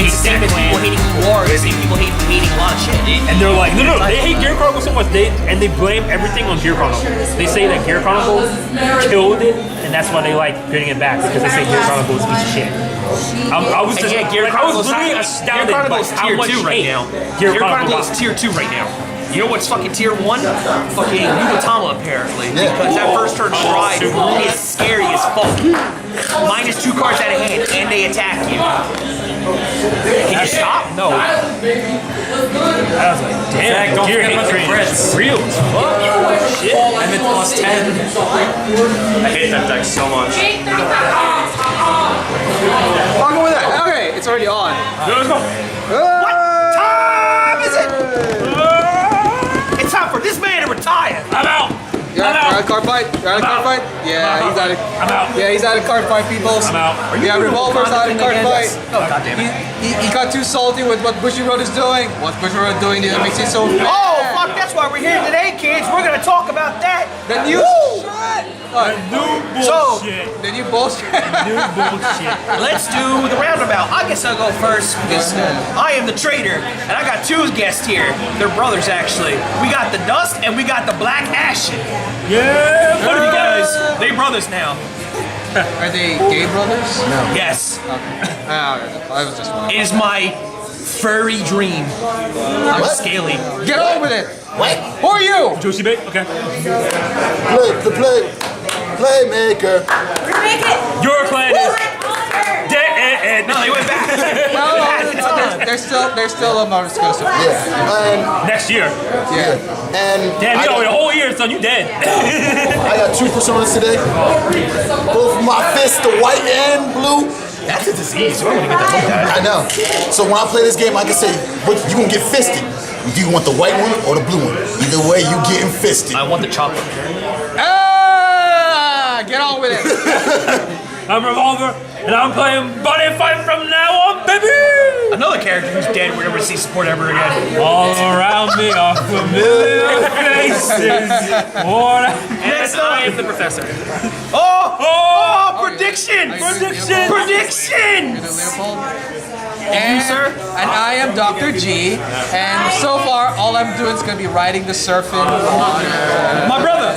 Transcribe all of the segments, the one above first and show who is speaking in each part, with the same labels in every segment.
Speaker 1: It's the same as people hating war. It's the same people hating a lot of shit.
Speaker 2: And they're like, no, they hate Gear Chronicle so much, they blame everything on Gear Chronicle. They say that Gear Chronicle killed it, and that's why they like bringing it back, because they say Gear Chronicle is a piece of shit. I was just,
Speaker 1: Gear Chronicle's
Speaker 2: literally astounded by how
Speaker 1: tier
Speaker 2: much
Speaker 1: 2 right now.
Speaker 2: Gear
Speaker 1: Chronicle is tier 2 right now. You know what's fucking tier 1? Fucking Ugatama, apparently. Because that first turn stride is scary as fuck. Minus 2 cards out of hand, and they attack you. Can you stop? No.
Speaker 2: I was like, damn,
Speaker 3: Don't
Speaker 2: Gear
Speaker 3: forget about the
Speaker 2: hate
Speaker 3: crits.
Speaker 2: real as fuck. Shit.
Speaker 3: I'm at plus 10. I hate that deck so much.
Speaker 4: I'll go with that. Okay, it's already on.
Speaker 2: Let's go.
Speaker 1: What time is it? It's time for this man to retire.
Speaker 2: I'm out.
Speaker 4: You're out of card fight? You're out of card fight? Yeah, he's out of.
Speaker 2: I'm out.
Speaker 4: Yeah, he's out of card fight, people.
Speaker 2: I'm out.
Speaker 4: Yeah, Revolver's out of card fight.
Speaker 1: Oh, goddamn it.
Speaker 4: He got too salty with what Bushiroad is doing. What Bushiroad doing that makes it so bad.
Speaker 1: Oh, fuck, that's why we're here today, kids. We're going to talk about that.
Speaker 4: The new shit. The new bullshit.
Speaker 2: New bullshit.
Speaker 1: Let's do the roundabout. I guess I'll go first because I am the trader, and I got 2 guests here. They're brothers, actually. We got the Dust and we got the Black Ashen.
Speaker 2: Yeah,
Speaker 1: What are you guys? They brothers now.
Speaker 4: Are they gay brothers? No.
Speaker 1: Yes.
Speaker 4: I was just wondering.
Speaker 1: It is my furry dream. I'm scaly.
Speaker 4: Get on with it.
Speaker 1: What?
Speaker 4: Who are you?
Speaker 2: Juicy bait? Okay.
Speaker 5: Playmaker.
Speaker 2: Your clan is dead.
Speaker 1: No, they went back.
Speaker 4: They're still a more exclusive.
Speaker 5: Yeah.
Speaker 2: Next year.
Speaker 4: Yeah.
Speaker 5: And
Speaker 2: Damn,
Speaker 5: I
Speaker 2: you know,
Speaker 5: got,
Speaker 2: a whole year, son, you dead.
Speaker 5: I got 2 personas today. Both of my fists, the white and blue.
Speaker 1: That's a disease. We're going to get that looked at.
Speaker 5: I know. So when I play this game, I can say, you gonna get fisted. Do you want the white one or the blue one? Either way, you getting fisted.
Speaker 1: I want the chocolate.
Speaker 4: Get on with it.
Speaker 2: I'm Revolver, and I'm playing Body Fight from now on, baby!
Speaker 1: Another character who's dead. We're never to see support ever again.
Speaker 2: All around me are familiar faces.
Speaker 1: Next up, I am the professor. Oh, prediction!
Speaker 4: Prediction!
Speaker 1: Prediction!
Speaker 4: And
Speaker 1: you, sir?
Speaker 4: And I am Dr. G. And so far, all I'm doing is going to be riding the surfing on.
Speaker 1: My brother!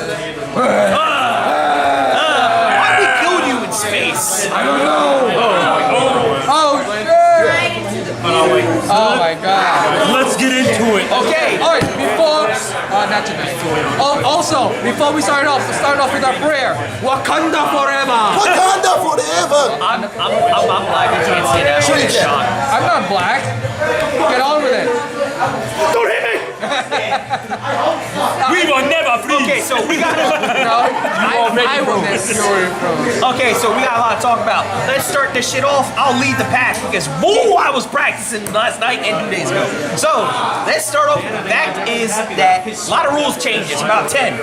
Speaker 1: Why we killed you in space?
Speaker 4: I don't know. Oh, shit. Oh my god.
Speaker 2: Let's get into it.
Speaker 1: Okay.
Speaker 4: Alright, before. Not tonight. Also, before we start off with our prayer. Wakanda forever!
Speaker 5: Wakanda forever.
Speaker 1: I'm black. I can't see that.
Speaker 5: Sure you can.
Speaker 1: Shot.
Speaker 4: I'm not black. Get on with it.
Speaker 1: Don't hit me!
Speaker 2: We will never freeze.
Speaker 1: Okay, so we got.
Speaker 4: No, I will miss your approach.
Speaker 1: Okay, so we got a lot to talk about. Let's start this shit off. I'll lead the pack because woo, I was practicing last night and 2 days ago. So let's start off. The fact is that a lot of rules changes, about 10.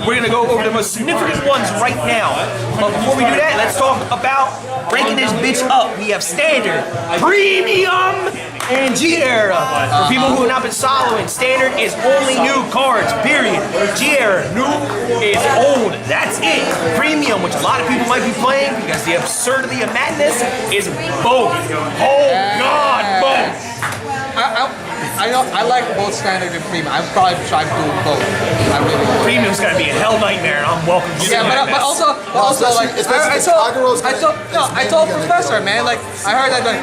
Speaker 1: We're gonna go over the most significant ones right now. But before we do that, let's talk about ranking this bitch up. We have standard, premium, and G-Era. For people who have not been following, standard is only new cards, period. G-Era, new is old. That's it. Premium, which a lot of people might be playing because the absurdity of madness is both. Oh God, both.
Speaker 4: I like both standard and premium. I'm probably trying to do both. I really do.
Speaker 1: Premium's gonna be a hell nightmare, and I'm welcome to
Speaker 4: Yeah, but also like I told Professor, man, like I heard that like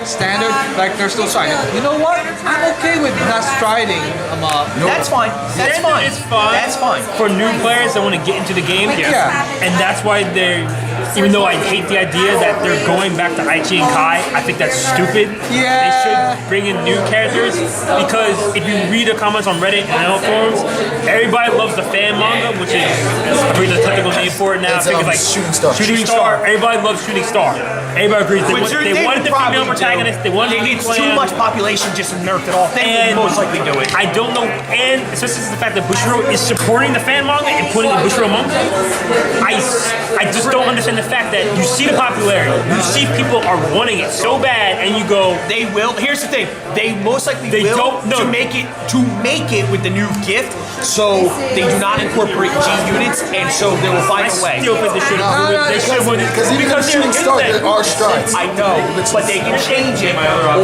Speaker 4: standard, like they're still trying. You know what? I'm okay with not striding.
Speaker 1: That's fine. That's fine.
Speaker 2: It's fine.
Speaker 1: That's fine.
Speaker 2: For new players that want to get into the game,
Speaker 4: Yeah.
Speaker 2: And that's why they're, even though I hate the idea that they're going back to Aichi and Kai, I think that's stupid.
Speaker 4: Yeah.
Speaker 2: They should bring in new characters, because if you read the comments on Reddit and other forums, everybody loves the fan manga, which is, I read the technical name for it now, I think it's like Shooting Star. Everybody loves Shooting Star. Everybody agrees. They wanted the female protagonist, they wanted the
Speaker 1: It's too much population just to nerf it off. They would most likely do it.
Speaker 2: I don't know, and especially the fact that Bushiroad is supporting the fan manga and putting the Bushiroad manga, I just don't understand the fact that you see the popularity, you see people are wanting it so bad, and you go,
Speaker 1: They will. Here's the thing. They most likely will to make it with the new gift, so they do not incorporate G units, and so they will find a way.
Speaker 2: Still think they should
Speaker 5: Because even the shooting star, there are strides.
Speaker 1: I know, but they can change it,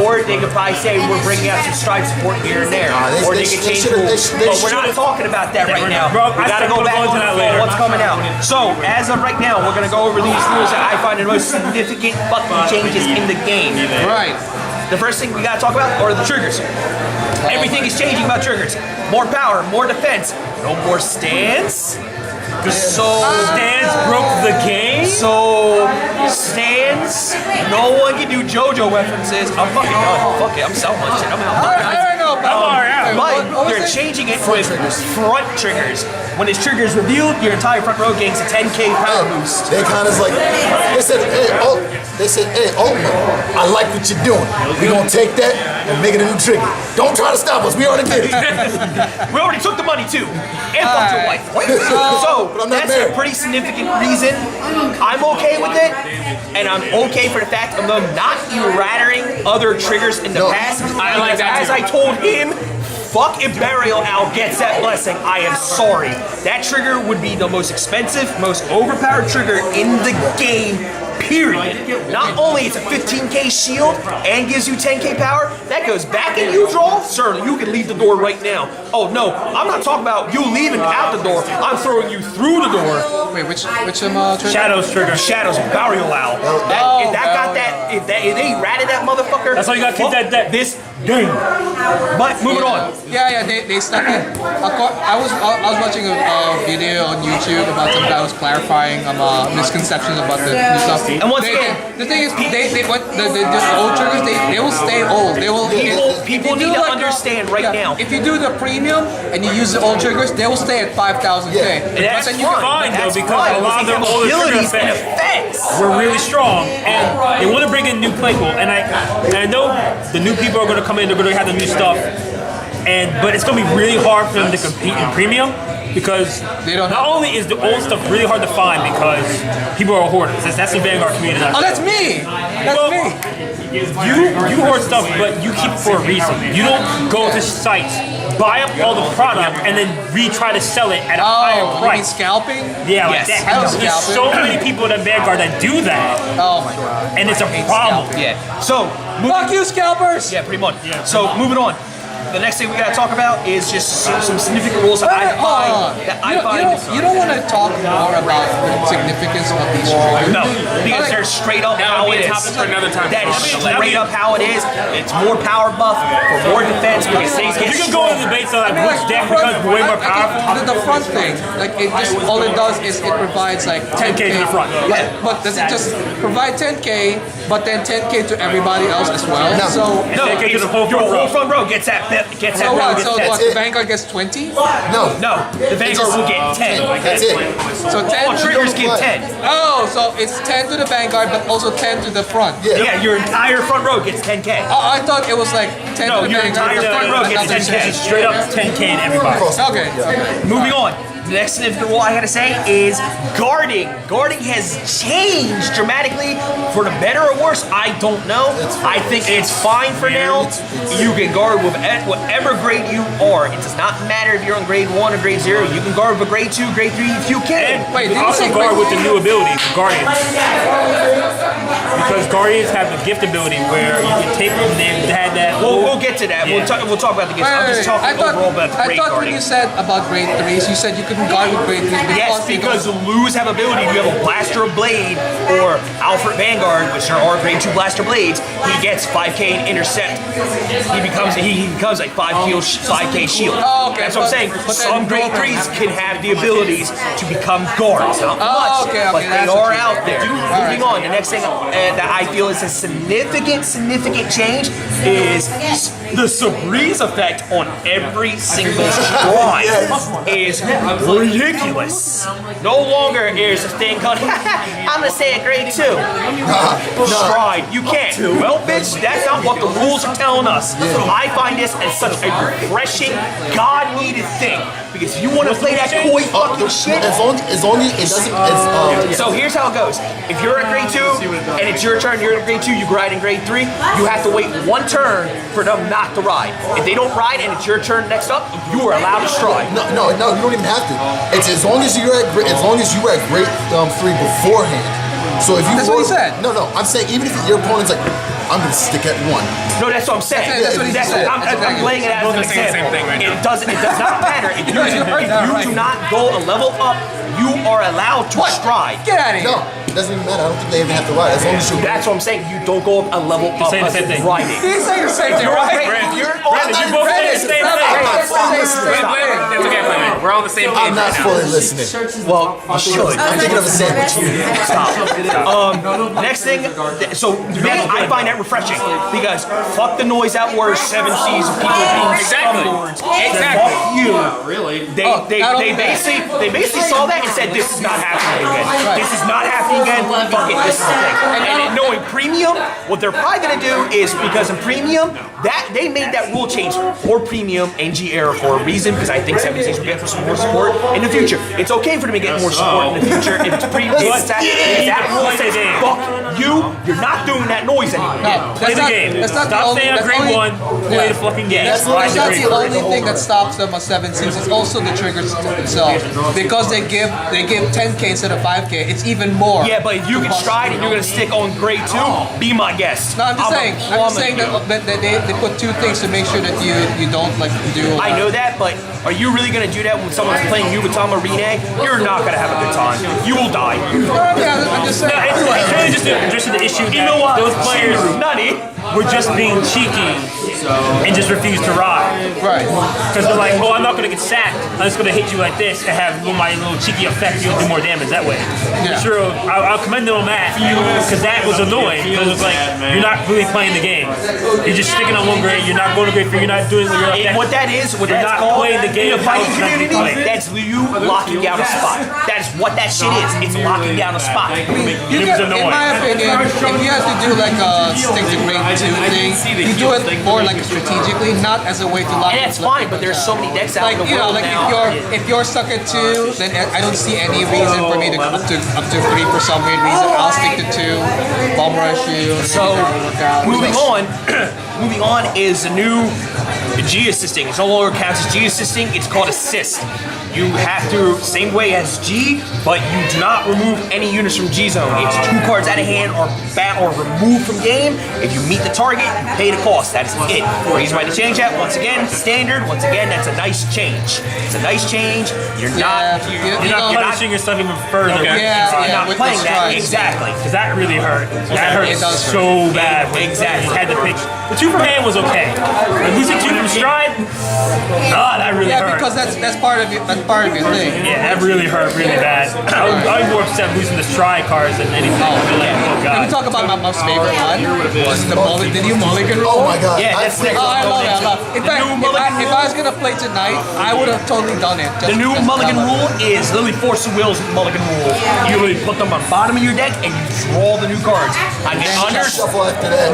Speaker 1: or they could probably say we're bringing out some stride support here and there, or they can change rules. But we're not talking about that right now. We gotta go back on what's coming out. So as of right now, we're gonna go over these rules that I find the most significant fucking changes in the game.
Speaker 4: Right.
Speaker 1: The first thing we gotta talk about are the triggers. Everything is changing about triggers. More power, more defense, no more stands.
Speaker 2: Stands broke the game?
Speaker 1: So stands, no one can do JoJo references. I'm fucking done. Fuck it, I'm selling my shit. I'm out.
Speaker 4: I don't know about
Speaker 1: But they're changing it with front triggers. When his trigger is revealed, your entire front row gains a 10k power boost.
Speaker 5: They kind of like, they said, hey, Ultimate, I like what you're doing. We're going to take that and make it a new trigger. Don't try to stop us. We already did it.
Speaker 1: We already took the money too. And fucked your wife. So,
Speaker 5: But I'm not
Speaker 1: that's
Speaker 5: married.
Speaker 1: a pretty significant reason. I'm okay with it. And I'm okay for the fact of them not errating other triggers in the past.
Speaker 2: I like that
Speaker 1: As
Speaker 2: too.
Speaker 1: I told him, fuck if Burial Owl gets that blessing. I am sorry. That trigger would be the most expensive, most overpowered trigger in the game. Period. Not only it's a 15k shield and gives you 10k power, that goes back and you draw. Sir, you can leave the door right now. Oh no, I'm not talking about you leaving out the door. I'm throwing you through the door.
Speaker 4: Wait, which trigger?
Speaker 2: Shadows trigger.
Speaker 1: Shadows Burial Owl. If they ratted that motherfucker.
Speaker 2: That's why you gotta keep that.
Speaker 1: This game. But moving on.
Speaker 4: Yeah, they stuck it. I was watching a video on YouTube about some guy was clarifying misconceptions about the new stuff.
Speaker 1: And once again,
Speaker 4: the thing is, the old triggers they will stay old. They will.
Speaker 1: People need to understand right now.
Speaker 4: If you do the premium and you use the old triggers, they will stay at 5,000k.
Speaker 1: And that's
Speaker 4: But then you can-
Speaker 2: fine, though,
Speaker 1: That's
Speaker 2: because
Speaker 1: fine,
Speaker 2: a lot of their
Speaker 1: because
Speaker 2: older trigger
Speaker 1: abilities and
Speaker 2: effects
Speaker 1: effects.
Speaker 2: were really strong, and they want to bring in new play pool. And I know the new people are going to come in, they're going to have the new stuff, but it's going to be really hard for them to compete in premium. Because
Speaker 4: They don't
Speaker 2: not
Speaker 4: have-
Speaker 2: only is the old stuff really hard to find because people are hoarders. That's the Vanguard community.
Speaker 4: Oh, that's me. That's
Speaker 2: Well,
Speaker 4: me.
Speaker 2: You hoard stuff, but you keep it for a reason. You don't go to sites, buy up all the product, and then retry to sell it at a higher
Speaker 4: Oh, you mean
Speaker 2: price.
Speaker 4: scalping?
Speaker 2: Yeah, like
Speaker 1: Yes.
Speaker 2: that.
Speaker 4: I was
Speaker 2: There's
Speaker 4: scalping.
Speaker 2: so many people at Vanguard that do that,
Speaker 4: Oh my god.
Speaker 2: and it's a
Speaker 4: hate
Speaker 2: problem.
Speaker 4: scalping.
Speaker 1: Yeah. So,
Speaker 4: Fuck you, scalpers.
Speaker 1: yeah, pretty much. So, moving on. The next thing we gotta talk about is just some significant rules that I find.
Speaker 4: You don't want to talk more about the significance of these triggers.
Speaker 1: No, because they're straight up how
Speaker 3: would
Speaker 1: it
Speaker 3: be a
Speaker 1: is.
Speaker 3: topic for another time.
Speaker 1: That is straight up how it is. It's more power buff for more defense because things get
Speaker 2: You can go into debates on like which deck becomes way more powerful.
Speaker 4: The front thing, like it just all it does is it provides like
Speaker 2: 10K to the front.
Speaker 4: Yeah, but does it just provide 10k, but then 10k to everybody else as well?
Speaker 5: No.
Speaker 4: So
Speaker 1: No,
Speaker 2: Take it to
Speaker 1: it's
Speaker 2: the whole
Speaker 1: your
Speaker 2: front row.
Speaker 1: whole front row gets that gets that
Speaker 4: so what?
Speaker 1: power.
Speaker 4: So
Speaker 1: That's
Speaker 4: what?
Speaker 1: it.
Speaker 4: The Vanguard gets 20.
Speaker 5: No.
Speaker 1: No, the Vanguard will get 10.
Speaker 5: That's it.
Speaker 4: So 10
Speaker 1: All
Speaker 4: to
Speaker 1: triggers
Speaker 4: the,
Speaker 1: get 10.
Speaker 4: Oh, so it's 10 to the Vanguard, but also 10 to the front.
Speaker 1: Yeah, your entire front row gets 10k.
Speaker 4: Oh, I thought it was like 10
Speaker 1: No,
Speaker 4: to the
Speaker 1: your
Speaker 4: Vanguard.
Speaker 1: entire front row gets
Speaker 4: another
Speaker 1: 10K.
Speaker 4: 10.
Speaker 2: Straight up 10K in everybody.
Speaker 4: Okay.
Speaker 1: Moving on. The next significant rule I gotta say is guarding. Guarding has changed dramatically for the better or worse. I don't know. I think it's fine for now. You can guard with whatever grade you are. It does not matter if you're on grade 1 or grade 0. You can guard with grade 2, grade 3 if you can.
Speaker 4: Wait,
Speaker 2: You
Speaker 4: did you
Speaker 2: also
Speaker 4: say
Speaker 2: guard
Speaker 4: grade-
Speaker 2: with the new ability, Guardians. Because Guardians have the gift ability where you can take them, they had that.
Speaker 1: We'll get to that.
Speaker 2: Yeah.
Speaker 1: We'll talk about the gifts. I'm just
Speaker 4: I
Speaker 1: talking
Speaker 4: thought,
Speaker 1: overall about
Speaker 4: I
Speaker 1: grade
Speaker 4: thought when
Speaker 1: guarding.
Speaker 4: you said about grade 3s, you said you couldn't guard with grade 3s
Speaker 1: Yes, because Lus have ability. You have a Blaster Blade or Alfred Vanguard, which are our grade 2 Blaster Blades. He gets 5k in intercept. He becomes like 5k shield.
Speaker 4: Oh, okay,
Speaker 1: That's what I'm saying.
Speaker 4: but then
Speaker 1: Some grade 3s can have the abilities to become guards. Not much,
Speaker 4: okay,
Speaker 1: but they
Speaker 4: that's
Speaker 1: are
Speaker 4: what you-
Speaker 1: out there. Moving on, the next thing that I feel is a significant change is the Sabreeze effect on every single stride is ridiculous. No longer is a thing called, I'm gonna say a grade 2. Stride. You can't. Well, bitch, that's not what the rules are telling us. I find this as such a refreshing, God-needed thing. Because if you want to play that coy fucking shit.
Speaker 5: As long as it doesn't.
Speaker 1: So here's how it goes. If you're at grade 2 and it's your turn, you're at grade 2, you ride in grade 3, you have to wait one turn for them not to ride. If they don't ride and it's your turn next up, you are allowed to stride.
Speaker 5: No, you don't even have to. It's as long as you're at grade 3 beforehand. So if you
Speaker 4: That's what he said.
Speaker 5: No, I'm saying even if your opponent's like, I'm gonna stick at 1.
Speaker 1: No, that's what I'm saying.
Speaker 4: That's what he said.
Speaker 1: I'm laying it out as an example. It does not matter. If you do not go a level up, you are allowed to stride.
Speaker 4: Get out of here.
Speaker 5: No, it doesn't even matter. I don't think they even have to ride. As long as you.
Speaker 1: That's what I'm saying. You don't go a level up
Speaker 2: saying the same thing.
Speaker 1: riding.
Speaker 4: He's saying the same thing, right?
Speaker 1: Brandon, you're
Speaker 2: you both say the same thing.
Speaker 3: It's okay, Fleming. We're all on the same page.
Speaker 5: I'm not fully listening.
Speaker 1: Well, you should.
Speaker 5: I'm thinking of a sandwich.
Speaker 1: Stop. Next thing, so to me, I find that refreshing because fuck the noise out where 7 C's of people being scumboards.
Speaker 3: Exactly.
Speaker 1: Fuck you.
Speaker 3: Really?
Speaker 1: They basically saw that and said, this is not happening again. This is not happening again. Fuck it, this is the thing. And knowing premium, what they're probably gonna do is because in premium, that they made that rule change for premium NG era for a reason because I think 17s will get some more support in the future. It's okay for them to get more support in the future if it's premium. If that rule says fuck you're not doing that noise anymore.
Speaker 4: No,
Speaker 2: Play the game. Stop saying on grade 1, play the fucking game.
Speaker 4: That's not the only thing that stops them on 17s. It's also the triggers themselves. Because they give 10K instead of 5K, it's even more.
Speaker 1: Yeah, but if you can stride and you're gonna stick on grade 2, be my guest.
Speaker 4: No, I'm just saying that they put 2 things to make sure that you don't like do.
Speaker 1: I know that, but are you really gonna do that when someone's playing you with Tom Arena? You're not gonna have a good time. You will die.
Speaker 4: Yeah, I'm just saying.
Speaker 2: It's really just the issue
Speaker 1: You know what?
Speaker 2: those players
Speaker 1: Nutty.
Speaker 2: were just being cheeky and just refused to ride.
Speaker 4: Right.
Speaker 2: Because they're like, oh, I'm not going to get sacked. I'm just going to hit you like this and have my little cheeky effect. You'll do more damage that way.
Speaker 4: Yeah.
Speaker 2: Sure, I'll commend them on that because that was annoying. Because it's like, you're not really playing the game. You're just sticking on 1 grade. You're not going to grade 3. You're not doing
Speaker 1: What that is, what
Speaker 2: You're
Speaker 1: that's
Speaker 2: not
Speaker 1: called
Speaker 2: playing the game
Speaker 1: in the fighting
Speaker 2: how it's meant to be
Speaker 1: community,
Speaker 2: played.
Speaker 1: that's you locking down a spot. That is what that shit is. It's locking down a spot.
Speaker 4: You get, in my opinion, if you have to do like a stick to grade 2 thing, you do it more like strategically, not as a way to lock.
Speaker 1: And that's fine, but there's so many decks out
Speaker 4: Like
Speaker 1: in the world
Speaker 4: like
Speaker 1: now.
Speaker 4: if you're stuck at 2, then I don't see any reason for me to go up to 3 for some weird reason. I'll stick to 2, bomb rush you.
Speaker 1: So, moving on is the new G assisting. It's no longer counts as G assisting, it's called assist. You have to, same way as G, but you do not remove any units from G zone. It's 2 cards out of hand or removed from game. If you meet the target, you pay the cost. That is it. Reason why they change that, once again, standard. Once again, that's a nice change. It's a nice change. You're not
Speaker 2: punishing yourself even further.
Speaker 1: You're not
Speaker 4: with
Speaker 1: playing
Speaker 4: the
Speaker 1: that.
Speaker 4: strides.
Speaker 1: Exactly.
Speaker 2: Because that really hurt. That hurt so bad.
Speaker 1: Exactly.
Speaker 2: You had to pick. The 2 from hand was okay. But losing 2 from stride, that really hurt.
Speaker 4: Yeah, because that's part of your thing.
Speaker 2: Yeah, that really hurt really bad. I was more upset losing the stride cards than anything. Oh
Speaker 4: Let me
Speaker 2: god.
Speaker 4: talk about my most favorite one. Was the new Mulligan rule.
Speaker 5: Oh my god.
Speaker 1: Yeah, that's next.
Speaker 4: Oh, I love it. I love it. In fact, if I was gonna play tonight, I would have totally done it.
Speaker 1: The new Mulligan rule is literally Force of Will's Mulligan rule. You literally put them on the bottom of your deck and you draw the new cards. I get under.
Speaker 5: Shuffle after that.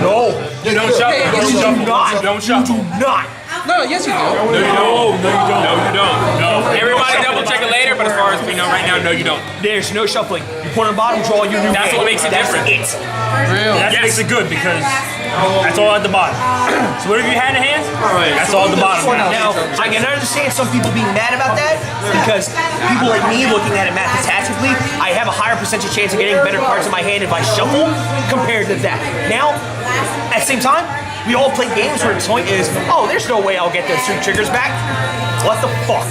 Speaker 1: No.
Speaker 3: You don't shuffle.
Speaker 1: You do not.
Speaker 3: Don't shuffle.
Speaker 1: You do not.
Speaker 4: No, yes you do.
Speaker 3: No, you don't. No, you don't. No. Everybody double check it later, but as far as we know right now, no, you don't.
Speaker 1: There's no shuffling. You put on the bottom, draw your new
Speaker 3: That's
Speaker 1: hand.
Speaker 3: what makes it different.
Speaker 1: That's it.
Speaker 4: Real.
Speaker 2: That makes it good because that's all at the bottom. So whatever you had in hand, that's all at the bottom.
Speaker 1: Now, I can understand some people being mad about that because people like me looking at it mathematically, I have a higher percentage chance of getting better cards in my hand if I shuffle compared to that. Now, at the same time, we all play games where the point is, oh, there's no way I'll get those 3 triggers back. What the fuck?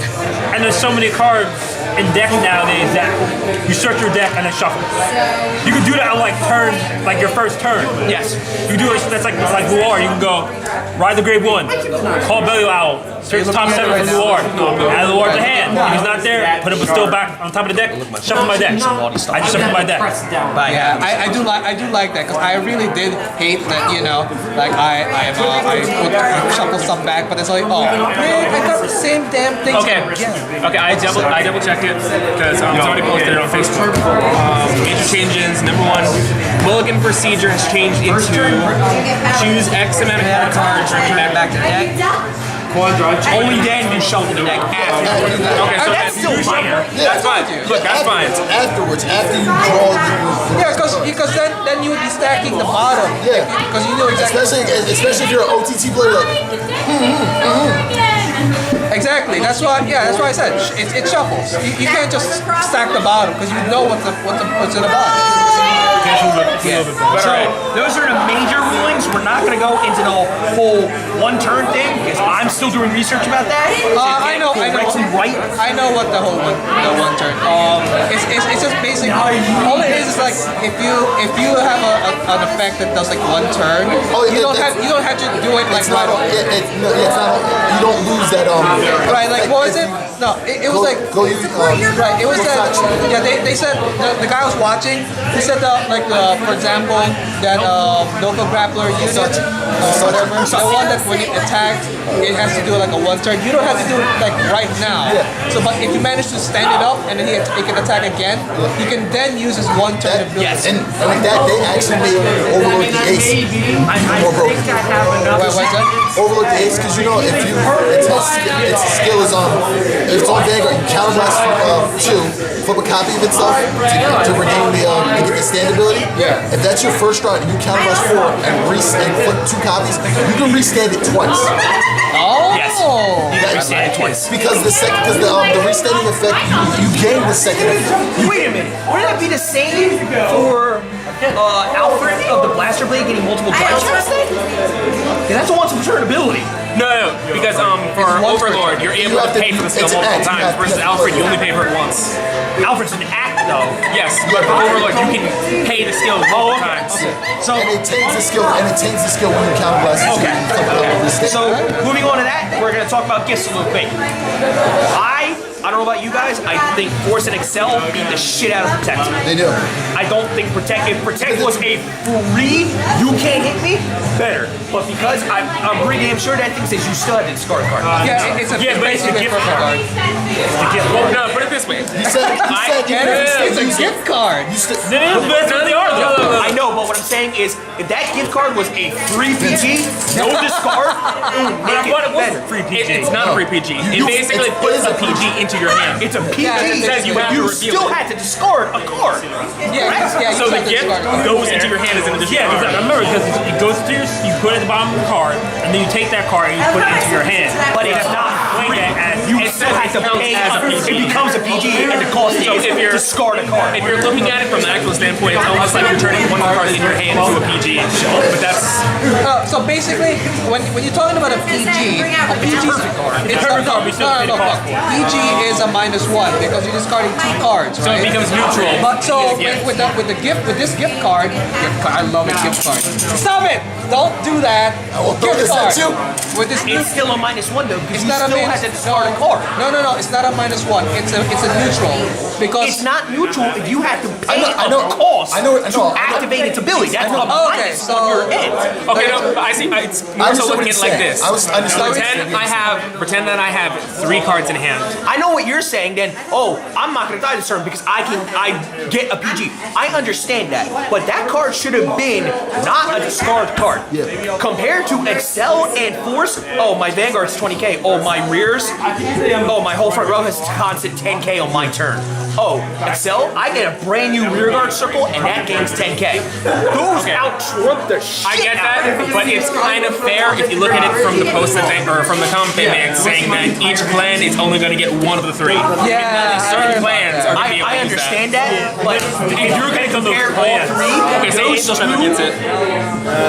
Speaker 2: And there's so many cards in decks nowadays that you search your deck and then shuffle. You can do that on like turn, like your first turn.
Speaker 1: Yes.
Speaker 2: You do it. That's like Luar. You can go ride the Grave One, call Belly Owl, search the top 7 for Luar, add Luar to hand. If he's not there, put him still back on top of the deck. Shuffle my deck. I just shuffle my deck.
Speaker 4: Yeah, I do like that because I really did hate that, you know, like I shuffle stuff back, but it's like, oh man, I got the same damn thing again.
Speaker 3: Okay, I double checked it because somebody posted it on Facebook. Major changes. Number 1, Mulligan procedure has changed into choose X amount of cards, bring back to the deck.
Speaker 1: Only then you shuffle the deck after.
Speaker 3: Okay, so
Speaker 1: that's still minor.
Speaker 3: That's fine. Look, that's fine.
Speaker 5: Afterwards, after you draw the...
Speaker 4: Yeah, because then you would be stacking the bottom.
Speaker 5: Yeah.
Speaker 4: Because you know exactly.
Speaker 5: Especially if you're an OTT player, like...
Speaker 4: Exactly. That's why. Yeah, that's why I said it shuffles. You can't just stack the bottom because you know what's in the bottom.
Speaker 1: So those are the major rulings. We're not going to go into the whole one-turn thing because I'm still doing research about that.
Speaker 4: I know.
Speaker 1: Right.
Speaker 4: I know what the whole one turn. It's just basically all it is like if you have an effect that does like one turn, you don't have to do it like right away.
Speaker 5: It's not. You don't lose that.
Speaker 4: Right. Like what was it? No, it was like right. It was that. Yeah, they said the guy was watching. He said that for example that local grappler unit whatever, the one that when it attacked it has to do like a one turn. You don't have to do it like right now. So but if you manage to stand it up and then it can attack again, you can then use his one turn to build it.
Speaker 5: And with that they actually made Overlook the Ace more broken.
Speaker 4: What's that?
Speaker 5: Overlook the Ace because you know if you its skill is if it's on Vanguard, you counterblast two, flip a copy of itself to regain to get the stand ability.
Speaker 4: Yeah.
Speaker 5: If that's your first strike and you counterblast 4 and flip 2 copies, you can restand it twice.
Speaker 4: Oh.
Speaker 1: Yes. You can restand it twice.
Speaker 5: Because the restanding effect, you gain the second effect.
Speaker 1: Wait a minute. Wouldn't that be the same for Alfred of the Blaster Blade getting multiple drives instead? Because that's a once-a-turn ability.
Speaker 3: No, because for Overlord, you're able to pay for the skill multiple times versus Alfred, you only pay for it once.
Speaker 1: Alfred's an act, though.
Speaker 3: Yes, but for Overlord, you can pay the skill multiple times.
Speaker 1: So,
Speaker 5: And it taints the skill when you counterblast.
Speaker 1: so moving on to that, we're going to talk about gifts a little bit. I don't know about you guys, I think Force and Excel beat the shit out of Protect.
Speaker 5: They do.
Speaker 1: I don't think Protect, if Protect was a free, you can't hit me, better. But because I'm pretty damn sure that thing says you still have to discard a card.
Speaker 4: Yeah, it's basically a gift card.
Speaker 3: Well, no, put it this way.
Speaker 5: You said
Speaker 4: It's a gift card.
Speaker 1: I know, but what I'm saying is, if that gift card was a free PG, no discard, make it better.
Speaker 2: Free PG.
Speaker 3: It's not a free PG. It basically puts a PG into your hand.
Speaker 1: It's a PG,
Speaker 4: it says
Speaker 3: you have to reveal
Speaker 1: still
Speaker 3: it.
Speaker 1: had to discard a card.
Speaker 4: Yeah,
Speaker 3: So the gift goes into your hand as an additional
Speaker 2: Yeah,
Speaker 3: card.
Speaker 2: because I remember because it goes to you put it at the bottom of the card, and then you take that card and you put it into your hand.
Speaker 1: But it's not free. You still have to pay. It becomes a PG, and the cost
Speaker 3: So
Speaker 1: is
Speaker 3: if you're
Speaker 1: discard a card.
Speaker 3: If you're looking at it from the actual standpoint, it's almost like you're turning one card in your hand into a PG. But that's
Speaker 4: so basically, when you're talking about a PG, it's PG is a -1 because you're discarding 2 cards,
Speaker 3: so
Speaker 4: right?
Speaker 3: it becomes neutral.
Speaker 4: But so
Speaker 3: Yeah.
Speaker 4: with this gift card, I love it, gift card. Stop it! Don't do that.
Speaker 5: will throw this at you.
Speaker 4: With this
Speaker 1: It's still a -1 though, because
Speaker 4: it's
Speaker 1: you
Speaker 4: not a
Speaker 1: still have to discard a card.
Speaker 4: No, it's not a -1. It's a neutral because
Speaker 1: It's not neutral if you have to pay
Speaker 5: I know.
Speaker 1: a cost
Speaker 5: I know.
Speaker 1: to activate its ability. That's a
Speaker 4: Okay,
Speaker 1: minus
Speaker 4: so-
Speaker 1: on your end.
Speaker 3: Okay, no, but I see. It's more so looking at it like this. Pretend that I have 3 cards in hand.
Speaker 1: I know what you're saying then, I'm not gonna die this turn because I get a PG. I understand that. But that card should have been not a discard card.
Speaker 5: Yeah.
Speaker 1: Compared to Excel and Force, my Vanguard's 20k. My rears, my whole front row has constant 10k on my turn. Excel, I get a brand new rear guard circle and that gains 10k. Those out-trump the shit
Speaker 3: I get
Speaker 1: out
Speaker 3: that,
Speaker 1: of it.
Speaker 3: but it's kind of fair if you look at it from the post event or from the comment man saying that each clan is only going to get one of the three.
Speaker 4: Yeah,
Speaker 3: Certain clans are going to be able
Speaker 1: I
Speaker 3: to use
Speaker 1: understand that, but if you're going to
Speaker 2: on those
Speaker 1: compare all
Speaker 2: clans.
Speaker 1: three,
Speaker 3: Okay, say Angel Feather gets it.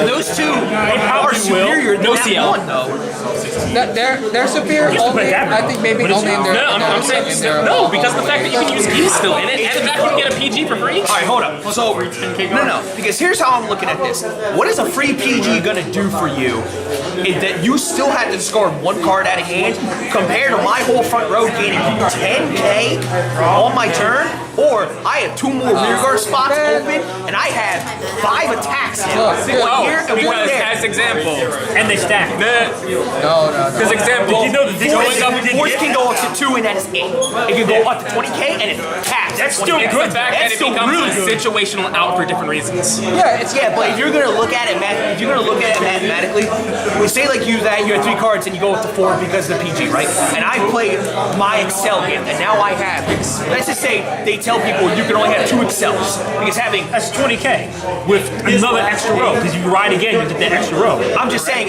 Speaker 1: those two are superior than
Speaker 3: No
Speaker 1: that
Speaker 3: CL.
Speaker 1: one, though.
Speaker 4: They're superior only. I think maybe only in their.
Speaker 3: No, I'm saying no, because the fact that you can use keys still in it, and the fact you can get a PG for free.
Speaker 1: All right, hold up. So, no, because here's how I'm looking at this. What is a free PG gonna do for you? Is that you still have to discard one card out of hand compared to my whole front row gaining 10k on my turn, or I have 2 more rear guard spots open, and I have 5 attacks now. One here and one
Speaker 3: Because
Speaker 1: there.
Speaker 3: as example,
Speaker 2: And they stack.
Speaker 4: No.
Speaker 3: because example,
Speaker 2: Did you know that this
Speaker 1: Force,
Speaker 2: going up did
Speaker 1: Force
Speaker 2: get-
Speaker 1: can go up to 2, and that is it. It can go up to 20k, and it's taxed.
Speaker 2: That's still
Speaker 3: it's
Speaker 2: good.
Speaker 3: the fact that
Speaker 1: That's
Speaker 3: it
Speaker 1: still
Speaker 3: becomes
Speaker 1: really
Speaker 3: a
Speaker 1: good.
Speaker 3: situational out for different reasons.
Speaker 4: Yeah, it's
Speaker 1: Yeah, but if you're gonna look at it, mathematically, we say like you have 3 cards and you go up to 4 because of the PG, right? And I play my Excel game, and now I have. Let's just say they tell people you can only have 2 Excels because having.
Speaker 2: That's 20k with another extra row because you ride again, you get that extra row.
Speaker 1: I'm just saying.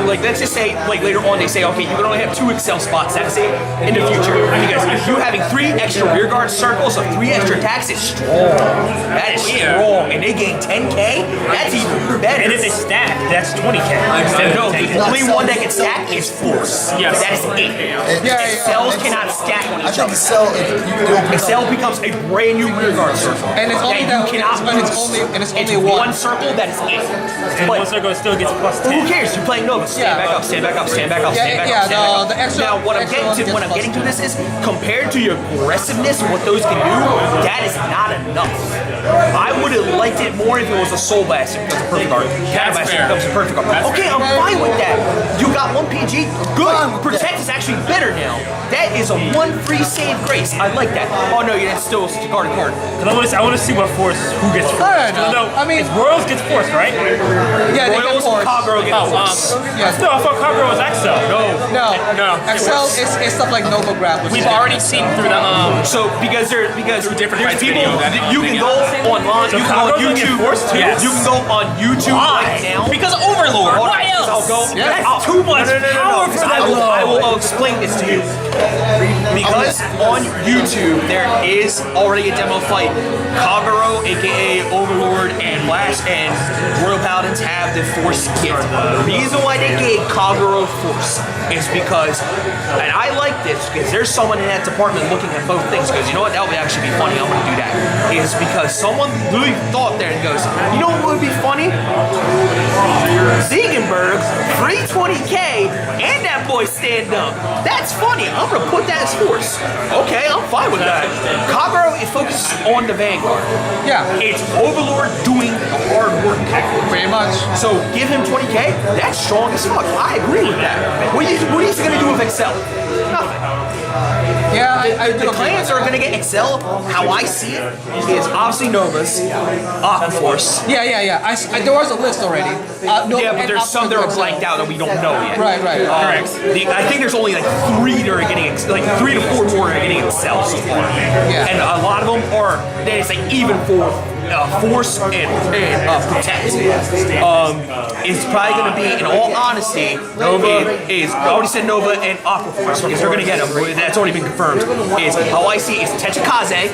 Speaker 1: Like, let's just say, like later on, they say, okay, you can only have 2 Excel spots. That's it in the future because if you having 3 extra rear guard circles of 3 extra attacks is strong. That is strong, and they gain 10k. That's even better.
Speaker 2: And if they stack, that's 20k.
Speaker 1: No, the only one that can stack is Force.
Speaker 3: Yes.
Speaker 1: That is it.
Speaker 4: Yeah.
Speaker 1: Excels cannot stack on
Speaker 5: I
Speaker 1: each
Speaker 5: think
Speaker 1: other.
Speaker 5: Excel, if you open
Speaker 1: Excel becomes a brand new rear guard circle.
Speaker 4: And it's only
Speaker 1: that you cannot
Speaker 4: and it's
Speaker 1: lose.
Speaker 4: only and it's only
Speaker 1: It's
Speaker 4: one.
Speaker 1: one circle, that is it.
Speaker 2: And
Speaker 1: But
Speaker 2: one circle still gets plus
Speaker 1: who
Speaker 2: 10.
Speaker 1: cares? You're playing Nova. Stand
Speaker 4: Yeah.
Speaker 1: back up, stand back up, stand back up,
Speaker 4: Yeah,
Speaker 1: stand back
Speaker 4: yeah,
Speaker 1: up, stand back up.
Speaker 4: the extra-
Speaker 1: Now, what I'm
Speaker 4: extra
Speaker 1: getting
Speaker 4: one
Speaker 1: to,
Speaker 4: gets
Speaker 1: when I'm
Speaker 4: plus
Speaker 1: getting to this is, compared to your aggressiveness and what those can do, that is not enough. I would have liked it more if it was a Soul Blaster becomes a perfect card. Shadow Blaster
Speaker 3: fair.
Speaker 1: becomes a perfect card. Okay, I'm fine with that. You got 1 PG, good. Protect is actually better now. That is a 1 free save grace. I like that. Oh no, that's still a card.
Speaker 2: Because I want to see what force, who gets force.
Speaker 4: No, I mean-
Speaker 2: it's Royals gets force, right?
Speaker 4: Yeah, they get
Speaker 1: Royals,
Speaker 4: force.
Speaker 1: Kagero get force.
Speaker 4: Yeah.
Speaker 2: Still, I thought Kagero was XL.
Speaker 4: No.
Speaker 3: No.
Speaker 4: Excel is stuff like Nova Grapple.
Speaker 3: We've already seen through the
Speaker 1: So because
Speaker 3: different
Speaker 1: there's
Speaker 3: fights
Speaker 1: people
Speaker 3: video that
Speaker 1: you can go online, you can go on
Speaker 2: Kagero get
Speaker 1: YouTube.
Speaker 2: forced too?
Speaker 3: Yes.
Speaker 1: You can go on YouTube right now.
Speaker 3: because Overlord.
Speaker 1: Hold on,
Speaker 3: Why else?
Speaker 1: I'll go.
Speaker 4: Yeah.
Speaker 1: I'll-
Speaker 2: Too much power
Speaker 1: because
Speaker 2: for
Speaker 1: I
Speaker 2: that.
Speaker 1: will explain this to you. Because on YouTube there is already a demo fight. Kagero, aka Overlord, and Lash and Royal Paladins have the Force gift. The reason why they gave Kagero Force is because, and I like this because there's someone in that department looking at both things. Because you know what, that would actually be funny. I'm gonna do that. Is because someone really thought there and goes, you know what would be funny? Ziegenberg, free 20k, and that boy stand up. That's funny. I'm gonna put that as Force. Okay, I'm fine with that. Kagero, it focuses on the Vanguard.
Speaker 4: Yeah,
Speaker 1: It's Overlord doing the hard work.
Speaker 4: pretty much.
Speaker 1: So give him 20k. That's strong as fuck. I agree with that. What are you gonna do with Excel? Nothing.
Speaker 4: Yeah, I do
Speaker 1: The
Speaker 4: agree
Speaker 1: clans
Speaker 4: with
Speaker 1: are gonna get Excel. How I see it is obviously Nova's, Aqua Force.
Speaker 4: that. Yeah. There was a list already. No,
Speaker 1: Yeah, but
Speaker 4: and
Speaker 1: there's some that are
Speaker 4: Excel.
Speaker 1: blanked out that we don't know yet.
Speaker 4: Right.
Speaker 1: Correct. I think there's only like 3 that are getting, like 3 to 4 more are getting Excel so far.
Speaker 4: Yeah.
Speaker 1: And a lot of them are, it's like even for Force and Protect. It's probably going to be, in all honesty, Nova is, I already said Nova and Aqua Force because they're going to get them. That's already been confirmed. Is how I see it is Techikaze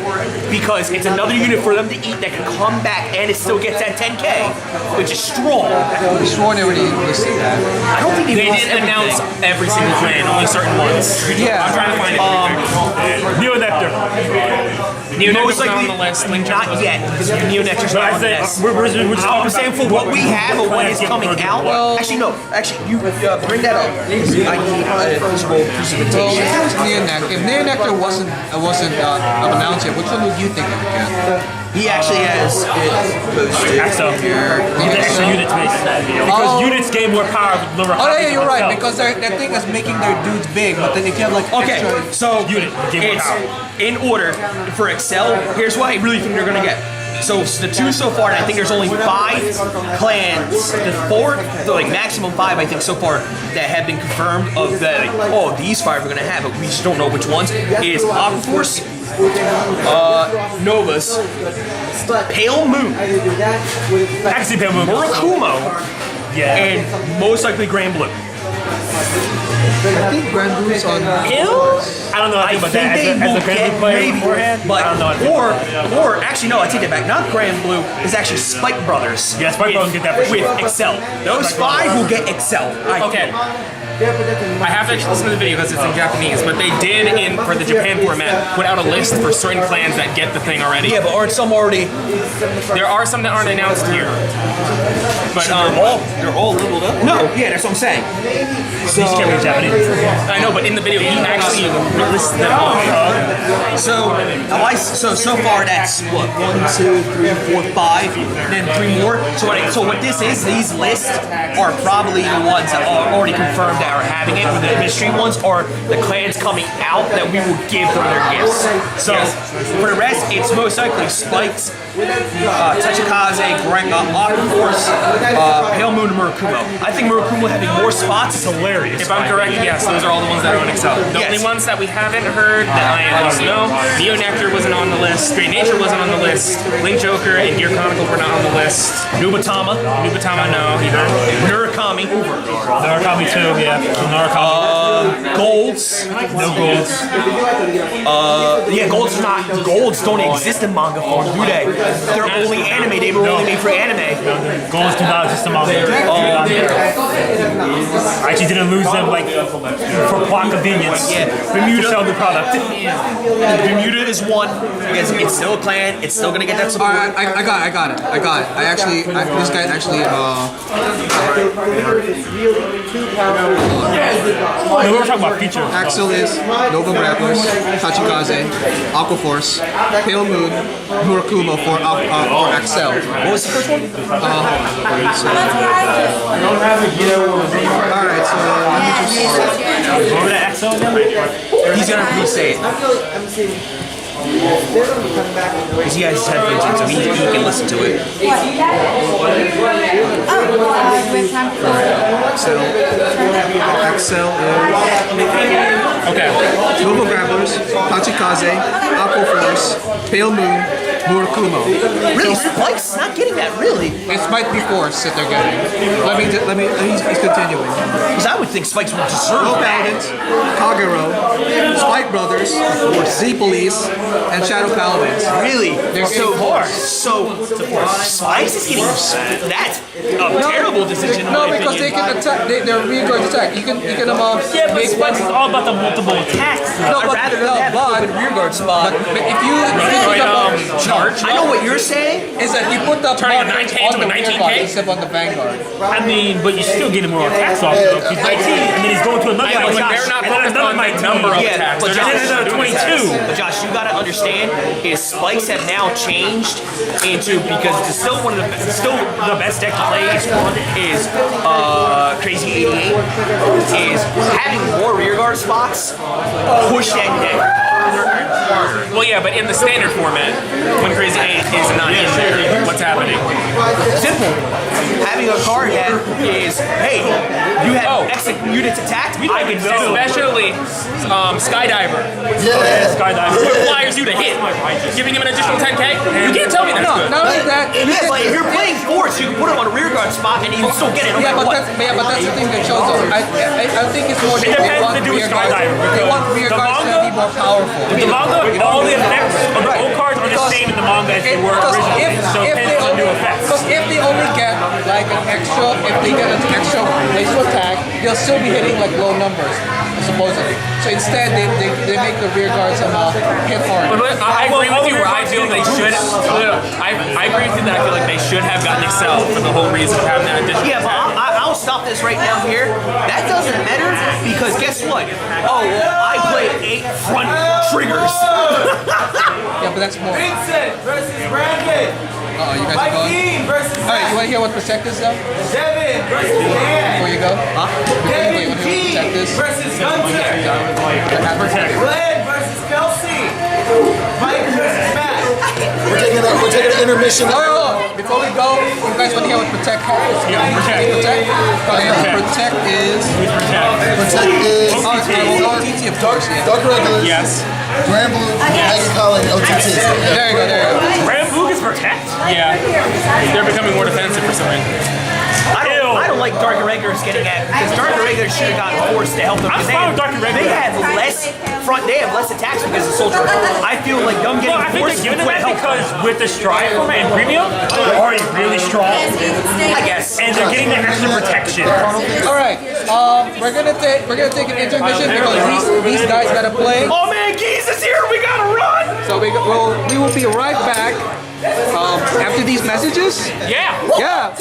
Speaker 1: because it's another unit for them to eat that can come back and it still gets that 10k, which is strong.
Speaker 4: I'm sure they already listed that.
Speaker 1: I don't think
Speaker 3: They
Speaker 1: lost
Speaker 3: didn't announce
Speaker 1: everything.
Speaker 3: every single clan, only certain ones.
Speaker 4: Yeah.
Speaker 3: I'm trying to find it.
Speaker 2: Neo Nectar.
Speaker 3: Neonectar's
Speaker 1: Most
Speaker 3: not
Speaker 1: likely
Speaker 3: on the list. Link
Speaker 1: not yet because Neonectar's
Speaker 2: But
Speaker 1: not
Speaker 2: I
Speaker 1: on the
Speaker 2: say,
Speaker 1: list.
Speaker 2: we're just
Speaker 1: I'm
Speaker 2: talking
Speaker 1: saying
Speaker 2: about
Speaker 1: for what we have or what
Speaker 2: clans
Speaker 1: is
Speaker 2: get
Speaker 1: coming
Speaker 2: broken.
Speaker 1: out.
Speaker 4: Well-
Speaker 1: Actually, no. Actually, you bring that up. I need a physical
Speaker 4: So
Speaker 1: presentation.
Speaker 4: if Neonectar wasn't announced yet, which one would you think it would get?
Speaker 1: He actually has it posted
Speaker 2: XL.
Speaker 1: here.
Speaker 2: The extra unit space. Because
Speaker 4: Oh.
Speaker 2: units gain more power with number
Speaker 4: Oh yeah,
Speaker 2: copies
Speaker 4: you're
Speaker 2: of
Speaker 4: right
Speaker 2: itself.
Speaker 4: because that thing is making their dudes big. But then if you have like
Speaker 1: Okay,
Speaker 4: extra,
Speaker 1: so
Speaker 2: Unit, give more
Speaker 1: it's
Speaker 2: power.
Speaker 1: in order for Excel. Here's what I really think they're gonna get. So the 2 so far, and I think there's only 5 clans, the 4, like maximum 5, I think so far that have been confirmed of that. Like, oh, these 5 are gonna have it. We just don't know which ones. Is Aqua Force, Novas, Pale Moon,
Speaker 2: I can see Pale Moon.
Speaker 1: Murakumo,
Speaker 2: Yeah.
Speaker 1: and most likely Grand Blue.
Speaker 4: I think Grand Blue's on.
Speaker 2: I don't know
Speaker 1: I
Speaker 2: about
Speaker 1: think
Speaker 2: that
Speaker 1: they
Speaker 2: as
Speaker 1: will
Speaker 2: a Grand
Speaker 1: get
Speaker 2: Blue player
Speaker 1: maybe,
Speaker 2: beforehand.
Speaker 1: but
Speaker 2: I don't know.
Speaker 1: or actually no, I take that back. Not Grand Blue. It's actually Spike Brothers.
Speaker 2: Yeah, Spike Brothers get that for
Speaker 1: with
Speaker 2: sure.
Speaker 1: Excel. Those five will get Excel.
Speaker 3: Okay. I have to actually listen to the video because it's in Japanese, but they did, for the Japan format, put out a list for certain clans that get the thing already.
Speaker 1: Yeah, but aren't some already?
Speaker 3: There are some that aren't announced here. But
Speaker 1: They're all leveled up. No, yeah, that's what I'm saying.
Speaker 2: These can't read Japanese.
Speaker 3: I know, but in the video, he actually lists them off.
Speaker 1: So far that's what 1, 2, 3, 4, 5, then 3 more. So what this is? These lists are probably the ones that are already confirmed that are having it. The mystery ones are the clans coming out that we will give them their gifts. So for the rest, it's most likely Spikes, Tachikaze, Aqua Force, Pale Moon, and Murakumo. I think Murakumo having more spots is hilarious.
Speaker 3: If I'm correct, yes, those are all the ones that are on Excel. The
Speaker 1: Yes.
Speaker 3: only ones that we haven't heard that I at least know, Neo Nectar wasn't on the list, Great Nature wasn't on the list, Link Joker and Gear Chronicle were not on the list.
Speaker 1: Nubatama,
Speaker 3: No, either.
Speaker 1: Murakami,
Speaker 2: Murakami too, yeah. Murakami.
Speaker 1: Golds.
Speaker 2: No golds.
Speaker 1: Yeah, Golds don't exist in manga form, do they? They're only anime. They were only made for anime.
Speaker 2: Golds do not exist in manga. I actually didn't lose them like for plot convenience.
Speaker 1: Yeah.
Speaker 2: Bermuda sell the product.
Speaker 1: Bermuda is one because it's still a clan. It's still gonna get that support.
Speaker 4: Alright, I got it. This guy actually,
Speaker 2: No, we were talking about features.
Speaker 4: Axel is Nova Grapplers, Tachikaze, Aqua Force, Pale Moon, Murakumo for Axel.
Speaker 1: What was the first one?
Speaker 4: Alright, so let me just.
Speaker 2: Remember that Axel again?
Speaker 1: He's gonna re-say it. Because he has his headphones in, so he can listen to it.
Speaker 4: Axel is.
Speaker 3: Okay.
Speaker 4: Nova Grapplers, Tachikaze, Aqua Force, Pale Moon, Murakumo.
Speaker 1: Really, Spike's not getting that, really.
Speaker 4: It might be Force that they're getting. He's continuing.
Speaker 1: Because I would think Spike's would deserve
Speaker 4: Low
Speaker 1: that.
Speaker 4: Paladins, Kagero, Spike Brothers, Z Police, and Shadow Paladins.
Speaker 1: Really?
Speaker 4: They're
Speaker 1: So
Speaker 4: getting Force.
Speaker 1: Spike's is getting that's a terrible decision. in
Speaker 4: No,
Speaker 1: my
Speaker 4: because they
Speaker 1: opinion.
Speaker 4: can attack. They're rear guard attack. You can
Speaker 2: Yeah, but
Speaker 4: make
Speaker 2: Spikes is all about the multiple attacks.
Speaker 4: No,
Speaker 1: I'd
Speaker 4: but
Speaker 1: rather than have an open rear guard spot.
Speaker 4: But if you pick up
Speaker 3: Charge.
Speaker 1: I know what you're saying.
Speaker 4: is that you put the
Speaker 3: Turning a
Speaker 4: mark
Speaker 3: 9K
Speaker 4: on
Speaker 3: to
Speaker 4: the
Speaker 3: a
Speaker 4: rear
Speaker 3: 19K?
Speaker 4: guard instead of on the vanguard.
Speaker 2: I mean, but you're still getting more attacks off though. He's 19, and then he's going to another
Speaker 3: Yeah, but
Speaker 2: like
Speaker 3: they're not
Speaker 2: and then
Speaker 3: focused
Speaker 2: another
Speaker 3: on the
Speaker 2: 19.
Speaker 3: number of
Speaker 1: Yeah,
Speaker 3: attacks.
Speaker 1: but
Speaker 3: They're
Speaker 2: And
Speaker 3: just
Speaker 2: then another
Speaker 3: doing attacks.
Speaker 2: 22.
Speaker 1: But Josh, you gotta understand is spikes have now changed into because it's still one of the still the best deck to play is Crazy 88 is having more rear guard spots push that deck.
Speaker 3: Well, yeah, but in the standard format, when Crazy 8 is not in there, what's happening?
Speaker 1: Simple. Having a card that is, hey, you have X units attacked, I can do.
Speaker 3: Especially Skydiver.
Speaker 5: Yeah.
Speaker 2: Skydive.
Speaker 3: Requires you to hit. Giving him an additional 10K? You can't tell me that's
Speaker 4: No,
Speaker 3: good.
Speaker 4: not only that.
Speaker 1: It is, like, if you're playing Force, you can put it on a rear guard spot and you can still get it no
Speaker 4: Yeah,
Speaker 1: matter
Speaker 4: but
Speaker 1: what.
Speaker 4: that's the thing that shows up. I think it's more
Speaker 2: It
Speaker 4: that they
Speaker 2: depends
Speaker 4: want
Speaker 2: to do with
Speaker 4: rear guards.
Speaker 2: Skydiver,
Speaker 4: They want rear
Speaker 2: the
Speaker 4: guards to
Speaker 2: manga-
Speaker 4: be more powerful.
Speaker 2: The manga, all the effects of the old cards are the same in the manga as they were originally. So it depends on the new effects.
Speaker 4: Because if they only get like an extra, if they get an extra place to attack, they'll still be hitting like low numbers, supposedly. So instead, they make the rear guards hit hard.
Speaker 3: But I agree with you where I feel they should. I agree with you that I feel like they should have gotten Excel for the whole reason of having that additional.
Speaker 1: Yeah, but I'll stop this right now here. That doesn't matter because guess what? Oh, well, I play 8 front triggers.
Speaker 4: Yeah, but that's more.
Speaker 6: Vincent versus Brandon.
Speaker 4: You guys are
Speaker 6: Mike
Speaker 4: going.
Speaker 6: Dean versus
Speaker 4: All right, you want to hear what Protect is though?
Speaker 6: Devin versus Dan.
Speaker 4: Before you go? Huh?
Speaker 6: Kevin
Speaker 4: You want to hear what
Speaker 6: G
Speaker 4: Protect is?
Speaker 6: versus Gunter.
Speaker 2: Protect.
Speaker 6: Glenn versus Kelsey. Mike versus Matt.
Speaker 5: We're taking an intermission.
Speaker 4: Oh, before we go, you guys want to hear what Protect has? Yeah, Protect. Protect is.
Speaker 5: Protect is
Speaker 4: OTT of course.
Speaker 5: Dark Regulars,
Speaker 3: Yes.
Speaker 5: Grand Blue, Mega Colin, and OTTs.
Speaker 4: There you go.
Speaker 2: Ram Boog is Protect?
Speaker 3: Yeah. They're becoming more defensive for some reason.
Speaker 1: I don't like Dark Irregulars getting at because Dark Irregulars should have gotten forced to help them.
Speaker 2: I'm
Speaker 1: because
Speaker 2: fine with Dark
Speaker 1: They
Speaker 2: Irregulars.
Speaker 1: have less attacks because of Soldier. I feel like them getting
Speaker 2: Well, I think
Speaker 1: forced
Speaker 2: they're giving
Speaker 1: would
Speaker 2: them that
Speaker 1: help.
Speaker 2: because with the Stride format and Premium, they're already really strong.
Speaker 1: I guess.
Speaker 2: And they're getting that extra protection.
Speaker 4: All right. We're gonna take an intermission because these guys gotta play.
Speaker 1: Oh man, Geese is here. We gotta run.
Speaker 4: So we will be right back after these messages.
Speaker 2: Yeah.
Speaker 4: Yeah.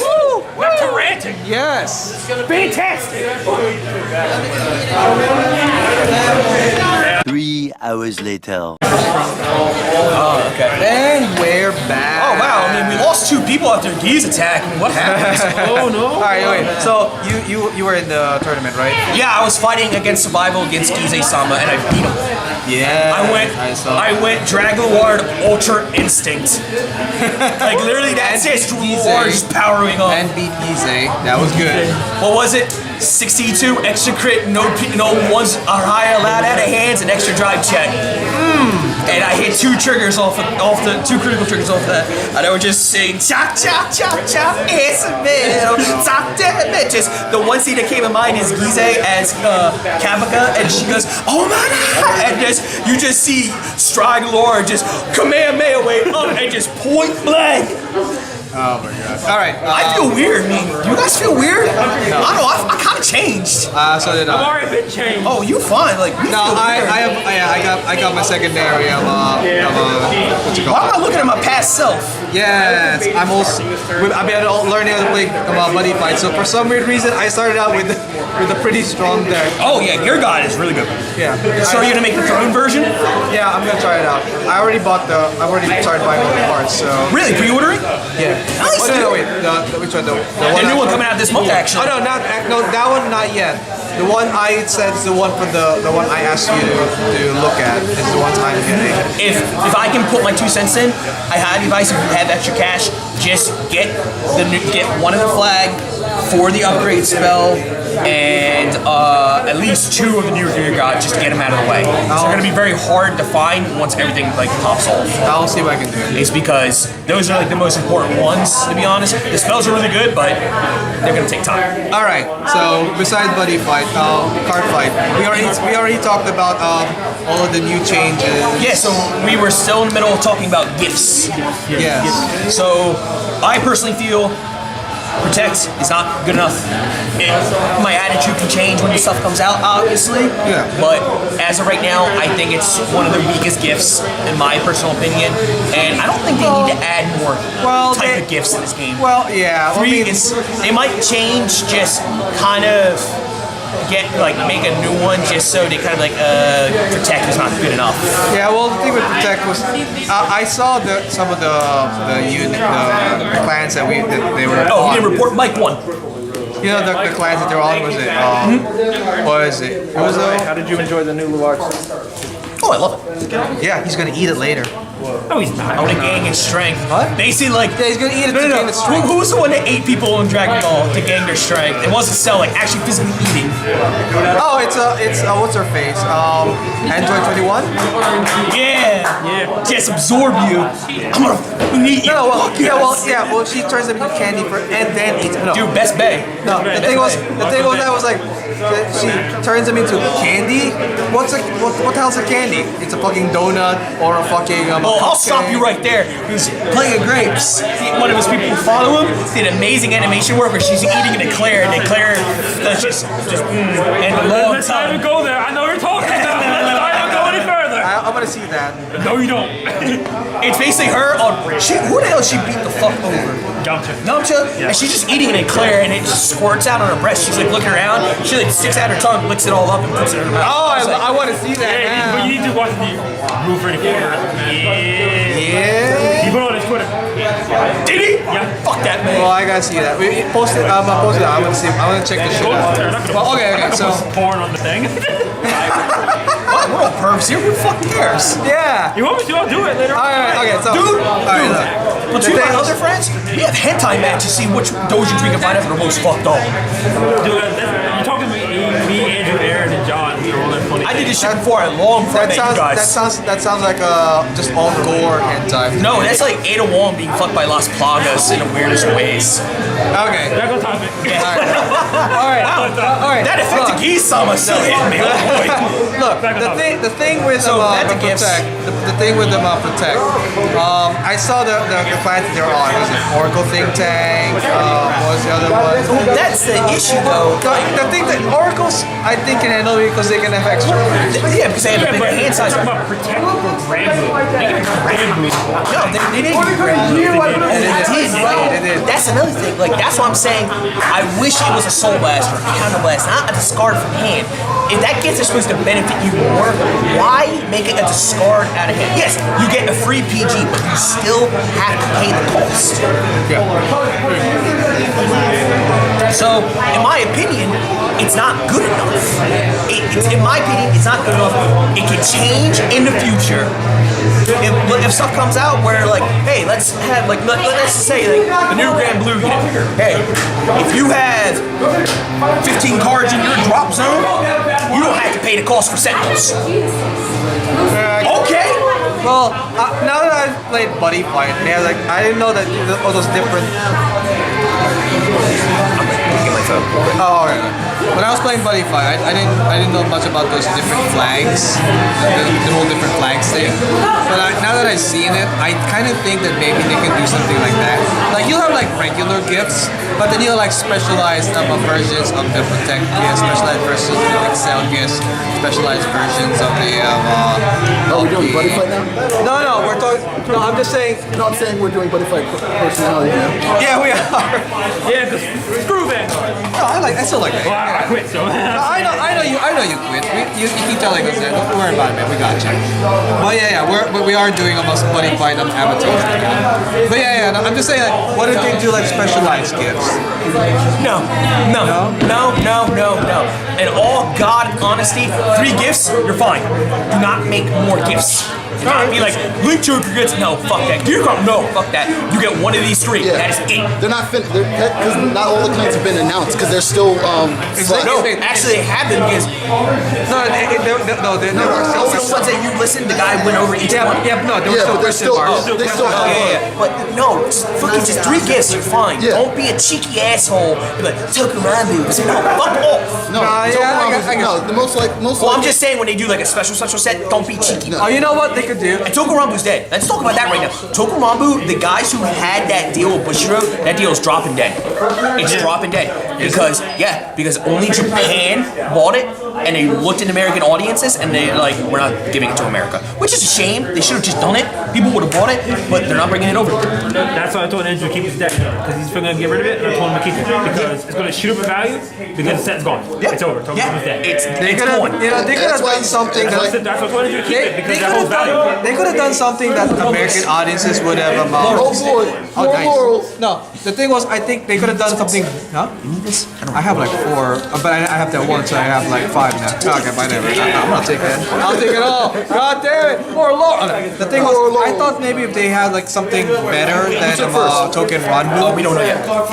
Speaker 2: Back to ranting.
Speaker 4: Yes.
Speaker 2: Fantastic.
Speaker 7: 3 hours later.
Speaker 4: And we're back.
Speaker 1: Oh wow. I mean, we lost 2 people after Geese attack. What happened?
Speaker 2: Oh no.
Speaker 4: All right, wait. So you were in the tournament, right?
Speaker 1: Yeah, I was fighting against Survival against Gize-sama and I beat him.
Speaker 4: Yeah.
Speaker 1: I went Dragon Lord Ultra Instinct. Like literally that's it. War just powering up.
Speaker 4: And beat Gize. That was good.
Speaker 1: What was it? 62 extra crit, no ones are higher allowed out of hands, and extra drive check. And I hit 2 triggers off the 2 critical triggers off that, and I would just sing chop chop chop chop. It's a middle top damage. Just the one scene that came in mind is Gize as Kapika, and she goes, "Oh my god!" And you just see Stride Lord just Kamehameha up and just point blank.
Speaker 4: Oh my god. All right.
Speaker 1: I feel weird. I mean, you guys feel weird? I don't know. I kind of changed.
Speaker 4: So did
Speaker 2: I've
Speaker 4: I.
Speaker 2: already been changed.
Speaker 1: Oh, you fine? Like we
Speaker 4: No,
Speaker 1: feel weird.
Speaker 4: I got my secondary of what's it
Speaker 1: Why am
Speaker 4: called?
Speaker 1: I looking at my past self?
Speaker 4: Yes, I'm also. I've been learning how to play buddy fight. So for some weird reason, I started out with a pretty strong deck.
Speaker 1: Oh yeah, your god is really good.
Speaker 4: Yeah.
Speaker 1: So you're gonna make the throne version?
Speaker 4: Yeah, I'm gonna try it out. I already started buying all the parts. So
Speaker 1: Really? Pre-ordering?
Speaker 4: yeah.
Speaker 1: Nice,
Speaker 4: Oh, no,
Speaker 1: dude.
Speaker 4: wait. Which one? The
Speaker 1: The new one coming out this month, actually.
Speaker 4: Oh no, that one not yet. The one I said is the one for the one I asked you to look at is the ones I'm getting.
Speaker 1: If I can put my 2 cents in, I highly advise if you have extra cash, just get one of the flag for the upgrade spell and at least 2 of the new gear god just to get them out of the way. So they're gonna be very hard to find once everything like pops off.
Speaker 4: I'll see what I can do.
Speaker 1: It's because those are like the most important ones, to be honest. The spells are really good, but they're gonna take time.
Speaker 4: All right. So besides buddy fight, card fight, we already talked about all of the new changes.
Speaker 1: Yeah, so we were still in the middle of talking about gifts.
Speaker 4: Yes.
Speaker 1: So I personally feel Protect is not good enough. My attitude can change when the stuff comes out, obviously.
Speaker 4: Yeah.
Speaker 1: But as of right now, I think it's one of the weakest gifts, in my personal opinion. And I don't think they need to add more type of gifts in this game.
Speaker 4: Well, yeah.
Speaker 1: They might change, just kind of make a new one, just so they kind of Protect is not good enough.
Speaker 4: Yeah, well, the thing with Protect was, I saw some of the clans that they were.
Speaker 1: Oh,
Speaker 4: on.
Speaker 1: you didn't report Mike 1.
Speaker 4: You know the clans that they're on. Was it? What is it? It was.
Speaker 8: How did you enjoy the new Luar?
Speaker 1: Oh, I love it.
Speaker 4: Yeah, he's gonna eat it later.
Speaker 2: No, he's not.
Speaker 1: I want to gain its strength.
Speaker 4: What?
Speaker 1: Basically,
Speaker 4: Yeah, he's gonna eat it to gain its strength.
Speaker 1: Who's the one that ate people in Dragon Ball to gain their strength? It wasn't selling, actually physically eating.
Speaker 4: Oh, it's what's her face? Android 21.
Speaker 1: Yeah. Just absorb you. I'm gonna fucking eat you.
Speaker 4: No, well,
Speaker 1: Fuck yes.
Speaker 4: well, she turns them into candy and then eats. No,
Speaker 1: Dude, best bay.
Speaker 4: no. The thing was, that was like, she turns them into candy. What the hell's a candy? It's a fucking donut or a fucking.
Speaker 1: Oh, I'll stop you right there. He's playing grapes. One of his people who follow him did amazing animation work where she's eating an eclair, and the eclair just and a long
Speaker 2: Let's not even
Speaker 1: time.
Speaker 2: go there. I know what you're talking about. Let's not even go any further.
Speaker 4: I'm gonna see that.
Speaker 2: No, you don't.
Speaker 1: It's basically her on. Who the hell she beat the fuck over? Yamcha, and she's just eating an eclair, and it just squirts out on her breast. She's like looking around. She like sticks out her tongue, licks it all up, and puts it in her mouth.
Speaker 4: Oh,
Speaker 1: It's like,
Speaker 4: I want to see that.
Speaker 2: Hey, but you need to watch the move for anything.
Speaker 4: Yeah.
Speaker 2: He put on his Twitter.
Speaker 1: did he?
Speaker 2: Yeah.
Speaker 1: Fuck that man.
Speaker 4: Well, I gotta see that. We posted. I'm gonna post it. I want to see. I want to check this shit out. Well, okay. So
Speaker 2: Porn on the thing.
Speaker 1: we're all pervs here. Who the fuck cares?
Speaker 4: Yeah.
Speaker 2: You want me to? I'll do it later.
Speaker 4: All right. Okay. So,
Speaker 1: Dude,
Speaker 4: all right. Look.
Speaker 1: But you and my other friends, we have hentai matches to see which doji we can find out the most fucked up.
Speaker 2: Dude, you talking to me, Andrew, Aaron, and John. We're all that funny.
Speaker 1: I did this shit before I long for
Speaker 4: That
Speaker 1: you guys.
Speaker 4: sounds like just all gore hentai.
Speaker 1: No, that's like Ada Wong being fucked by Las Plagas in the weirdest ways.
Speaker 4: Okay.
Speaker 2: Back on topic.
Speaker 4: All right.
Speaker 1: That affected Geese-sama still hitting me. Oh boy.
Speaker 4: Look, the thing with
Speaker 1: that's a gift.
Speaker 4: Protect, the thing with them Protect. I saw the planet they were on. Was it Oracle Think Tank? What was the other one?
Speaker 1: That's the issue though.
Speaker 4: The thing that Oracles, I think, can handle it because they can have extra.
Speaker 1: Yeah, because they have a bigger hand size.
Speaker 2: Talking about protect or grand move. They can grand move.
Speaker 1: No, they didn't do grand move.
Speaker 4: They did.
Speaker 1: That's another thing. Like that's what I'm saying. I wish it was a soul blast or a counter blast, not a discard from hand. If that gets is supposed to benefit you more, why make it a discard out of hand? Yes, you get a free PG, but you still have to pay the cost. So, in my opinion, it's not good enough. In my opinion, it's not good enough. It can change in the future. If stuff comes out where like, hey, let's have like let's say like the new Grand Blue unit. Hey, if you have 15 cards in your drop zone, you don't have to pay the cost for Sentinels. Okay.
Speaker 4: Well, now that I've played Buddy Fight, man, like I didn't know that all those different. Oh, okay. When I was playing Buddy Fight, I didn't know much about those different flags, the whole different flags thing. But now that I've seen it, I kind of think that maybe they can do something like that. Like you'll have like regular gifts, but then you'll like specialized versions of the Protect gifts, specialized versions of the Excel gifts, specialized versions of the.
Speaker 5: Oh, we're doing Buddy Fight now?
Speaker 4: No, we're talking. No, I'm just saying.
Speaker 5: No, I'm saying we're doing Buddy Fight personality now.
Speaker 4: Yeah, we are.
Speaker 2: Yeah, because screw Vanguard.
Speaker 4: No, I still like that.
Speaker 2: Well, I quit, so.
Speaker 4: I know you quit. You keep telling us that. Don't worry about it, man. We got you. But yeah, we are doing almost Buddy Fight of avatars. But yeah, no, I'm just saying, like, what if they do like specialized gifts?
Speaker 1: No. In all God honesty, 3 gifts, you're fine. Do not make more gifts. Do not be like, Link Joker gets, no, fuck that. Gear Crop, no, fuck that. You get one of these 3.
Speaker 5: Yeah.
Speaker 1: That is it.
Speaker 5: They're not finished. Because not all the clans have been announced because they're still.
Speaker 1: No, actually they have them because
Speaker 4: They're not.
Speaker 1: those are the ones that you listen, the guy went over each one.
Speaker 4: Yeah, no,
Speaker 5: Yeah, but they're still. They still have.
Speaker 1: Yeah. But no, it's fucking just 3 gifts, you're fine.
Speaker 5: Yeah.
Speaker 1: Don't be a cheeky asshole. Be like, Tokuranbu. No, fuck off.
Speaker 5: No, the most
Speaker 1: Well, I'm just saying when they do like a special set, don't be cheeky.
Speaker 4: Oh, you know what they could do?
Speaker 1: And Tokurambu's dead. Let's talk about that right now. Tokurambu, the guys who had that deal with Bushiroad, that deal is dropping dead. It's dropping dead. Because only Japan bought it, and they looked at American audiences, and they're like, we're not giving it to America. Which is a shame. They should have just done it. People would have bought it, but they're not bringing it over.
Speaker 2: That's why I told Andrew to keep his deck, because he's going to get rid of it, and I told him to keep it, because it's going to shoot up in value, because the set's gone.
Speaker 1: Yeah.
Speaker 2: It's over. Tokurambu's dead.
Speaker 1: It's
Speaker 4: gone. They could have done something.
Speaker 2: That's why I told Andrew to keep it, because that holds value.
Speaker 4: They could have done something that American audiences would have.
Speaker 5: Oh boy,
Speaker 4: Oh,
Speaker 5: more
Speaker 4: nice.
Speaker 5: morals.
Speaker 4: No, the thing was, I think they could have done something. Huh? I have like 4, but I have that one, so I have like 5 now. Okay, whatever. I'm not taking it. I'll take it all. God damn it! More lore. The thing was, I thought maybe if they had like something better than Token Ranbu.
Speaker 1: We don't know yet.
Speaker 4: Like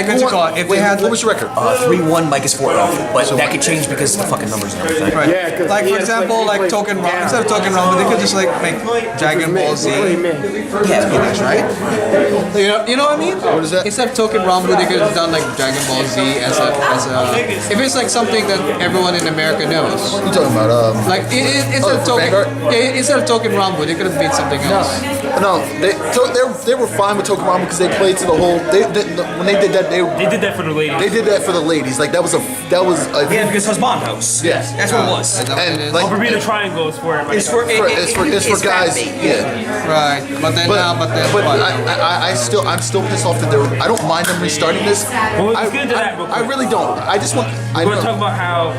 Speaker 4: what's it called? If they had.
Speaker 5: What was your record?
Speaker 1: 3-1, Mike is 4-0. But that could change because of the fucking numbers and everything.
Speaker 4: Right. Yeah, like for example, like Token Ranbu. Instead of Token Ranbu, they could just like make Dragon Ball Z.
Speaker 1: Yeah,
Speaker 4: That's right. You know what I mean?
Speaker 5: What is that?
Speaker 4: Instead of Token Ranbu, they could have done like Dragon Ball Z as a if it's like something that everyone in America knows.
Speaker 5: You talking about
Speaker 4: Like instead of Token, instead of Token Ranbu, they could have made something else.
Speaker 5: No, they were fine with Tokurambu because they played to the whole. When they did that,
Speaker 2: They did that for the ladies.
Speaker 5: they did that for the ladies. Like that was a
Speaker 1: Yeah, because husband house.
Speaker 5: Yes.
Speaker 1: That's what it was.
Speaker 5: and like
Speaker 2: Bermuda Triangle is for everybody.
Speaker 1: It's for
Speaker 5: guys. Yeah.
Speaker 4: Right, but then
Speaker 5: I'm still pissed off that I don't mind them restarting this.
Speaker 2: Well, let's get into that real quick.
Speaker 5: I really don't. I just want.
Speaker 2: We're going to talk about how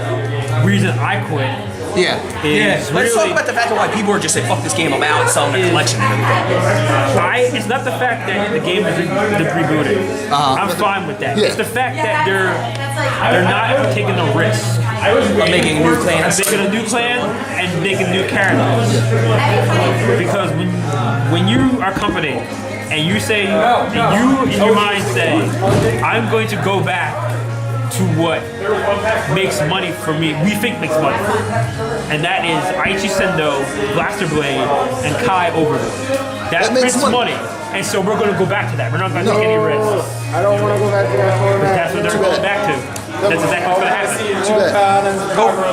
Speaker 2: reason I quit
Speaker 4: yeah.
Speaker 2: is
Speaker 1: Let's talk
Speaker 2: really...
Speaker 1: about the fact of why people are just like, fuck this game, I'm out, selling the collection and everything.
Speaker 2: It's not the fact that the game is rebooted. I'm fine with that.
Speaker 5: Yeah.
Speaker 2: It's the fact that they're not taking the risk.
Speaker 1: I'm making a new clan.
Speaker 2: I'm making a new clan and making new characters. Because when you are company and you say, you in your mind say, I'm going to go back to what makes money for me, we think makes money. And that is Aichi Sendo, Blaster Blade, and Kai Overlord. That makes money. And so we're going to go back to that. We're not going to take any risks.
Speaker 8: I don't want to go back to that format.
Speaker 2: That's what they're going back to. That's exactly what's going to happen.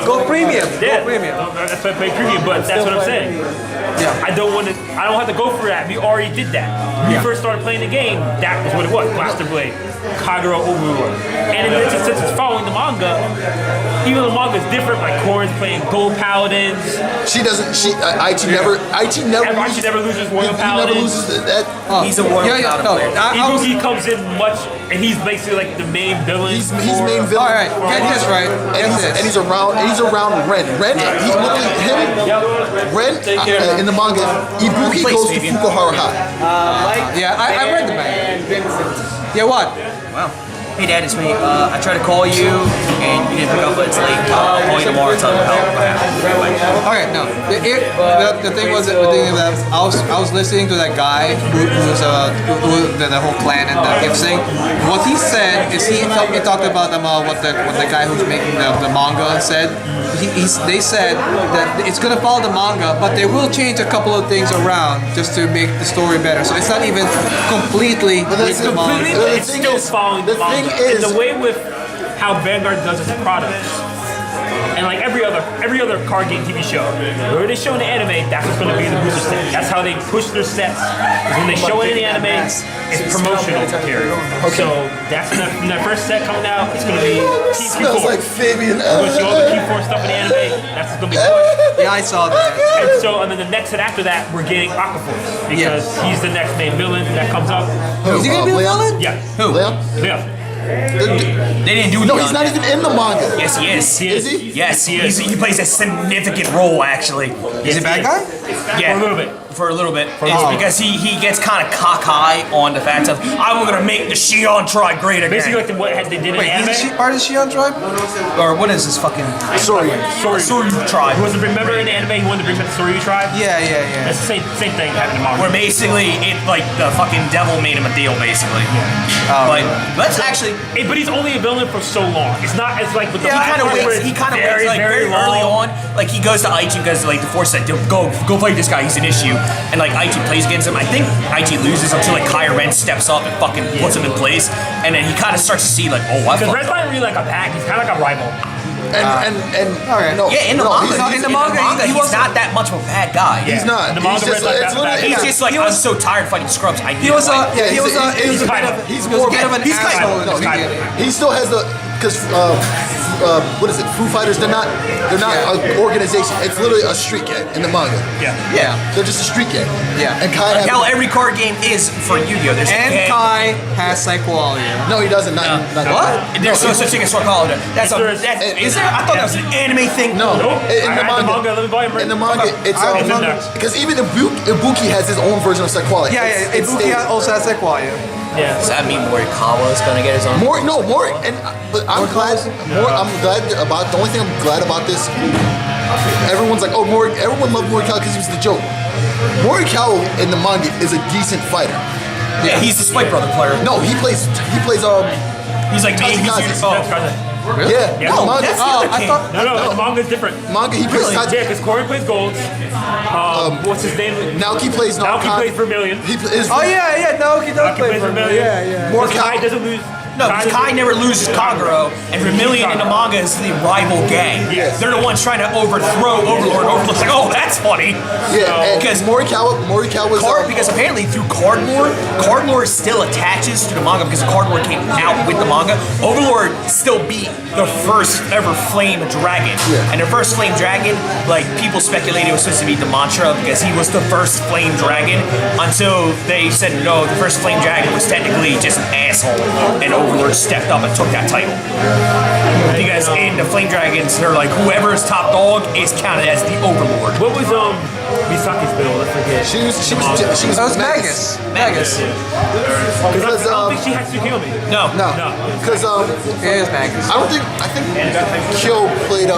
Speaker 4: Go premium.
Speaker 2: Yeah.
Speaker 4: Go premium.
Speaker 2: That's why I play premium, but that's what I'm saying.
Speaker 4: Yeah.
Speaker 2: I don't have to go for that. We already did that. When we first started playing the game, that was what it was. Blaster Blade, Kagura Overlord. And since it's following the manga, even the manga is different. Like Korn's playing Gold Paladins.
Speaker 5: She doesn't. Aichi never
Speaker 2: loses Royal
Speaker 5: He never
Speaker 2: Paladins.
Speaker 5: loses that.
Speaker 1: He's a Royal Paladin player.
Speaker 2: Ibuki comes in much, and he's basically like the main villain.
Speaker 5: He's main villain.
Speaker 4: All right, get this right.
Speaker 5: And he's around Ren. Ren, in the manga, Ibuki goes to Fukuhara High.
Speaker 4: Yeah, I read the manga. Yeah, what?
Speaker 1: Wow. Hey Dad, it's me. I tried to call you and you didn't pick up, but it's late. I'll call you tomorrow. Tell you how.
Speaker 4: Okay, no. The thing was that I was listening to that guy who the whole clan and the gift thing. What he said is he talked about what the guy who's making the manga said. They said that it's gonna follow the manga, but they will change a couple of things around just to make the story better. So it's not even completely with the manga.
Speaker 2: It's still following the manga. And the way with how Vanguard does its products, and like every other card game TV show, where they show in the anime, that's what's going to be the booster set. That's how they push their sets. Is when they show it in the anime, it's promotional material. So that's when that first set coming out, it's going to be Team
Speaker 5: Smells
Speaker 2: Q4.
Speaker 5: like Fabian.
Speaker 2: We're going to show all the Q4 stuff in the anime. That's what's going to be pushed.
Speaker 4: Yeah, I saw that.
Speaker 2: And then the next set after that, we're getting Aquaforce because he's the next main villain that comes up.
Speaker 4: Is he gonna be a villain?
Speaker 2: Yeah.
Speaker 1: Who?
Speaker 5: Leon?
Speaker 2: Yeah.
Speaker 1: They didn't do
Speaker 5: No,
Speaker 1: Leon
Speaker 5: he's not
Speaker 1: yet.
Speaker 5: even in the manga.
Speaker 1: Yes, he is.
Speaker 5: Is he?
Speaker 1: Yes, he is. He plays a significant role, actually.
Speaker 4: Is he a bad guy?
Speaker 1: Yeah.
Speaker 2: For a little bit.
Speaker 1: For a little bit. It's because he gets kind of cock-high on the fact of, I'm going to make the Shion tribe great again.
Speaker 2: Basically like what they did in
Speaker 4: Wait,
Speaker 2: anime.
Speaker 4: he's part of the Shion tribe?
Speaker 1: Or what is this fucking...
Speaker 5: Sorry.
Speaker 1: Soryu tribe.
Speaker 2: He wasn't remember in the anime. He wanted to bring back the Soryu tribe.
Speaker 4: Yeah.
Speaker 2: That's the same thing happened to manga.
Speaker 1: Where basically, the fucking devil made him a deal, basically. But let's actually...
Speaker 2: But he's only a villain for so long. It's not as like with the last one where it's
Speaker 1: He kind of
Speaker 2: very,
Speaker 1: waits, like, very early on. Like, he goes to Aichi because, like, the Force said, go fight this guy, he's an issue. And, like, Aichi plays against him. I think Aichi loses until, like, Kai Ren steps up and fucking puts him in place. And then he kind of starts to see, like, oh, I
Speaker 2: because
Speaker 1: fucked
Speaker 2: Red's
Speaker 1: up.
Speaker 2: not really like a pack. He's kind of like a rival.
Speaker 5: No,
Speaker 1: Yeah, in the manga,
Speaker 5: he
Speaker 1: he's not that much of a bad guy.
Speaker 5: He's not.
Speaker 2: In the manga,
Speaker 5: He's just,
Speaker 2: Red's like
Speaker 5: it's
Speaker 2: that.
Speaker 5: literally,
Speaker 1: He's just like, I'm so tired fighting scrubs. I need
Speaker 4: He was
Speaker 1: to fight.
Speaker 4: he's a bit of
Speaker 5: he's
Speaker 4: he was
Speaker 5: more
Speaker 4: a bit of an
Speaker 1: he's kind
Speaker 4: asshole.
Speaker 1: of-
Speaker 5: No,
Speaker 4: in the beginning.
Speaker 5: he still has the because what is it? Foo Fighters. They're not an organization. It's literally a street gang in the manga.
Speaker 1: Yeah.
Speaker 5: They're just a street gang.
Speaker 4: Yeah.
Speaker 5: And Kai has.
Speaker 1: Hell, every card game is for Yu-Gi-Oh! There's a
Speaker 4: And
Speaker 1: gang.
Speaker 4: Kai has Psychoalia.
Speaker 5: No, he doesn't. Not
Speaker 4: What?
Speaker 1: There's no such thing as Psychology. Is there? I thought that was an anime thing.
Speaker 5: No.
Speaker 2: Nope.
Speaker 5: In
Speaker 2: I
Speaker 5: the
Speaker 2: had the
Speaker 5: manga.
Speaker 2: manga. Let me buy him.
Speaker 5: In the manga, it's
Speaker 2: It's in there.
Speaker 5: because even Ibuki has his own version of Psychoalia.
Speaker 4: Yeah.
Speaker 5: It's
Speaker 4: Ibuki
Speaker 5: stated.
Speaker 4: also has Psychoalia.
Speaker 2: Yeah.
Speaker 1: Does that mean Morikawa is gonna get his own?
Speaker 5: More, and but I'm glad. I'm glad about the only thing I'm glad about this. Everyone's like, oh, everyone loved Morikawa because he was the joke. Morikawa in the manga is a decent fighter.
Speaker 1: Yeah, he's the Spike Brother player.
Speaker 5: No, he plays.
Speaker 1: He's like me.
Speaker 5: Tatsukaze.
Speaker 2: Really?
Speaker 5: Yeah,
Speaker 2: Yeah.
Speaker 5: no,
Speaker 1: Oh,
Speaker 5: manga.
Speaker 1: that's the other
Speaker 4: I
Speaker 1: king.
Speaker 4: thought.
Speaker 2: No, the manga's different.
Speaker 5: Manga, he plays.
Speaker 2: Yeah, because Corey plays Golds. What's his name?
Speaker 5: Naoki plays
Speaker 2: Naoki plays Vermilion.
Speaker 5: He plays.
Speaker 4: Oh yeah. No, he does
Speaker 2: Naoki
Speaker 4: play
Speaker 2: plays
Speaker 4: for
Speaker 2: Vermilion.
Speaker 4: Yeah.
Speaker 2: Because Kai doesn't lose.
Speaker 1: No, because Kai never loses Kaguro, and Vermilion in the manga is the rival gang.
Speaker 2: Yes.
Speaker 1: They're the ones trying to overthrow Overlord. Overlord's like, oh, that's funny.
Speaker 5: Yeah, and
Speaker 1: because
Speaker 5: Morikawa's.
Speaker 1: because apparently through Cardlore still attaches to the manga because Cardlore came out with the manga. Overlord still beat the first ever Flame Dragon.
Speaker 5: Yeah.
Speaker 1: And the first Flame Dragon, like, people speculated it was supposed to be the Mantra because he was the first Flame Dragon until they said no, the first Flame Dragon was technically just an asshole and Overlord stepped up and took that title. Because in the Flame Dragons, they're like, whoever is top dog is counted as the Overlord.
Speaker 2: What was Misaki's build? I forget.
Speaker 5: She was
Speaker 4: That was Magus.
Speaker 5: Because
Speaker 2: think she has to kill me.
Speaker 1: No.
Speaker 5: No, because
Speaker 4: It is, man.
Speaker 5: I think Kyo played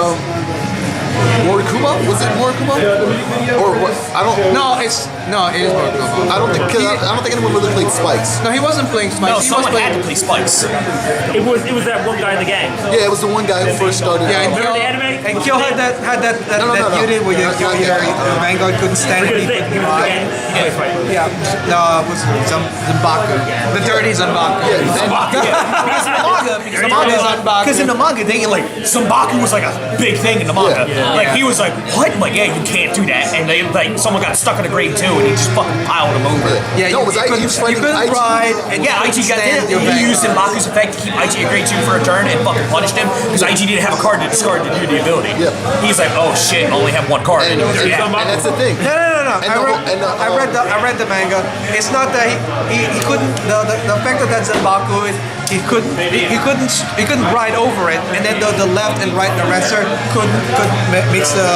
Speaker 5: Morikuma? Was it Morikuma? Or what? I don't.
Speaker 4: No, it is Morikuma.
Speaker 5: I don't think anyone really played Spikes.
Speaker 4: No, he wasn't playing Spikes.
Speaker 1: No,
Speaker 4: he
Speaker 1: someone
Speaker 4: was
Speaker 1: had
Speaker 4: playing.
Speaker 1: to play Spikes.
Speaker 2: It was that one guy in the gang.
Speaker 5: Yeah, it was the one guy who first started.
Speaker 4: Yeah, and
Speaker 2: Remember the anime?
Speaker 4: And Kyo had that
Speaker 5: No.
Speaker 4: unit where your Vanguard couldn't stand
Speaker 2: He
Speaker 4: it.
Speaker 2: was
Speaker 4: He
Speaker 2: in the
Speaker 4: couldn't
Speaker 2: gang.
Speaker 4: ride.
Speaker 2: He plays fight.
Speaker 4: Yeah, was Zanbaku. The dirty Zanbaku.
Speaker 1: Because in the manga, they like Zambaku was like a big thing in the manga. Like he was like, what? I'm like, yeah, you can't do that. And they like someone got stuck in a grade 2 and he just fucking piled him over.
Speaker 4: Yeah,
Speaker 5: No, it was
Speaker 4: you
Speaker 5: he was fighting
Speaker 4: couldn't
Speaker 5: IG.
Speaker 4: ride. And
Speaker 1: Yeah, IG got
Speaker 4: stand
Speaker 1: that.
Speaker 4: your
Speaker 1: He used
Speaker 4: Vanguard.
Speaker 1: Zambaku's effect to keep IG at grade 2 for a turn and fucking punished him because IG didn't have a card to discard to do the ability.
Speaker 5: Yeah.
Speaker 1: He's like, oh shit, I only have one card.
Speaker 5: And,
Speaker 1: And,
Speaker 5: and that's the thing.
Speaker 4: No.
Speaker 5: And
Speaker 4: I read the manga. It's not that he couldn't. The effect of that Zanbaku is he couldn't ride over it, and then the left and right arrestor couldn't makes the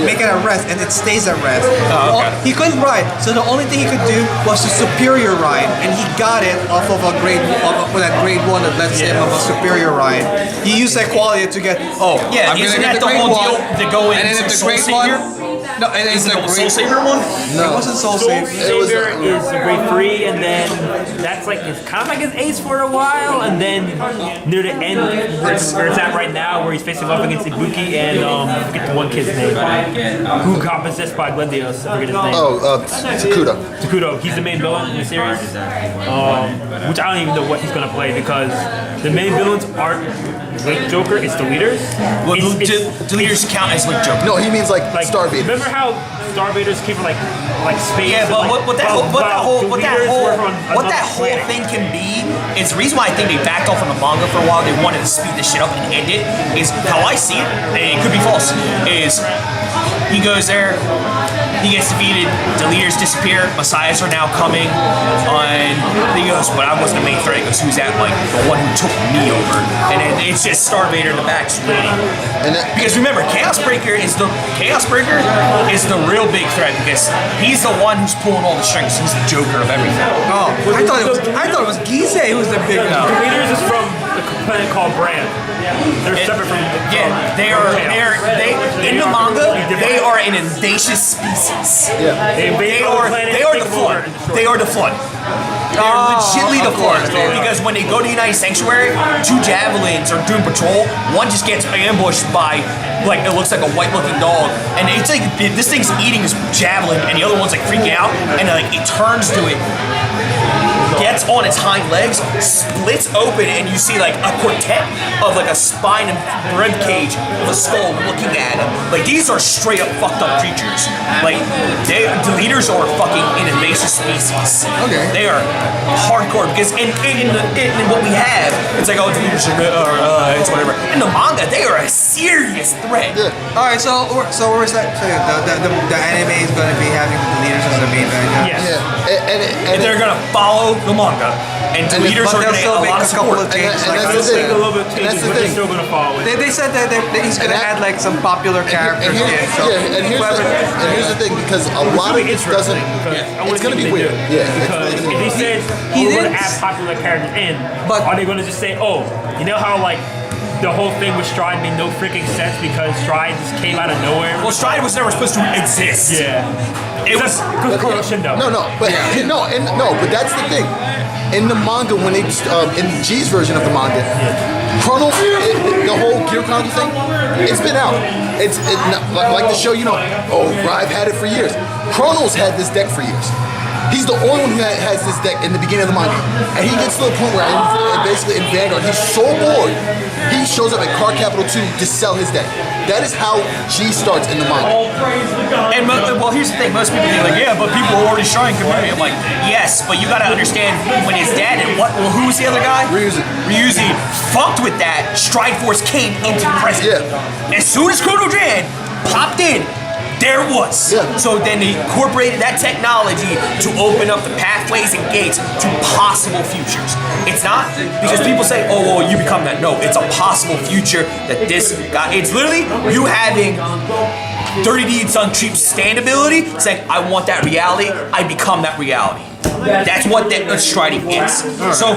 Speaker 4: make it a rest, and it stays at rest. He couldn't ride, so the only thing he could do was a superior ride, and he got it off of a grade with that grade 1 that lets him have a superior ride. He used that quality to get
Speaker 1: Yeah,
Speaker 4: I'm
Speaker 1: isn't
Speaker 4: gonna get
Speaker 1: that the
Speaker 4: grade
Speaker 1: whole
Speaker 4: 1,
Speaker 1: deal to go
Speaker 4: and then
Speaker 1: into
Speaker 4: if the
Speaker 1: Soul
Speaker 4: grade
Speaker 1: Savior?
Speaker 4: 1. No, and it's
Speaker 1: Isn't
Speaker 4: the
Speaker 1: it the
Speaker 4: grade.
Speaker 1: Soul Savior one?
Speaker 4: It wasn't Soul
Speaker 2: Soul
Speaker 4: Savior.
Speaker 2: Savior is the grade 3, and then that's like it's kind of like his ace for a while, and then near the end, where it's at right now, where he's facing off against Ibuki and I forget the one kid's name, who got possessed by Glendios. I forget his name.
Speaker 5: Takuda.
Speaker 2: Takudo. He's the main villain in the series, which I don't even know what he's gonna play because the main villains aren't Link Joker. It's the leaders.
Speaker 1: Well,
Speaker 2: It's-
Speaker 1: the leaders count as like Joker.
Speaker 5: No, he means like Starvaders.
Speaker 2: Remember how Starvaders came from like space?
Speaker 1: Yeah, but
Speaker 2: and,
Speaker 1: what that whole
Speaker 2: another planet.
Speaker 1: thing can be is the reason why I think they backed off on the manga for a while. They wanted to speed this shit up and end it. Is how I see it, and it could be false. Is he goes there, he gets defeated, the leaders disappear, messiahs are now coming, and he goes, but I wasn't the main threat. He goes, who's that? Like the one who took me over, and then it's just Starvader in the back just waiting.
Speaker 5: And that,
Speaker 1: Because remember, Chaos Breaker is the real big threat because he's the one who's pulling all the strings. He's the Joker of everything.
Speaker 4: Oh, I thought it was Gisei who was the big
Speaker 2: The leaders is from the planet called Brand. They're separate from.
Speaker 1: Yeah, they in the manga. They are an invasive species. They are the flood. They are the flood. They're legitly the flood because when they go to United Sanctuary, 2 javelins are doing patrol. One just gets ambushed by like it looks like a white-looking dog, and it's like this thing's eating his javelin, and the other one's like freaking out, and like it turns to it. Gets on its hind legs, splits open, and you see like a quartet of like a spine and rib cage with a skull looking at him. Like these are straight up fucked up creatures. Like the leaders are fucking an invasive species.
Speaker 5: Okay.
Speaker 1: They are hardcore because in what we have, it's like oh the leaders are it's whatever. In the manga, they are a serious threat.
Speaker 5: yeah.
Speaker 4: All right, so where's that? So the anime is going to be having the leaders as the main thing.
Speaker 2: Yes.
Speaker 5: Yeah.
Speaker 1: And they're gonna follow the manga, and the leaders are
Speaker 4: But
Speaker 1: gonna
Speaker 4: they'll
Speaker 1: get a
Speaker 4: still
Speaker 1: lot
Speaker 4: make
Speaker 1: of
Speaker 4: a couple
Speaker 1: support.
Speaker 4: of changes.
Speaker 5: And
Speaker 4: Like
Speaker 5: that's the thing.
Speaker 2: A little bit
Speaker 5: And that's
Speaker 2: changes,
Speaker 5: the
Speaker 2: but they're
Speaker 5: thing.
Speaker 2: still gonna follow it.
Speaker 4: they said that he's going to add like some popular characters in. So
Speaker 5: And here's the thing, because a lot of this doesn't. It's gonna be weird. Yeah.
Speaker 2: Because
Speaker 5: It's
Speaker 2: if he says
Speaker 4: He
Speaker 2: we're going to
Speaker 4: didn't-
Speaker 2: add popular characters in,
Speaker 4: But-
Speaker 2: are they going to just say, oh, you know how like the whole thing with Stride made no freaking sense because Stride just came out of nowhere?
Speaker 1: Well, Stride was never supposed to exist.
Speaker 2: Yeah.
Speaker 1: It was.
Speaker 2: Because Shindo.
Speaker 5: But that's the thing. In the manga, when they in G's version of the manga, Chrono, the whole Gear Chronicle thing, it's been out. It's like the show, Rive had it for years. Chrono's had this deck for years. He's the only one who has this deck in the beginning of the manga. And he gets to the point where basically in Vanguard, he's so bored, he shows up at Card Capital 2 to sell his deck. That is how G starts in the manga.
Speaker 1: And well, here's the thing: most people think like, yeah, but people are already showing community. I'm like, yes, but you gotta understand when his dad and who was the other guy? Ryuzi fucked with that. Stride Force came into the present.
Speaker 5: Yeah.
Speaker 1: As soon as Chrono Jan popped in, there it was.
Speaker 5: Yeah.
Speaker 1: So then they incorporated that technology to open up the pathways and gates to possible futures. It's not because people say, oh, well, you become that. No, it's a possible future that this guy, it's literally you having Dirty Deeds on cheap stand ability, saying, I want that reality, I become that reality. That's what that striding is. So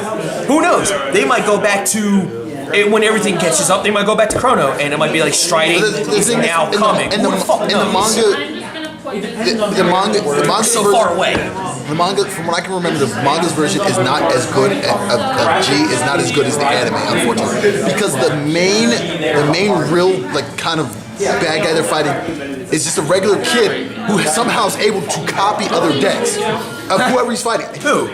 Speaker 1: who knows? They might go back to. When everything catches up, they might go back to Chrono, and it might be like striding is now coming.
Speaker 5: In the manga
Speaker 1: so
Speaker 5: version,
Speaker 1: far away.
Speaker 5: The manga, from what I can remember, the manga's version is not as good. Of G is not as good as the anime, unfortunately, because the main real like kind of bad guy they're fighting is just a regular kid who somehow is able to copy other decks of whoever he's fighting.
Speaker 1: Who?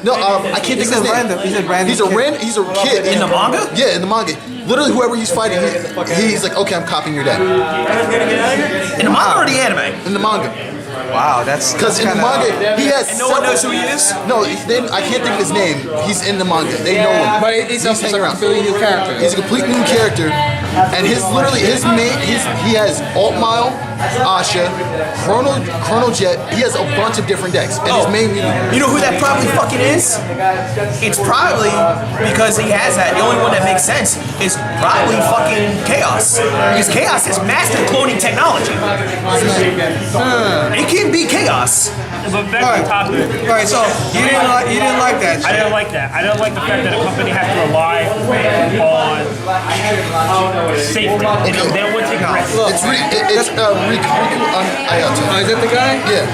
Speaker 5: No, I can't think of his name. He's a kid
Speaker 1: In the manga?
Speaker 5: Yeah, in the manga. Literally, whoever he's fighting, he's like, okay, I'm copying your deck.
Speaker 1: In the manga or the anime?
Speaker 5: In the manga.
Speaker 4: Wow, that's
Speaker 5: Because in the manga, he has.
Speaker 1: And no one knows who he is?
Speaker 5: No, I can't think of his name. He's in the manga. They know him.
Speaker 4: But he's a
Speaker 5: hanging around.
Speaker 4: completely new character.
Speaker 5: He's a completely new character, and he has Alt Mile, Asha, Chrono Jet. He has a bunch of different decks, and his main.
Speaker 1: You know who that probably fucking is? It's probably because he has that. The only one that makes sense is probably fucking Chaos. Because Chaos has mastered cloning technology. It can be Chaos.
Speaker 2: But back to the topic.
Speaker 4: Alright, so you didn't like that
Speaker 2: I
Speaker 4: shit.
Speaker 2: don't like that. I don't like the fact that a company has to rely on safety. They don't want to take risks.
Speaker 5: It's Riku Ayato.
Speaker 4: Oh, is that the guy?
Speaker 5: Yeah.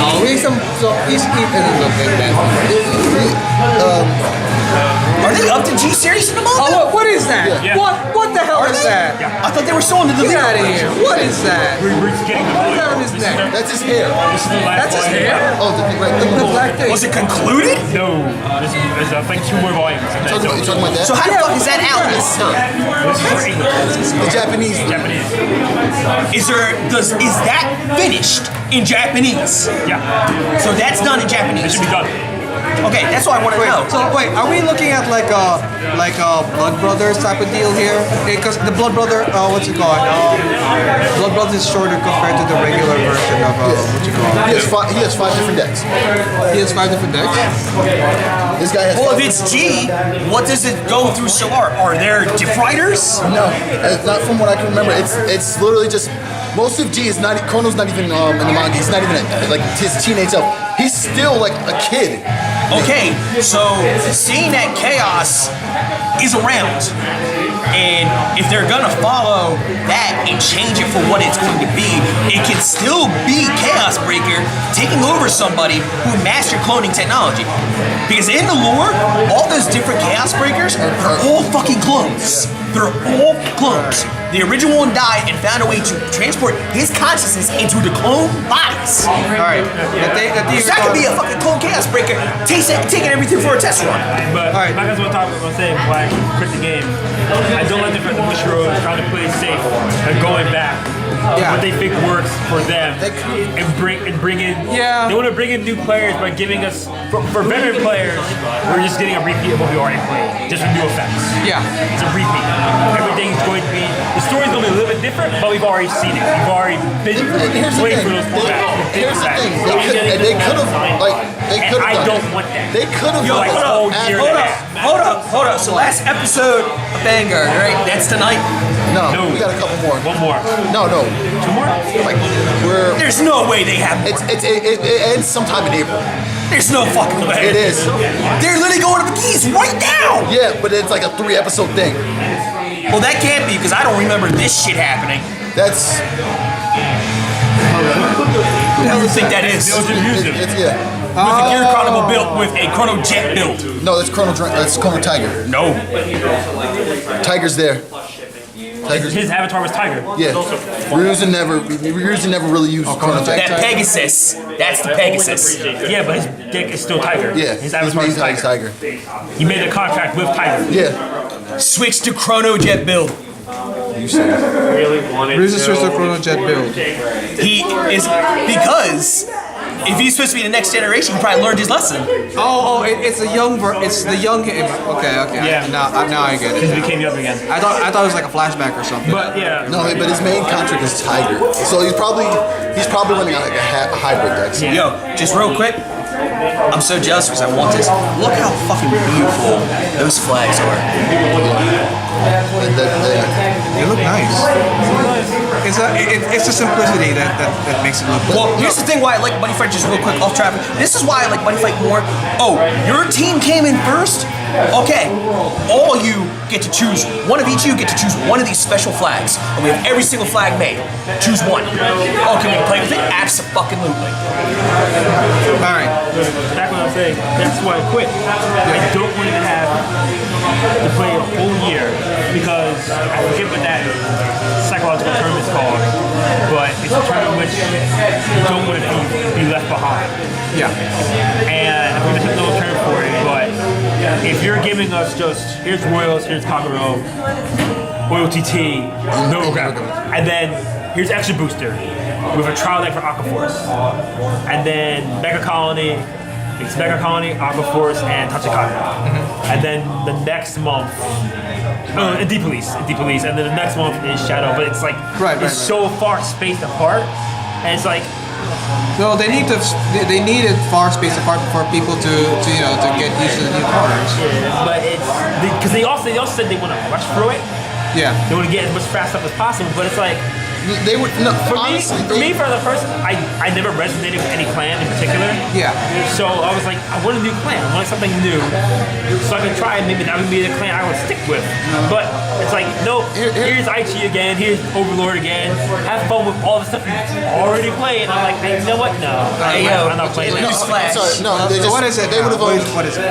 Speaker 4: Oh, he's doesn't look like that.
Speaker 1: Are they up to G series in the manga?
Speaker 4: Oh, what is that?
Speaker 2: Yeah.
Speaker 4: What the hell is that?
Speaker 1: I thought they were still in the
Speaker 4: Get out of here. What is that?
Speaker 2: We're getting the
Speaker 4: What's that on his neck?
Speaker 5: That's his hair.
Speaker 2: This is the last
Speaker 4: That's his
Speaker 2: volume.
Speaker 4: hair?
Speaker 5: Oh,
Speaker 4: The black thing.
Speaker 1: Was it concluded?
Speaker 2: No, this is like 2 more volumes.
Speaker 5: You talking about that?
Speaker 1: So how the fuck is that out this time?
Speaker 2: This is for English.
Speaker 5: The Japanese.
Speaker 2: Japanese.
Speaker 1: Is that finished in Japanese?
Speaker 2: Yeah,
Speaker 1: So that's done in
Speaker 2: it
Speaker 1: Japanese.
Speaker 2: should be done.
Speaker 1: Okay, that's what I want to know.
Speaker 4: So wait, are we looking at like a Blood Brothers type of deal here? Because the Blood Brother, what's it called? Blood Brothers is shorter compared to the regular version of what you call it.
Speaker 5: He has 5 different decks.
Speaker 4: He has 5 different decks.
Speaker 5: This guy has.
Speaker 1: Well, if
Speaker 5: 5
Speaker 1: it's G, what does it go through so far? Are there diff writers?
Speaker 5: No, it's not from what I can remember. It's literally just most of G is not. Chrono's not even in the manga. He's not even like his teenage self. He's still like a kid.
Speaker 1: Okay, so seeing that Chaos is around, and if they're gonna follow that and change it for what it's going to be, it can still be Chaos Breaker taking over somebody who mastered cloning technology. Because in the lore, all those different Chaos Breakers are all fucking clones. They're all clones. The original one died and found a way to transport his consciousness into the clone bodies.
Speaker 4: Alright.
Speaker 1: So that could be a fucking clone Chaos Breaker taking everything for a test run.
Speaker 2: But
Speaker 4: Alright.
Speaker 2: like I was going to say when I quit the game, I don't like the fact that Mushiro is trying to play safe and going back.
Speaker 4: Yeah.
Speaker 2: What they think works for them and bring in.
Speaker 4: Yeah.
Speaker 2: They want to bring in new players by giving us for veteran players. We're just getting a repeat of what we already played, just with new effects.
Speaker 4: Yeah.
Speaker 2: It's a repeat. Everything's going to be the story's going to be a little bit different, but we've already seen it. We've already been waiting for those formats.
Speaker 5: Here's the thing. They could have
Speaker 2: I don't want that.
Speaker 5: They could have.
Speaker 2: Like a whole year and a half.
Speaker 1: Hold up. So last episode of Vanguard, right? That's tonight.
Speaker 5: No,
Speaker 2: No.
Speaker 5: we got a couple more.
Speaker 2: One more.
Speaker 5: No.
Speaker 2: 2 more?
Speaker 5: Like we're.
Speaker 1: There's no way they have.
Speaker 5: It ends sometime in April.
Speaker 1: There's no fucking way.
Speaker 5: It is.
Speaker 1: They're literally going to the keys right now.
Speaker 5: Yeah, but it's like a 3-episode thing.
Speaker 1: Well, that can't be because I don't remember this shit happening.
Speaker 5: That's.
Speaker 1: Who do you think that is?
Speaker 2: Belgian music.
Speaker 5: Yeah.
Speaker 1: With a Gear Chrono build, with a Chrono Jet build.
Speaker 5: No, that's Chrono Tiger.
Speaker 1: No.
Speaker 5: Tiger's there. Tiger's.
Speaker 2: His avatar was Tiger.
Speaker 5: Yeah. Ryuzen never really used Chrono Tiger.
Speaker 1: That Pegasus. That's the Pegasus.
Speaker 2: Yeah, but his dick is still Tiger.
Speaker 5: Yeah.
Speaker 2: His
Speaker 5: He's
Speaker 2: avatar
Speaker 5: made
Speaker 2: is Tiger.
Speaker 5: Tiger.
Speaker 2: He made a contract with Tiger.
Speaker 5: Yeah.
Speaker 1: Switch to Chrono Jet build.
Speaker 4: Bruiser switched to Chrono Jet build.
Speaker 1: He is because if he's supposed to be the next generation, he probably learned his lesson.
Speaker 4: It's the young it's the young him. Okay.
Speaker 2: Yeah.
Speaker 4: Now I get
Speaker 2: He
Speaker 4: it.
Speaker 2: became young again.
Speaker 4: I thought it was like a flashback or something.
Speaker 2: But yeah.
Speaker 5: No, but his main contract is Tiger. So he's probably running like a hybrid deck.
Speaker 1: Yo, just real quick. I'm so jealous because I want this. Look how fucking beautiful those flags are.
Speaker 4: They look nice. It's the simplicity that makes it look good.
Speaker 1: Well, here's the thing why I like Buddy Fight, just real quick, off traffic. This is why I like Buddy Fight more. Oh, your team came in first? Okay, all you get to choose, one of each of you get to choose one of these special flags. And we have every single flag made. Choose one. Oh, can we play with it? Absolutely.
Speaker 4: Alright.
Speaker 2: Back when I was saying, that's why I quit. I don't want to have to play a whole year because I forget what that psychological term is called, but it's a term in which you don't want to be left behind.
Speaker 4: Yeah.
Speaker 2: And I think there's no term for it, but if you're giving us just, here's Royals, here's Kagero, Oil TT, no and then here's Extra Booster with a trial deck for Aqua Force, and then Mega Colony, it's Mega Colony, Aqua Force, and Tachikana. And then the next month, D Police, and then the next month is Shadow, but it's like, it's so far spaced apart, and it's like,
Speaker 4: no, they need it far spaced apart for people to get used to the new cards.
Speaker 2: Yeah, but it's because they also said they want to rush through it.
Speaker 4: Yeah,
Speaker 2: they want to get as much fast stuff as possible, but it's like
Speaker 5: they would no.
Speaker 2: For
Speaker 5: honestly,
Speaker 2: me, for the person, I never resonated with any clan in particular.
Speaker 4: Yeah.
Speaker 2: So I was like, I want a new clan. I want something new, so I can try and maybe that would be the clan I would stick with. But it's like, no, here's Aichi again, here's Overlord again. Have fun with all the stuff you already played. And I'm like, hey, you know what? No, I'm not playing that.
Speaker 1: Newsflash.
Speaker 4: So what is it?
Speaker 5: They would have always.
Speaker 4: What is it?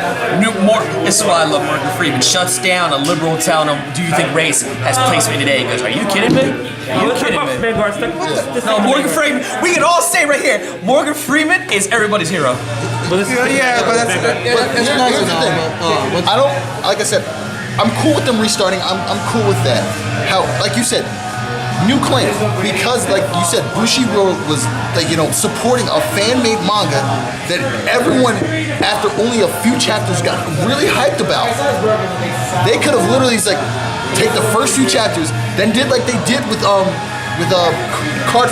Speaker 1: This is why I love Morgan Freeman. Shuts down a liberal telling him, "Do you think race has placement today?" He goes, "Are you kidding me? Are you kidding me?"
Speaker 2: Vanguard stuff.
Speaker 1: No, Morgan Freeman. We can all say right here, Morgan Freeman is everybody's hero.
Speaker 4: But that's
Speaker 5: Here's the thing. I don't, like I said, I'm cool with them restarting. I'm cool with that. How, like you said, new clan, because like you said, Bushiroad was like, supporting a fan-made manga that everyone, after only a few chapters, got really hyped about. They could have literally take the first few chapters, then did like they did with Card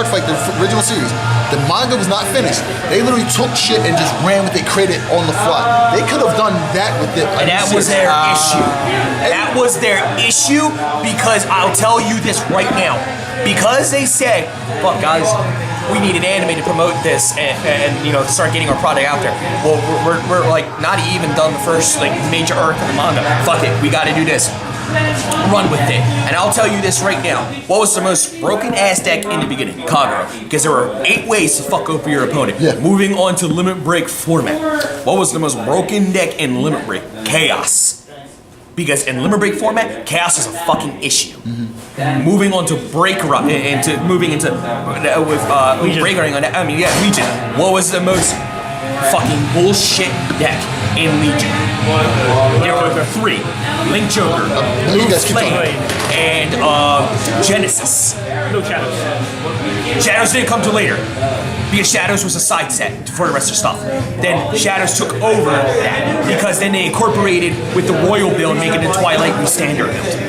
Speaker 5: Fight, the original series. The manga was not finished. They literally took shit and just ran what they created on the fly. They could have done that with it.
Speaker 1: And that was their issue. That was their issue because I'll tell you this right now. Because they said, "Fuck guys, we need an anime to promote this and start getting our product out there." Well, we're like not even done the first major arc of the manga. Fuck it, we got to do this. Run with it. And I'll tell you this right now. What was the most broken ass deck in the beginning? Kagero. Because there were 8 ways to fuck over your opponent.
Speaker 5: Yeah.
Speaker 1: Moving on to Limit Break format. What was the most broken deck in Limit Break? Chaos. Because in Limit Break format, Chaos is a fucking issue. Mm-hmm. Moving on to Break Run, Legion. What was the most fucking bullshit deck in Legion? There were 3. Link Joker, Blue Flame, and Genesis.
Speaker 2: No Shadows.
Speaker 1: Shadows didn't come till later. Because Shadows was a side set for the rest of the stuff. Then Shadows took over that because then they incorporated with the Royal build, making the Twilight Blue standard build.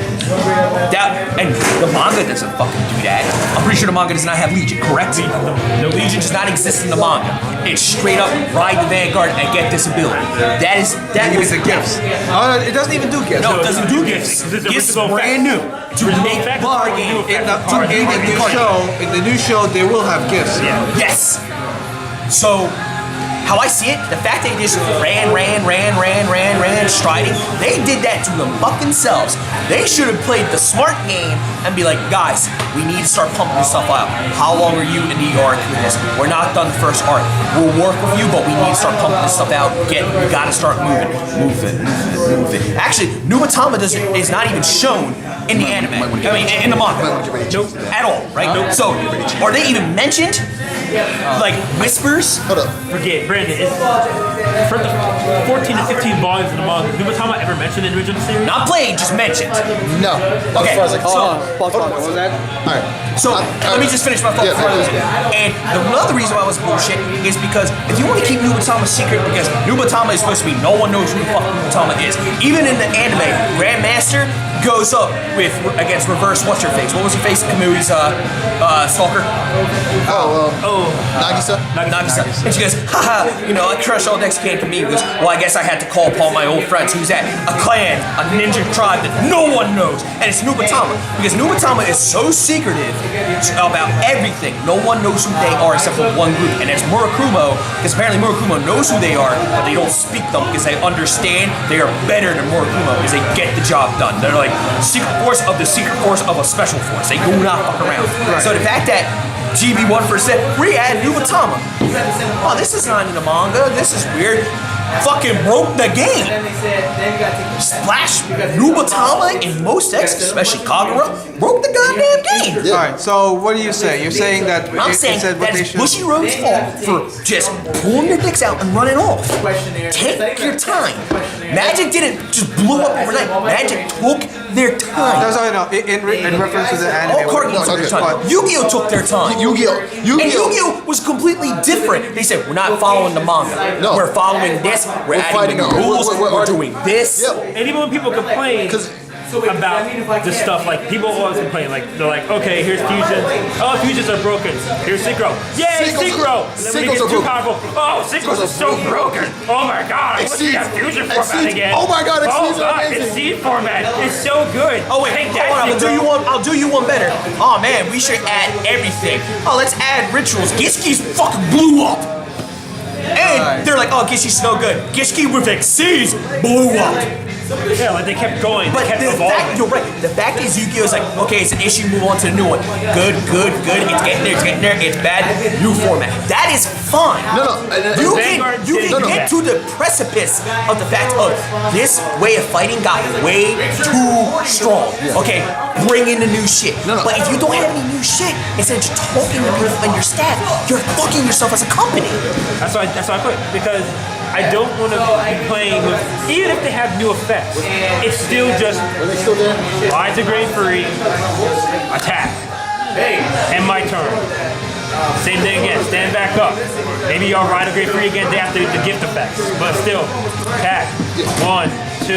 Speaker 1: And the manga doesn't fucking do that. I'm pretty sure the manga does not have Legion, correct? The Legion does not exist in the manga. It's straight up ride the Vanguard and get this ability. That was
Speaker 4: the gifts. It doesn't even do gifts.
Speaker 1: No, it doesn't do gifts. Gifts brand new to make the card game.
Speaker 4: In the new show, they will have gifts.
Speaker 2: Yeah.
Speaker 1: Yes. So, how I see it, the fact they just ran, striding, they did that to them fucking selves. They should have played the smart game and be like, guys, we need to start pumping this stuff out. How long are you in the arc with this? We're not done the first arc. We'll work with you, but we need to start pumping this stuff out. We gotta start moving. Move it. Actually, Numatama is not even shown in the anime. I mean, in the manga. Nope. At all, right? Nope. So, are they even mentioned? Like whispers?
Speaker 5: Hold up.
Speaker 2: Forget, Brandon. It's from the 14 to 15 volumes in the manga. Nubatama ever mentioned in the original series?
Speaker 1: Not played, just mentioned.
Speaker 5: No.
Speaker 1: Okay,
Speaker 5: As far as I can
Speaker 1: so-
Speaker 5: tell.
Speaker 4: What was that?
Speaker 5: All right.
Speaker 1: So let me just finish my thought
Speaker 5: Yeah,
Speaker 1: before I lose
Speaker 5: please.
Speaker 1: it. And another reason why I was bullshit is because if you want to keep Nubatama secret, because Nubatama is supposed to be no one knows who the fuck Nubatama is. Even in the anime, Grandmaster goes up with against Reverse what's her face? What was her face? Kamui's stalker.
Speaker 5: Nagisa?
Speaker 1: Nagisa. And she goes, haha, I crushed all next can Kamui. He goes, well, I guess I had to call upon my old friends. Who's that? A clan, a ninja tribe that no one knows. And it's Nubatama. Because Nubatama is so secretive about everything. No one knows who they are except for one group. And it's Murakumo, because apparently Murakumo knows who they are, but they don't speak them because they understand they are better than Murakumo because they get the job done. They're like secret force of the secret force of a special force. They do not fuck around. So the fact that GB1 percent re-add Nubatama. Oh, this is not in the manga. This is weird. Fucking broke the game. Splash Nubatama in most decks, especially Kagura, broke the goddamn game.
Speaker 4: All right. So what do you say? You're saying that
Speaker 1: I'm saying
Speaker 4: said what
Speaker 1: that
Speaker 4: they
Speaker 1: is
Speaker 4: should.
Speaker 1: Bushiroad's fault for just pulling their dicks out and running off. Take your time. Magic didn't just blow up overnight. Magic took their time.
Speaker 4: That's all I know. In reference to the anime.
Speaker 1: All card games took their time. Yu-Gi-Oh took their time.
Speaker 5: Yu-Gi-Oh.
Speaker 1: And Yu-Gi-Oh was completely different. They said, we're not following the manga.
Speaker 5: No.
Speaker 1: We're following this. We're adding
Speaker 5: fighting
Speaker 1: the
Speaker 5: our-
Speaker 1: rules.
Speaker 5: we're-
Speaker 1: We're doing this.
Speaker 5: Yep.
Speaker 2: And even when people complain about this stuff, like people always complain, like they're like, okay, here's fusions. Oh, fusions are broken. Here's synchro. Yay, synchro! And then when it
Speaker 5: Synchros
Speaker 2: gets
Speaker 5: are
Speaker 2: too
Speaker 5: broken.
Speaker 2: powerful, oh, synchros are so broken. Oh my god, I want to have fusion format
Speaker 5: Exceeds.
Speaker 2: again.
Speaker 5: Oh my god,
Speaker 2: Oh
Speaker 5: Exceeds are
Speaker 2: god,
Speaker 5: amazing.
Speaker 2: Exceed format is so good.
Speaker 1: Oh wait,
Speaker 2: Take
Speaker 1: hold
Speaker 2: that,
Speaker 1: on,
Speaker 2: Synchro.
Speaker 1: I'll do you one better. Oh man, we should add everything. Oh, let's add rituals. Gishki's fucking blew up. And they're like, oh, Gishi's no good. Gishki with Exceeds blew up.
Speaker 2: Yeah, like they kept going,
Speaker 1: But
Speaker 2: they kept
Speaker 1: the
Speaker 2: evolving.
Speaker 1: fact, you're right. The fact is, Yu-Gi-Oh is like, okay, it's an issue. Move on to the new one. Good. It's getting there. It's bad. New format. That is fine.
Speaker 5: No.
Speaker 1: You
Speaker 2: Vanguard
Speaker 1: can
Speaker 2: didn't do
Speaker 1: get
Speaker 2: that.
Speaker 1: to the precipice of the fact of this way of fighting got way too strong. Okay, bring in the new shit.
Speaker 5: No.
Speaker 1: But if you don't have any new shit, instead of just talking to people and your staff, you're fucking yourself as a company.
Speaker 2: That's why I put, because I don't want to be playing with, even if they have new effects, it's still just
Speaker 5: Are they still there?
Speaker 2: Rise of Great Fury, attack, and my turn. Same thing again, stand back up. Maybe y'all Ride of Great Fury again, they have the gift effects, but still, attack, 1, 2,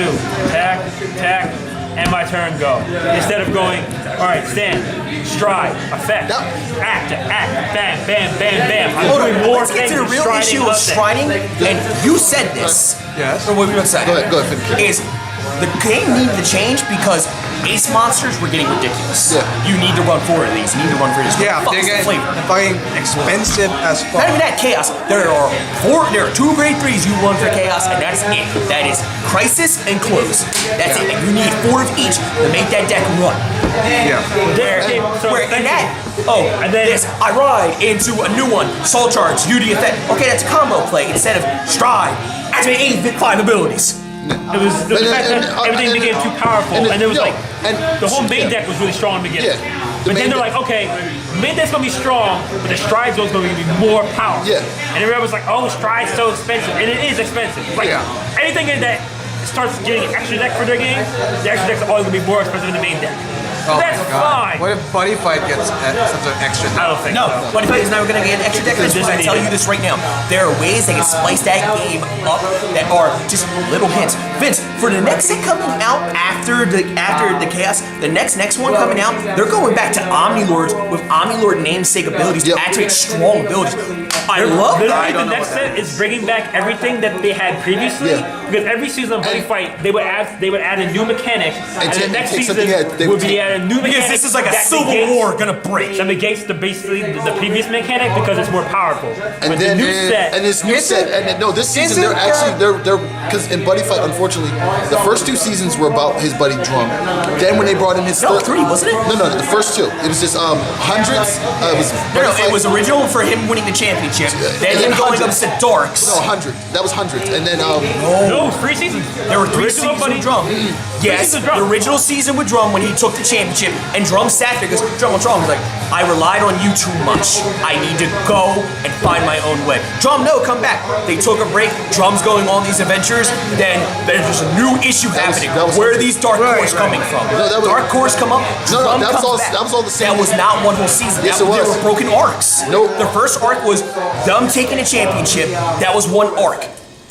Speaker 2: attack, and my turn go. Instead of going, all right, stand, stride, effect, act, bam. I'm
Speaker 1: Hold on,
Speaker 2: doing more
Speaker 1: let's get
Speaker 2: things
Speaker 1: to the
Speaker 2: than
Speaker 1: real
Speaker 2: striding
Speaker 1: issue of
Speaker 2: up there.
Speaker 1: striding, and you said this.
Speaker 4: Yes.
Speaker 1: Or what you were saying?
Speaker 5: Go ahead, finish.
Speaker 1: Is the game needed to change because ace monsters were getting ridiculous.
Speaker 5: Yeah.
Speaker 1: You need to run 4 of these. You need to run 4 of these.
Speaker 4: Yeah,
Speaker 1: What the fuck
Speaker 4: they're
Speaker 1: is the
Speaker 4: getting
Speaker 1: flavor?
Speaker 4: fucking expensive as
Speaker 1: Not
Speaker 4: fuck.
Speaker 1: even that chaos. There are 2 grade 3s you run for chaos, and that's it. That is crisis and close. That's it. And you need 4 of each to make that deck run.
Speaker 4: Yeah.
Speaker 1: Where in that,
Speaker 2: And then-
Speaker 1: this, I ride into a new one, soul charge, UD effect. Okay, that's a combo play instead of stride. Activate 5 abilities.
Speaker 2: It was the fact that everything became too powerful, and it was like the whole main deck was really strong in the beginning.
Speaker 5: Yeah.
Speaker 2: But then they're like, okay, main deck's gonna be strong, but the stride zone's gonna be more powerful.
Speaker 5: Yeah.
Speaker 2: And everybody was like, oh, stride's so expensive, and it is expensive. Like anything in that starts getting an extra deck for their game, the extra deck's always gonna be more expensive than the main deck.
Speaker 4: Oh
Speaker 2: That's
Speaker 4: my God.
Speaker 2: fine.
Speaker 4: What if Buddy Fight gets some sort of extra?
Speaker 2: I don't think
Speaker 1: No,
Speaker 2: so.
Speaker 1: what if it's never gonna get an extra deck? I'm gonna tell you this right now. There are ways they can spice that game up that are just little hints. Vince, for the next set coming out after the chaos, the next one coming out, they're going back to Omnilords with Omnilord namesake abilities to activate strong abilities. I love
Speaker 2: Literally,
Speaker 1: that.
Speaker 2: the next set is bringing back everything that they had previously.
Speaker 5: Yeah.
Speaker 2: Because every season of Buddy Fight, they would add a new mechanic, and the
Speaker 5: take-
Speaker 2: next
Speaker 5: take
Speaker 2: season
Speaker 5: something that they
Speaker 2: would
Speaker 5: would
Speaker 2: be
Speaker 5: take-
Speaker 2: add a new mechanic.
Speaker 1: Because this is like a
Speaker 2: that
Speaker 1: civil
Speaker 2: negates-
Speaker 1: war gonna break.
Speaker 2: That negates basically the previous mechanic because it's more powerful.
Speaker 5: And
Speaker 2: But
Speaker 5: then
Speaker 2: the new set,
Speaker 5: and this new
Speaker 4: Is
Speaker 5: set,
Speaker 4: it-
Speaker 5: and then, no, this season
Speaker 4: is
Speaker 5: they're
Speaker 4: it,
Speaker 5: actually they're because in Buddy Fight, unfortunately, the first 2 seasons were about his buddy Drum. Then when they brought in his
Speaker 1: No,
Speaker 5: third,
Speaker 1: 3, wasn't it?
Speaker 5: No, the first 2. It was just hundreds. It was
Speaker 1: No,
Speaker 5: Buddy Fight-
Speaker 1: it was original for him winning the championship. Then
Speaker 5: and
Speaker 1: him
Speaker 5: then
Speaker 1: going up
Speaker 5: hundreds.
Speaker 1: to Darks.
Speaker 5: No, hundreds. That was hundreds, and then
Speaker 2: no, No, 3 seasons.
Speaker 1: There were 3
Speaker 2: Original
Speaker 1: seasons
Speaker 2: buddy.
Speaker 1: with Drum. Yes,
Speaker 2: seasons with Drum.
Speaker 1: the original season with Drum when he took the championship, and Drum sat there because Drum was wrong. He's like, I relied on you too much. I need to go and find my own way. Drum, no, come back. They took a break. Drum's going on these adventures. Then there's a new issue happening. Where are these Dark Cores coming from? Dark Cores come up. Drum
Speaker 5: that was
Speaker 1: comes
Speaker 5: all.
Speaker 1: back.
Speaker 5: That was all the same.
Speaker 1: That was not one whole season.
Speaker 5: Yes,
Speaker 1: That
Speaker 5: it was.
Speaker 1: They were broken arcs.
Speaker 5: Nope.
Speaker 1: The first arc was them taking a championship. That was one arc.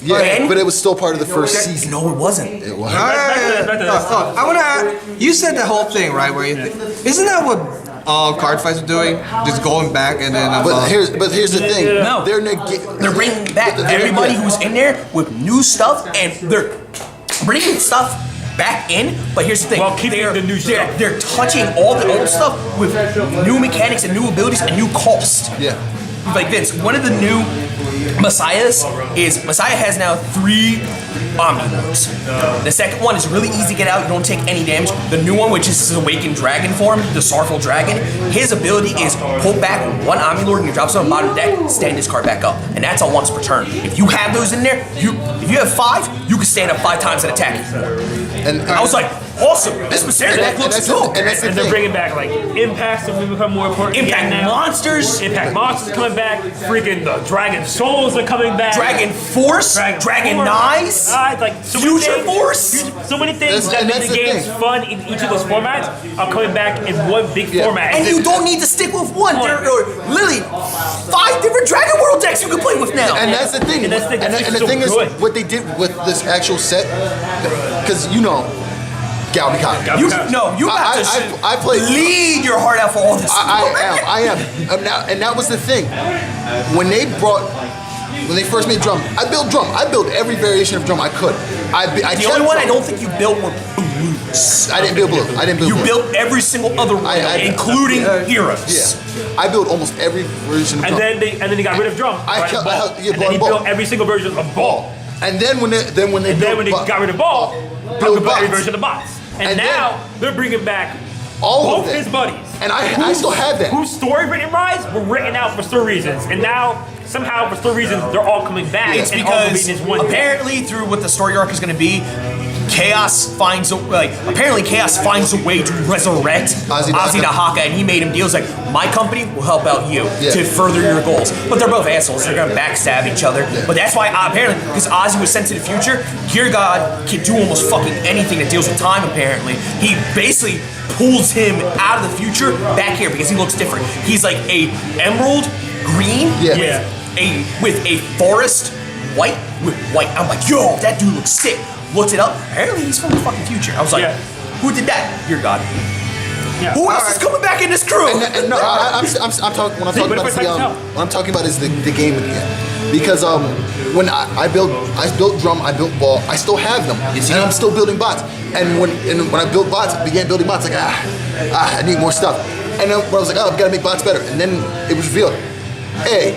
Speaker 5: Yeah,
Speaker 1: Then-
Speaker 5: but it was still part of the first season.
Speaker 1: No, it wasn't.
Speaker 5: It was.
Speaker 4: I want to add, you said the whole thing, right? Where isn't that what card fights are doing? Just going back and then.
Speaker 5: But here's the thing.
Speaker 1: No.
Speaker 5: They're
Speaker 1: bringing back everybody who's in there with new stuff, and they're bringing stuff back in. But here's the thing:
Speaker 2: While keeping the new stuff.
Speaker 1: they're touching all the old stuff with new mechanics and new abilities and new cost.
Speaker 5: Yeah.
Speaker 1: Like Vince, one of the new Messiahs is Messiah has now 3 Omnilords. The second one is really easy to get out, you don't take any damage. The new one, which is his awakened dragon form, the Sorrowful Dragon, his ability is pull back 1 Omnilord and you drop some on the bottom of the deck, stand this card back up. And that's on once per turn. If you have those in there, if you have 5, you can stand up 5 times and attack you.
Speaker 5: And
Speaker 1: I was like, awesome, this Messiah deck looks cool.
Speaker 5: And that's the
Speaker 2: And they're
Speaker 5: thing.
Speaker 2: bringing back like impacts that will become more important.
Speaker 1: Impact
Speaker 2: again now.
Speaker 1: monsters,
Speaker 2: Impact monsters coming back. Freaking the Dragon Souls are coming back.
Speaker 1: Dragon Force, Dragon
Speaker 2: Force.
Speaker 1: Knives,
Speaker 2: Like so many
Speaker 1: Future
Speaker 2: things-
Speaker 1: Force.
Speaker 2: So many things that
Speaker 5: And
Speaker 2: make
Speaker 5: that's
Speaker 2: the
Speaker 5: the
Speaker 2: games
Speaker 5: thing.
Speaker 2: fun in each of those formats are coming back in one big format.
Speaker 1: And you don't need to stick with one. There are literally 5 different Dragon World decks you can play with now.
Speaker 5: And that's the thing.
Speaker 2: And that's the-
Speaker 5: And
Speaker 2: that's
Speaker 5: the
Speaker 2: so
Speaker 5: thing is,
Speaker 2: good.
Speaker 5: what they did with this actual set, because Galvicon.
Speaker 1: You got to
Speaker 5: I played.
Speaker 1: lead your heart out for all this.
Speaker 5: I am. And that was the thing. When they first made Drum, I built Drum. I built every variation of Drum I could.
Speaker 1: The only one I don't think you built were blues.
Speaker 5: I didn't build Blue. I didn't build
Speaker 1: You
Speaker 5: Blue.
Speaker 1: built every single other one, including Heroes.
Speaker 5: Yeah. I built almost every version of
Speaker 2: And
Speaker 5: Drum.
Speaker 2: then they got rid of Drum.
Speaker 5: I
Speaker 2: right,
Speaker 5: kept-
Speaker 2: Ball.
Speaker 5: I held- yeah,
Speaker 2: And then he
Speaker 5: Ball.
Speaker 2: built every single version of Ball.
Speaker 5: And then when they
Speaker 2: got rid of Ball,
Speaker 5: build
Speaker 2: built every
Speaker 5: bots.
Speaker 2: version of Bots. And
Speaker 5: And
Speaker 2: now they're bringing back
Speaker 5: all
Speaker 2: both
Speaker 5: of them.
Speaker 2: his buddies.
Speaker 5: And I still have that.
Speaker 2: Whose story written rise were written out for story reasons. And now, somehow, for story reasons, they're all coming back.
Speaker 1: It's
Speaker 2: and all
Speaker 1: because
Speaker 2: being this one deck.
Speaker 1: apparently through what the story arc is going to be, Chaos finds a way to resurrect Ozzy Dahaka, and he made him deals like, my company will help out you to further your goals. But they're both assholes. They're going to backstab each other. But that's why apparently, because Ozzy was sent to the future, Gear God can do almost fucking anything that deals with time. Apparently, he basically pulls him out of the future back here because he looks different. He's like a emerald green with a forest white with white. I'm like, yo, that dude looks sick. Looked it up. Apparently, he's from the fucking future. I was like, who did that? Your God.
Speaker 2: Yeah.
Speaker 1: Who else is coming back in this crew?
Speaker 5: And no, I'm talking. When I'm talking about is what I'm talking about is the game again. Because when I built Drum, I built Ball. I still have them, and I'm still building bots. And when I built bots, I began building bots. Like I need more stuff. And then I was like, I've got to make bots better. And then it was revealed. Hey,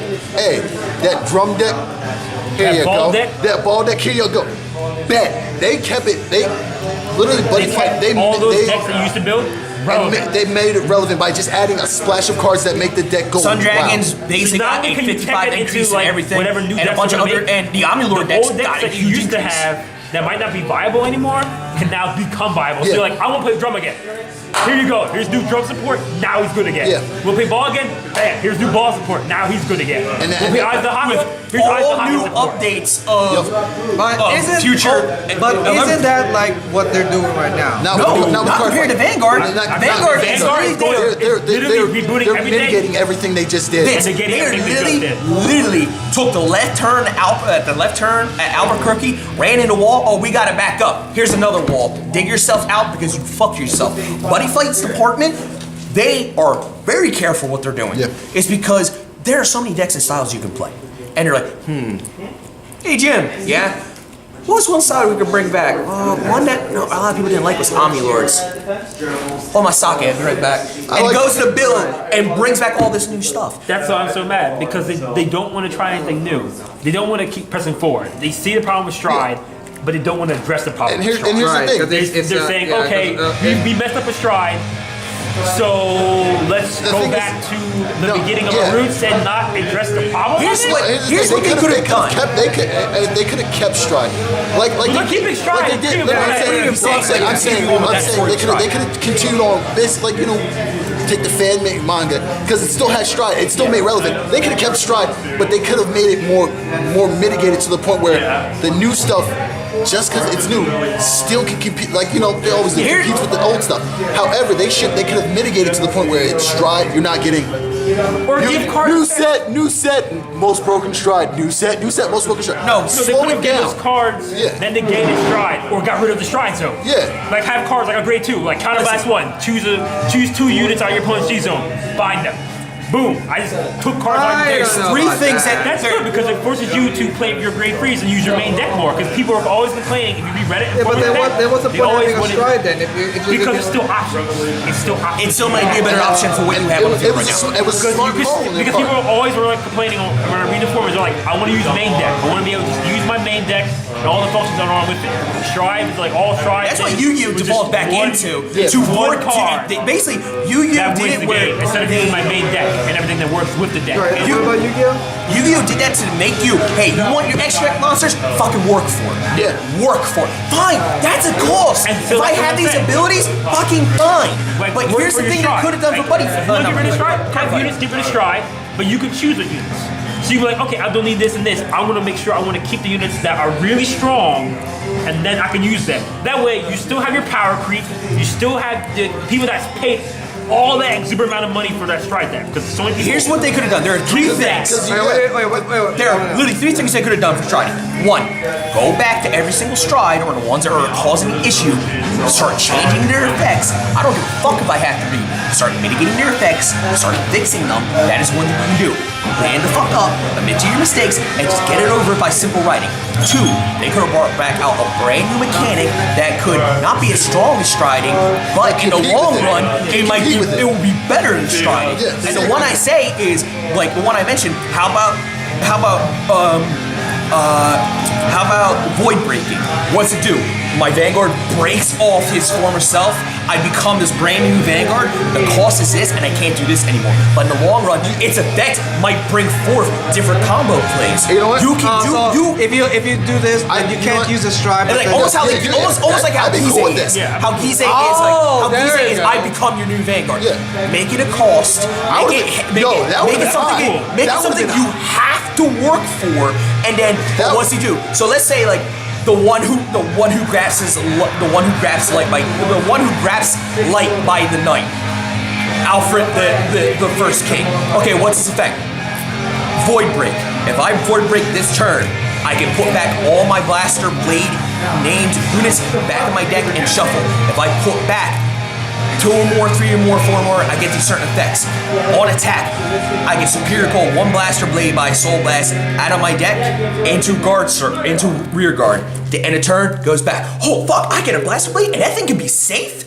Speaker 5: that Drum deck. Here you go. That Ball deck. Here you go. Bet they kept it. They literally buddy fight.
Speaker 2: All those decks that you used to build.
Speaker 5: They made it relevant by just adding a splash of cards that make the deck go
Speaker 1: Sun Dragons
Speaker 5: wild.
Speaker 1: basically got a 55 increase in everything,
Speaker 2: whatever new
Speaker 1: and a bunch of other, and the Omnilord decks
Speaker 2: old
Speaker 1: got
Speaker 2: decks
Speaker 1: a
Speaker 2: that you
Speaker 1: huge
Speaker 2: used to
Speaker 1: increase.
Speaker 2: have that might not be viable anymore can now become viable. So you're like, I want to play Drum again. Here you go. Here's new Drum support. Now he's good again. We'll play Ball again. Bam. Here's new Ball support. Now he's good again.
Speaker 5: And
Speaker 2: we'll play Eyes the Haka. Here's Eyes the
Speaker 1: All
Speaker 2: Haka
Speaker 1: new
Speaker 2: support.
Speaker 1: updates of future.
Speaker 4: But isn't that like what they're doing right now?
Speaker 1: Not compared to Vanguard. Vanguard is
Speaker 5: They're
Speaker 2: literally rebooting
Speaker 5: they're
Speaker 2: everything.
Speaker 5: mitigating everything they just did.
Speaker 1: Vince, they literally took the left turn at Albuquerque, ran into a wall. Oh, we got to back up. Here's another wall. Dig yourself out because you fucked yourself. Buddy Fights department, they are very careful what they're doing. It's because there are so many decks and styles you can play, and you're like, Hey Jim, yeah. What's one style we could bring back? One that a lot of people didn't like was Omnilords. Oh, my sake, I'll be right back. And goes to the build and brings back all this new stuff.
Speaker 2: That's why I'm so mad, because they don't want to try anything new. They don't want to keep pressing forward. They see the problem with Stride, but they don't want to address the problem with Stride.
Speaker 5: And here's the thing.
Speaker 2: They're saying, okay, we messed up with Stride. So let's
Speaker 5: The
Speaker 2: go
Speaker 5: thing
Speaker 2: back
Speaker 5: is-
Speaker 2: to the
Speaker 5: No,
Speaker 2: beginning of
Speaker 5: yeah.
Speaker 2: the roots and not address the problem.
Speaker 1: Here's
Speaker 2: of it?
Speaker 1: what- here's what they could have done.
Speaker 5: They could have kept Stride. Like
Speaker 2: They're keeping Stride.
Speaker 5: Like they did.
Speaker 2: Think
Speaker 5: No,
Speaker 2: about
Speaker 5: I'm
Speaker 2: that.
Speaker 5: saying, I'm saying, they could have continued on this, like, you know, take the fan made manga because it still has Stride. It still made relevant. They could have kept Stride, but they could have made it more mitigated to the point where the new stuff, just because it's new, still can compete. Like, you know, they always do, competes with the old stuff. However, they could have mitigated to the point where it's Stride. You're not getting
Speaker 2: Or give cards.
Speaker 5: new set, most broken Stride. New set, most broken Stride.
Speaker 1: No,
Speaker 2: So they
Speaker 5: slow
Speaker 2: could
Speaker 5: it
Speaker 2: have given
Speaker 5: down.
Speaker 2: us cards,
Speaker 5: Yeah.
Speaker 2: then negated Stride, or got rid of the Stride zone.
Speaker 5: Yeah.
Speaker 2: Like have cards like a grade 2, like counterblast 1. Choose 2 units out of your opponent's G zone. Bind them. Boom. I just took cards out of
Speaker 4: I
Speaker 2: your
Speaker 4: don't know
Speaker 1: three
Speaker 4: about
Speaker 1: things
Speaker 4: that.
Speaker 1: that
Speaker 2: That's good because it forces you to play your grade 3s and use your main deck more. Because people are always complaining if you reread it.
Speaker 4: Yeah, but then what's the
Speaker 2: they
Speaker 4: point of
Speaker 2: always
Speaker 4: having a
Speaker 2: want it-
Speaker 4: Stride then? If you
Speaker 2: Because it's still options. It's still options.
Speaker 1: it still might be a better option for what you have on the
Speaker 5: It
Speaker 1: field right
Speaker 5: was
Speaker 1: now.
Speaker 5: it was a smart
Speaker 2: Because,
Speaker 5: call on their
Speaker 2: because
Speaker 5: part.
Speaker 2: people always were like complaining when I read the forums, they're like, I want to use main deck. I want to be able to just use my main deck and all the functions that are on with it. Stride is like all Stride.
Speaker 1: That's what
Speaker 2: things
Speaker 1: Yu-Gi-Oh
Speaker 2: with
Speaker 1: devolved
Speaker 2: just
Speaker 1: back
Speaker 2: one-
Speaker 1: into
Speaker 2: to
Speaker 1: to
Speaker 2: one card.
Speaker 1: basically Yu-Gi-Oh
Speaker 2: That
Speaker 1: did
Speaker 2: wins
Speaker 1: it
Speaker 2: the
Speaker 1: where
Speaker 2: game instead of using my main deck and everything that works with the deck.
Speaker 4: Right, and
Speaker 1: You-
Speaker 4: what about Yu-Gi-Oh?
Speaker 1: Yu-Gi-Oh did that to make you, hey, you want your extract monsters? Fucking work for it.
Speaker 5: Yeah.
Speaker 1: Work for it. Fine, that's a cost.
Speaker 2: And
Speaker 1: If
Speaker 2: so
Speaker 1: I
Speaker 2: that's
Speaker 1: have
Speaker 2: what
Speaker 1: these
Speaker 2: I'm saying.
Speaker 1: abilities, fucking fine.
Speaker 2: Like,
Speaker 1: But
Speaker 2: work
Speaker 1: here's
Speaker 2: for
Speaker 1: the
Speaker 2: your
Speaker 1: thing they
Speaker 2: Stride.
Speaker 1: could have done for Buddy.
Speaker 2: If you want to get rid of Stride, have units get rid of Stride, but you can choose the units. So you're like, okay, I don't need this and this. I want to make sure I want to keep the units that are really strong, and then I can use them. That way, you still have your power creep. You still have the people that's paid all that super amount of money for that Stride deck. Because so many people.
Speaker 1: Here's what they could have done. There are three things.
Speaker 4: Wait.
Speaker 1: There are literally three things they could have done for Stride. One, go back to every single Stride or the ones that are causing the issue, start changing their effects. I don't give a fuck if I have to start mitigating their effects, start fixing them. That is one thing you can do. Land the fuck up, admit to your mistakes, and just get it over by simple writing. Two, they could have brought back out a brand new mechanic that could not be as strong as Striding, but in the
Speaker 5: compete
Speaker 1: long
Speaker 5: with it.
Speaker 1: run, it might be,
Speaker 5: Compete with it.
Speaker 1: it will be better than Striding.
Speaker 5: Yeah,
Speaker 1: And the one I say is like the one I mentioned. How about void breaking? What's it do? My Vanguard breaks off his former self. I become this brand new Vanguard. The cost is this, and I can't do this anymore. But in the long run, its effect might bring forth different combo plays.
Speaker 5: You know what?
Speaker 1: You can
Speaker 4: If you do this, then you
Speaker 5: you know
Speaker 4: can't
Speaker 5: what?
Speaker 4: use the Stride.
Speaker 1: and like
Speaker 4: but then-
Speaker 1: almost how they, almost like how
Speaker 5: I'd be
Speaker 1: Gize
Speaker 5: cool with
Speaker 1: is.
Speaker 5: this.
Speaker 2: Yeah.
Speaker 1: How Gize is like
Speaker 4: Oh,
Speaker 1: how
Speaker 4: there
Speaker 1: Gize
Speaker 4: you
Speaker 1: is.
Speaker 4: go.
Speaker 1: I become your new Vanguard.
Speaker 5: Yeah.
Speaker 1: Make it a cost.
Speaker 5: I
Speaker 1: Make
Speaker 5: would've-
Speaker 1: it make
Speaker 5: yo,
Speaker 1: it
Speaker 5: that
Speaker 1: make
Speaker 5: would've
Speaker 1: it something.
Speaker 5: been hot.
Speaker 1: Make it
Speaker 5: That would've
Speaker 1: something
Speaker 5: been
Speaker 1: you have to work for. And then what's he do? So let's say like. The one who grabs light by the night. Alfred, the first king. Okay, what's his effect? Void break. If I void break this turn, I can put back all my blaster blade named units back in my deck and shuffle. If I put back 2 or more, 3 or more, 4 or more, I get these certain effects. On attack, I can superior call 1 blaster blade by Soul Blast out of my deck into into rear guard. The end of turn goes back. Oh fuck, I get a blaster blade and that thing can be safe?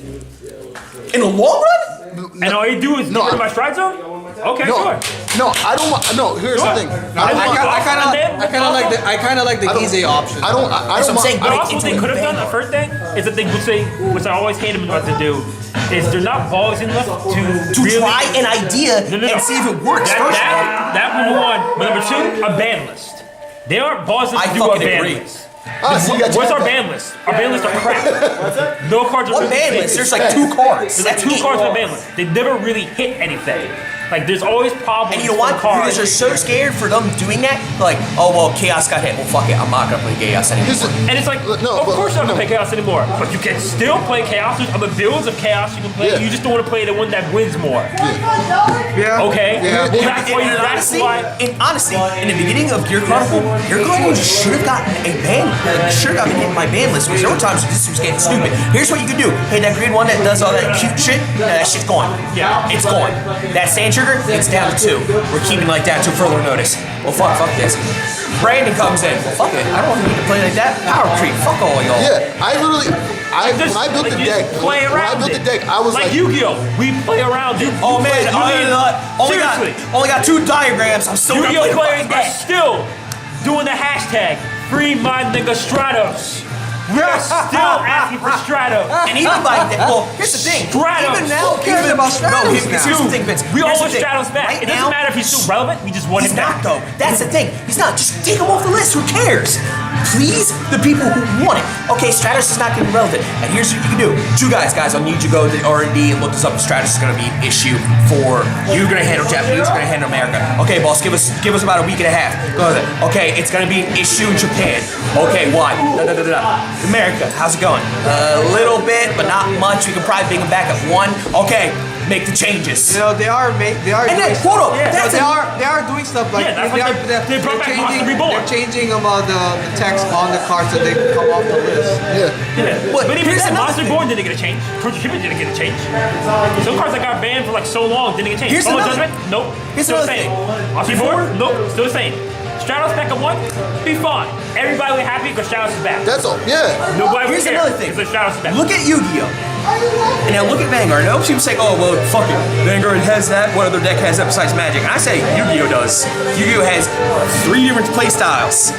Speaker 1: In the long run?
Speaker 2: And all you do is get rid of my Stride zone? Okay, sure.
Speaker 5: No, I don't want. No, here's the thing.
Speaker 4: I kind of like the Gize option.
Speaker 5: I don't. I
Speaker 1: That's
Speaker 5: don't.
Speaker 1: what I'm saying,
Speaker 2: But
Speaker 1: but
Speaker 2: also, what they could have done, the first thing, is that they would say, which I always hate them about to do, is they're not balls enough
Speaker 1: to
Speaker 2: really
Speaker 1: try an idea
Speaker 2: No.
Speaker 1: and see if it works
Speaker 2: That,
Speaker 1: first.
Speaker 2: that number one. But number two, a ban list. They aren't balls enough
Speaker 1: I
Speaker 2: to do a
Speaker 1: fucking
Speaker 2: ban
Speaker 1: agree.
Speaker 2: list.
Speaker 5: So you got
Speaker 2: Where's
Speaker 5: your-
Speaker 2: our ban list? Our ban lists are crap. No cards are
Speaker 1: What
Speaker 2: really
Speaker 1: ban
Speaker 2: safe.
Speaker 1: list? There's like 2 cards.
Speaker 2: There's like
Speaker 1: That's
Speaker 2: 2
Speaker 1: it.
Speaker 2: cards on the ban list. They never really hit anything. Like there's always problems.
Speaker 1: And you know what?
Speaker 2: with cards.
Speaker 1: Because they're so scared for them doing that. Like, oh well, Chaos got hit. Well, fuck it. I'm not gonna play Chaos anymore.
Speaker 5: Here's the-
Speaker 2: And it's like,
Speaker 5: No,
Speaker 2: of
Speaker 5: but-
Speaker 2: course you're not
Speaker 5: no.
Speaker 2: gonna play Chaos anymore. But you can still play Chaos. There's other builds of Chaos you can play.
Speaker 5: Yeah.
Speaker 2: You just don't want to play the one that wins more.
Speaker 4: Yeah.
Speaker 2: Okay?
Speaker 4: Yeah.
Speaker 2: Well, that's why.
Speaker 1: And
Speaker 2: That's
Speaker 1: honestly,
Speaker 2: why.
Speaker 1: in the beginning of Gear Chronicle just should have gotten a ban. Should have gotten hit my ban list because there were times this was getting stupid. Here's what you can do. Hey, that green one that does all that cute shit, that shit's gone.
Speaker 2: Yeah.
Speaker 1: It's gone. That sand trigger, it's down to 2. We're keeping like that till further notice. Well, fuck this. Brandon comes in. Well, fuck it. I don't need to play like that. Power creep. Fuck all y'all.
Speaker 5: Yeah, I literally.
Speaker 2: Just,
Speaker 5: when I built
Speaker 2: like,
Speaker 5: the
Speaker 2: you
Speaker 5: deck.
Speaker 2: just play
Speaker 5: When I
Speaker 2: around
Speaker 5: built
Speaker 2: it.
Speaker 5: the deck, I was like.
Speaker 2: Yu-Gi-Oh! We play around it.
Speaker 1: Oh man,
Speaker 2: Seriously.
Speaker 1: only got 2 diagrams. I'm still gonna play
Speaker 2: Yu-Gi-Oh!
Speaker 1: the
Speaker 2: players
Speaker 1: fucking
Speaker 2: are
Speaker 1: deck.
Speaker 2: still doing the hashtag Free My Nigga Stratos. We're still asking for Stratos.
Speaker 1: And even like that, well, here's the thing.
Speaker 2: Stratos.
Speaker 1: Even now,
Speaker 4: Who cares about Stratos
Speaker 1: here's the thing, Vince.
Speaker 2: We all
Speaker 1: Here's
Speaker 2: want
Speaker 1: the thing.
Speaker 2: Stratos back.
Speaker 1: Right
Speaker 2: It doesn't
Speaker 1: now,
Speaker 2: matter if he's still relevant. We just want
Speaker 1: He's
Speaker 2: him
Speaker 1: not
Speaker 2: back.
Speaker 1: though. That's the thing. He's not. Just take him off the list. Who cares? Please the people who want it. Okay, Stratos is not going to be relevant. And here's what you can do. Two guys, I need you to go to the R&D and look this up. Stratos is going to be an issue for you're going to handle Japanese. You're going to handle America. Okay, boss. Give us about a week and a half. Go ahead. Okay, it's going to be an issue in Japan. Okay, why? America, how's it going? A little bit, but not much. We can probably bring him back at 1. Okay. Make the changes.
Speaker 4: You know, they are
Speaker 1: And
Speaker 4: doing
Speaker 1: then,
Speaker 4: stuff.
Speaker 1: hold on.
Speaker 2: Yeah,
Speaker 1: That's
Speaker 4: They are doing stuff like
Speaker 2: Yeah, that's what they brought back Monster Reborn.
Speaker 4: they're changing the text on the cards that they come off the list.
Speaker 2: Yeah.
Speaker 1: But
Speaker 2: But even
Speaker 1: here's
Speaker 2: then,
Speaker 1: another
Speaker 2: Monster
Speaker 1: thing.
Speaker 2: Born didn't get a change. Crucial Shipment didn't get a change. Some cards that got banned for like so long didn't get a change.
Speaker 1: Here's
Speaker 2: Solar
Speaker 1: another-
Speaker 2: Judgment? Nope.
Speaker 1: Here's
Speaker 2: Still the
Speaker 1: another
Speaker 2: same.
Speaker 1: thing.
Speaker 2: Monster Born? Nope. Still the same. Stratos back at 1? Be fine. Everybody will be happy because Stratos is back.
Speaker 5: That's all. Yeah.
Speaker 2: Nobody will
Speaker 1: Here's
Speaker 2: care
Speaker 1: another thing.
Speaker 2: because Stratos is back.
Speaker 1: Look at Yu-Gi-Oh! And now look at Vanguard. I know people say, oh, well, fuck it. Vanguard has that. What other deck has that besides Magic? And I say Yu-Gi-Oh! Does. Yu-Gi-Oh! Has 3 different play styles.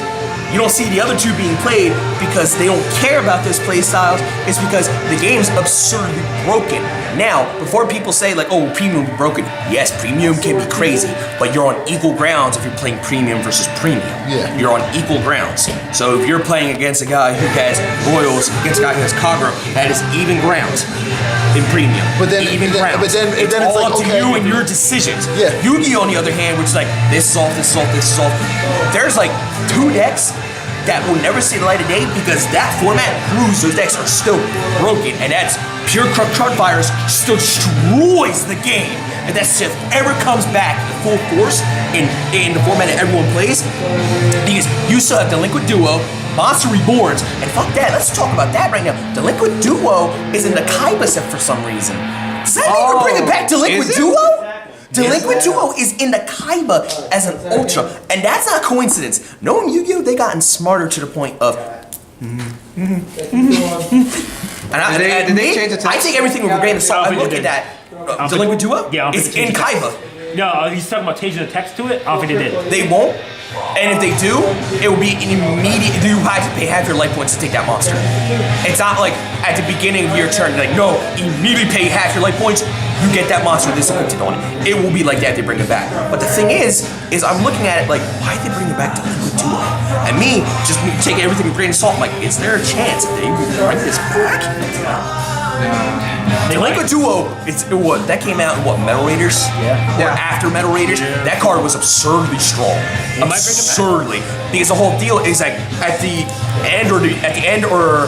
Speaker 1: You don't see the other 2 being played because they don't care about those play styles. It's because the game's absurdly broken. Now, before people say like, oh, premium broken. Yes, premium can be crazy, but you're on equal grounds if you're playing premium versus premium.
Speaker 5: Yeah.
Speaker 1: You're on equal grounds. So if you're playing against a guy who has Royals, against a guy who has Kagura, that is even grounds in premium.
Speaker 5: But then-
Speaker 1: even
Speaker 5: but then-
Speaker 1: grounds.
Speaker 5: but then
Speaker 1: it's
Speaker 5: it's
Speaker 1: all
Speaker 5: like,
Speaker 1: up to
Speaker 5: okay.
Speaker 1: you and your decisions.
Speaker 5: Yeah.
Speaker 1: Yu-Gi-Oh! On the other hand, which is like, this is off, this is off, this is off. There's like 2 decks that will never see the light of day because that format proves those decks are still broken, and that's Pure Crud Virus still destroys the game. And that stuff ever comes back in full force in the format that everyone plays, because you still have Delinquent Duo, Monster Reborns, and fuck that, let's talk about that right now. Delinquent Duo is in the Kaiba set for some reason. Does that mean we're bringing back Delinquent
Speaker 4: is it?
Speaker 1: Duo? Delinquent Duo is in the Kaiba as an Ultra, and that's not a coincidence. Knowing Yu-Gi-Oh! They gotten smarter to the point of.
Speaker 4: Did they change the text?
Speaker 1: I take everything with a grain of salt. I
Speaker 2: think
Speaker 1: look
Speaker 2: they
Speaker 1: at
Speaker 2: did.
Speaker 1: that. Delinquent Duo
Speaker 2: Yeah, I don't
Speaker 1: is
Speaker 2: think they
Speaker 1: in
Speaker 2: changed the
Speaker 1: Kaiba.
Speaker 2: No, he's talking about changing the text to it. I don't think they did.
Speaker 1: They won't. And if they do, it will be an immediate. You have to pay half your life points to take that monster. It's not like at the beginning of your turn, like, no, immediately pay half your life points, you get that monster with this equipped on it. It will be like that, they bring it back. But the thing is I'm looking at it like, why did they bring it back to Liquid Duo? And me, just me taking everything with a grain of salt, I'm like, is there a chance that they bring this back? Liquid Duo, it's what that came out in what, Metal Raiders? Or after Metal Raiders? That card was absurdly strong. Absurdly. Because the whole deal is like at the end or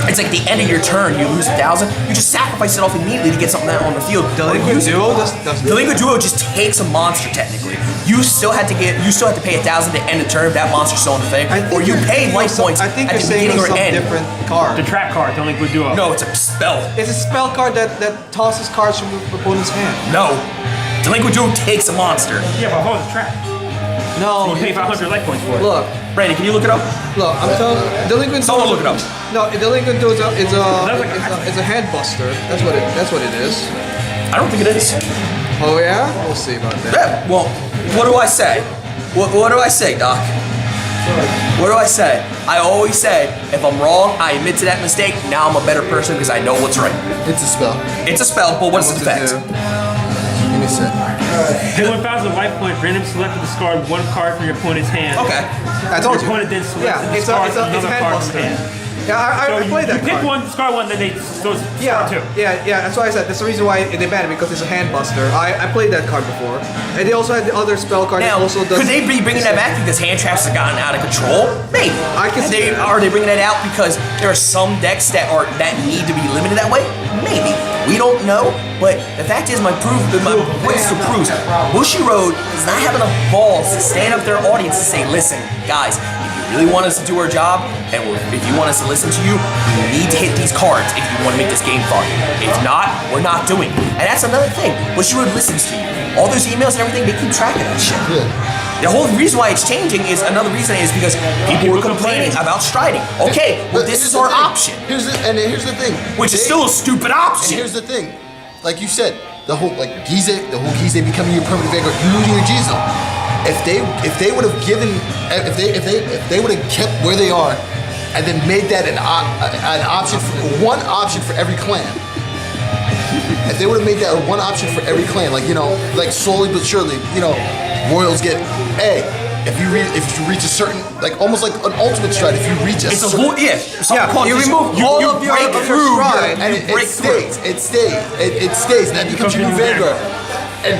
Speaker 1: it's like the end of your turn, you lose 1,000. You just sacrifice it off immediately to get something out on the field.
Speaker 4: Delinquent Duo doesn't.
Speaker 1: Delinquent Duo just takes a monster technically. You still have to pay 1,000 to end the turn if that monster's still in the thing, or you pay life points
Speaker 4: I think
Speaker 1: at
Speaker 4: you're
Speaker 1: the
Speaker 4: saying
Speaker 1: beginning or
Speaker 4: some
Speaker 1: end.
Speaker 4: different card.
Speaker 2: The trap card, the only good duo.
Speaker 1: No, it's a spell.
Speaker 4: It's a spell card that tosses cards from the opponent's hand.
Speaker 1: No, Delinquent Duo takes a monster.
Speaker 2: Yeah, but hold the trap.
Speaker 4: No,
Speaker 2: You pay 500 life points for it.
Speaker 4: look,
Speaker 1: Brandon, can you look it up?
Speaker 4: I'm telling you, Delinquent Duo.
Speaker 1: Someone look it up.
Speaker 4: No, Delinquent Duo is a hand buster. That's what it is.
Speaker 1: I don't think it is.
Speaker 4: Oh yeah, we'll see about that.
Speaker 1: Yeah, well, what do I say? What do I say, Doc? What do I say? I always say, if I'm wrong, I admit to that mistake. Now I'm a better person because I know what's right.
Speaker 5: It's a spell.
Speaker 1: It's a spell, but what's the effect?
Speaker 5: Give me a sec.
Speaker 2: Pay 1,000 life points, random select to discard 1 card from your opponent's hand.
Speaker 1: Okay.
Speaker 4: I told
Speaker 2: Your
Speaker 4: you.
Speaker 2: opponent then selects
Speaker 4: Yeah,
Speaker 2: to
Speaker 4: it's
Speaker 2: discard
Speaker 4: a
Speaker 2: another
Speaker 4: hand
Speaker 2: card
Speaker 4: buster.
Speaker 2: from hand.
Speaker 4: Yeah, I played that
Speaker 2: You pick
Speaker 4: card.
Speaker 2: one, discard one, then they goes
Speaker 4: Yeah,
Speaker 2: discard 2.
Speaker 4: yeah. That's why I said that's the reason why they banned it, because it's a hand buster. I played that card before, and they also had the other spell card that
Speaker 1: Now,
Speaker 4: also does.
Speaker 1: could they be bringing that back because hand traps have gotten out of control? Maybe.
Speaker 4: I can see that.
Speaker 1: Are they bringing that out because there are some decks that need to be limited that way? Maybe. We don't know. But the fact is, my point still proves Bushiroad does not have enough balls to stand up to their audience and say, "Listen, guys, if you really want us to do our job, and if you want us to listen to you, you need to hit these cards if you want to make this game fun. If not, we're not doing it." And that's another thing. Bushiroad listens to you. All those emails and everything, they keep track of that shit.
Speaker 5: Yeah.
Speaker 1: The whole reason why it's changing is another reason is because people were complaining about striding. Okay, well, this is our option,
Speaker 5: Here's the thing.
Speaker 1: which is still a stupid
Speaker 5: And
Speaker 1: option.
Speaker 5: here's the thing. Like you said, the whole Gize becoming your permanent vanguard, you losing your Gize. If they would have given, if they would have kept where they are, and then made that an option, one option for every clan. If they would have made that one option for every clan, like like slowly but surely, Royals get if you reach a certain, like almost like an ultimate stride, if you reach a certain,
Speaker 4: You remove all of your stride,
Speaker 5: and it stays. It stays, and that becomes your new Vanguard.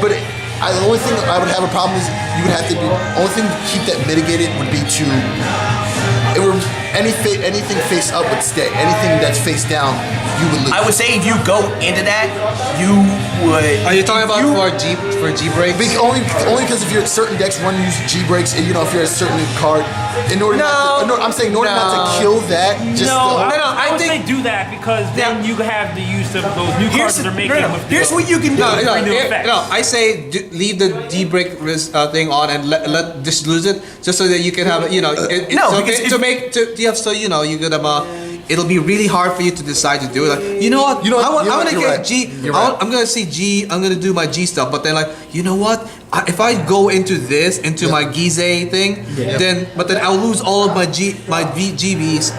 Speaker 5: But the only thing I would have a problem is you would have to be. Only thing to keep that mitigated would be to. Anything face up would stay. Anything that's face down, you would lose.
Speaker 1: I would say if you go into that, you would.
Speaker 4: Are you talking about for G breaks?
Speaker 5: Only because if you're at certain decks, one use G breaks. If you're a certain card, in order I'm saying in order not to kill that.
Speaker 2: I would say do that because then you have the use of those new cards that they're making.
Speaker 1: Here's what you can do.
Speaker 4: I say leave the D break thing on and let just lose it, just so that you can have you could it'll be really hard for you to decide to do it. Like, I'm gonna get G. I'm gonna see G. I'm gonna do my G stuff. But then, like, you know what? If I go into my Gize thing, then I'll lose all of my GBs.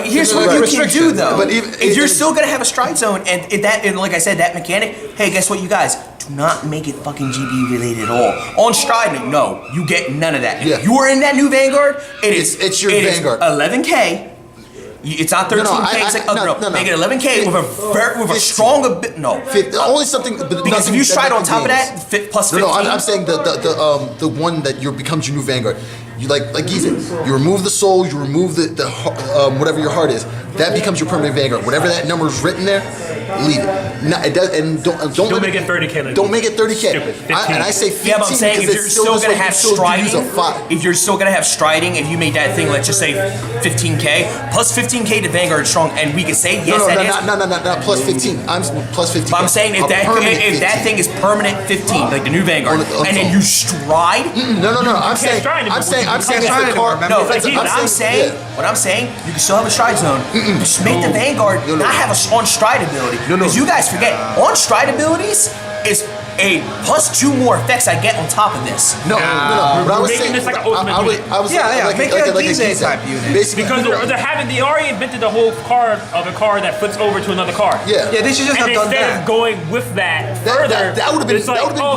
Speaker 1: Here's what you can do though. But if you're still gonna have a stride zone, and like I said, that mechanic. Hey, guess what, you guys? Do not make it fucking GB related at all. On stride, no, you get none of that. If you are in that new Vanguard, it's your Vanguard. 11K. It's not 13K. Make it 11K with a strong
Speaker 5: only something.
Speaker 1: Because if you stride on top of that, plus 15.
Speaker 5: No, I'm saying the one that becomes your new Vanguard. You like Gize, you remove the soul, you remove the whatever your heart is. That becomes your permanent Vanguard. Whatever that number is written there, leave it. It does, and don't
Speaker 2: make it 30K.
Speaker 5: Don't make it 30K.
Speaker 2: And
Speaker 5: I say 15.
Speaker 1: Yeah, but I'm saying if you're still gonna have striding, if you made that thing, let's just say 15K plus 15K to Vanguard strong, and we can say yes,
Speaker 5: not plus 15. I'm plus 15.
Speaker 1: But I'm saying if that thing is permanent 15, like the new Vanguard, and then you stride.
Speaker 5: No. I'm saying what I'm saying, you can still have a stride zone. Just make the Vanguard not have a on stride ability. Because you guys forget, on stride abilities is a plus 2 more effects I get on top of this. But I was saying
Speaker 2: this like an ultimate unit.
Speaker 4: Make it a Gize type unit.
Speaker 2: Because they already invented the whole card of a card that flips over to another card.
Speaker 4: Yeah, they should just have done
Speaker 2: instead
Speaker 4: that.
Speaker 2: of going with that further,
Speaker 5: that would have been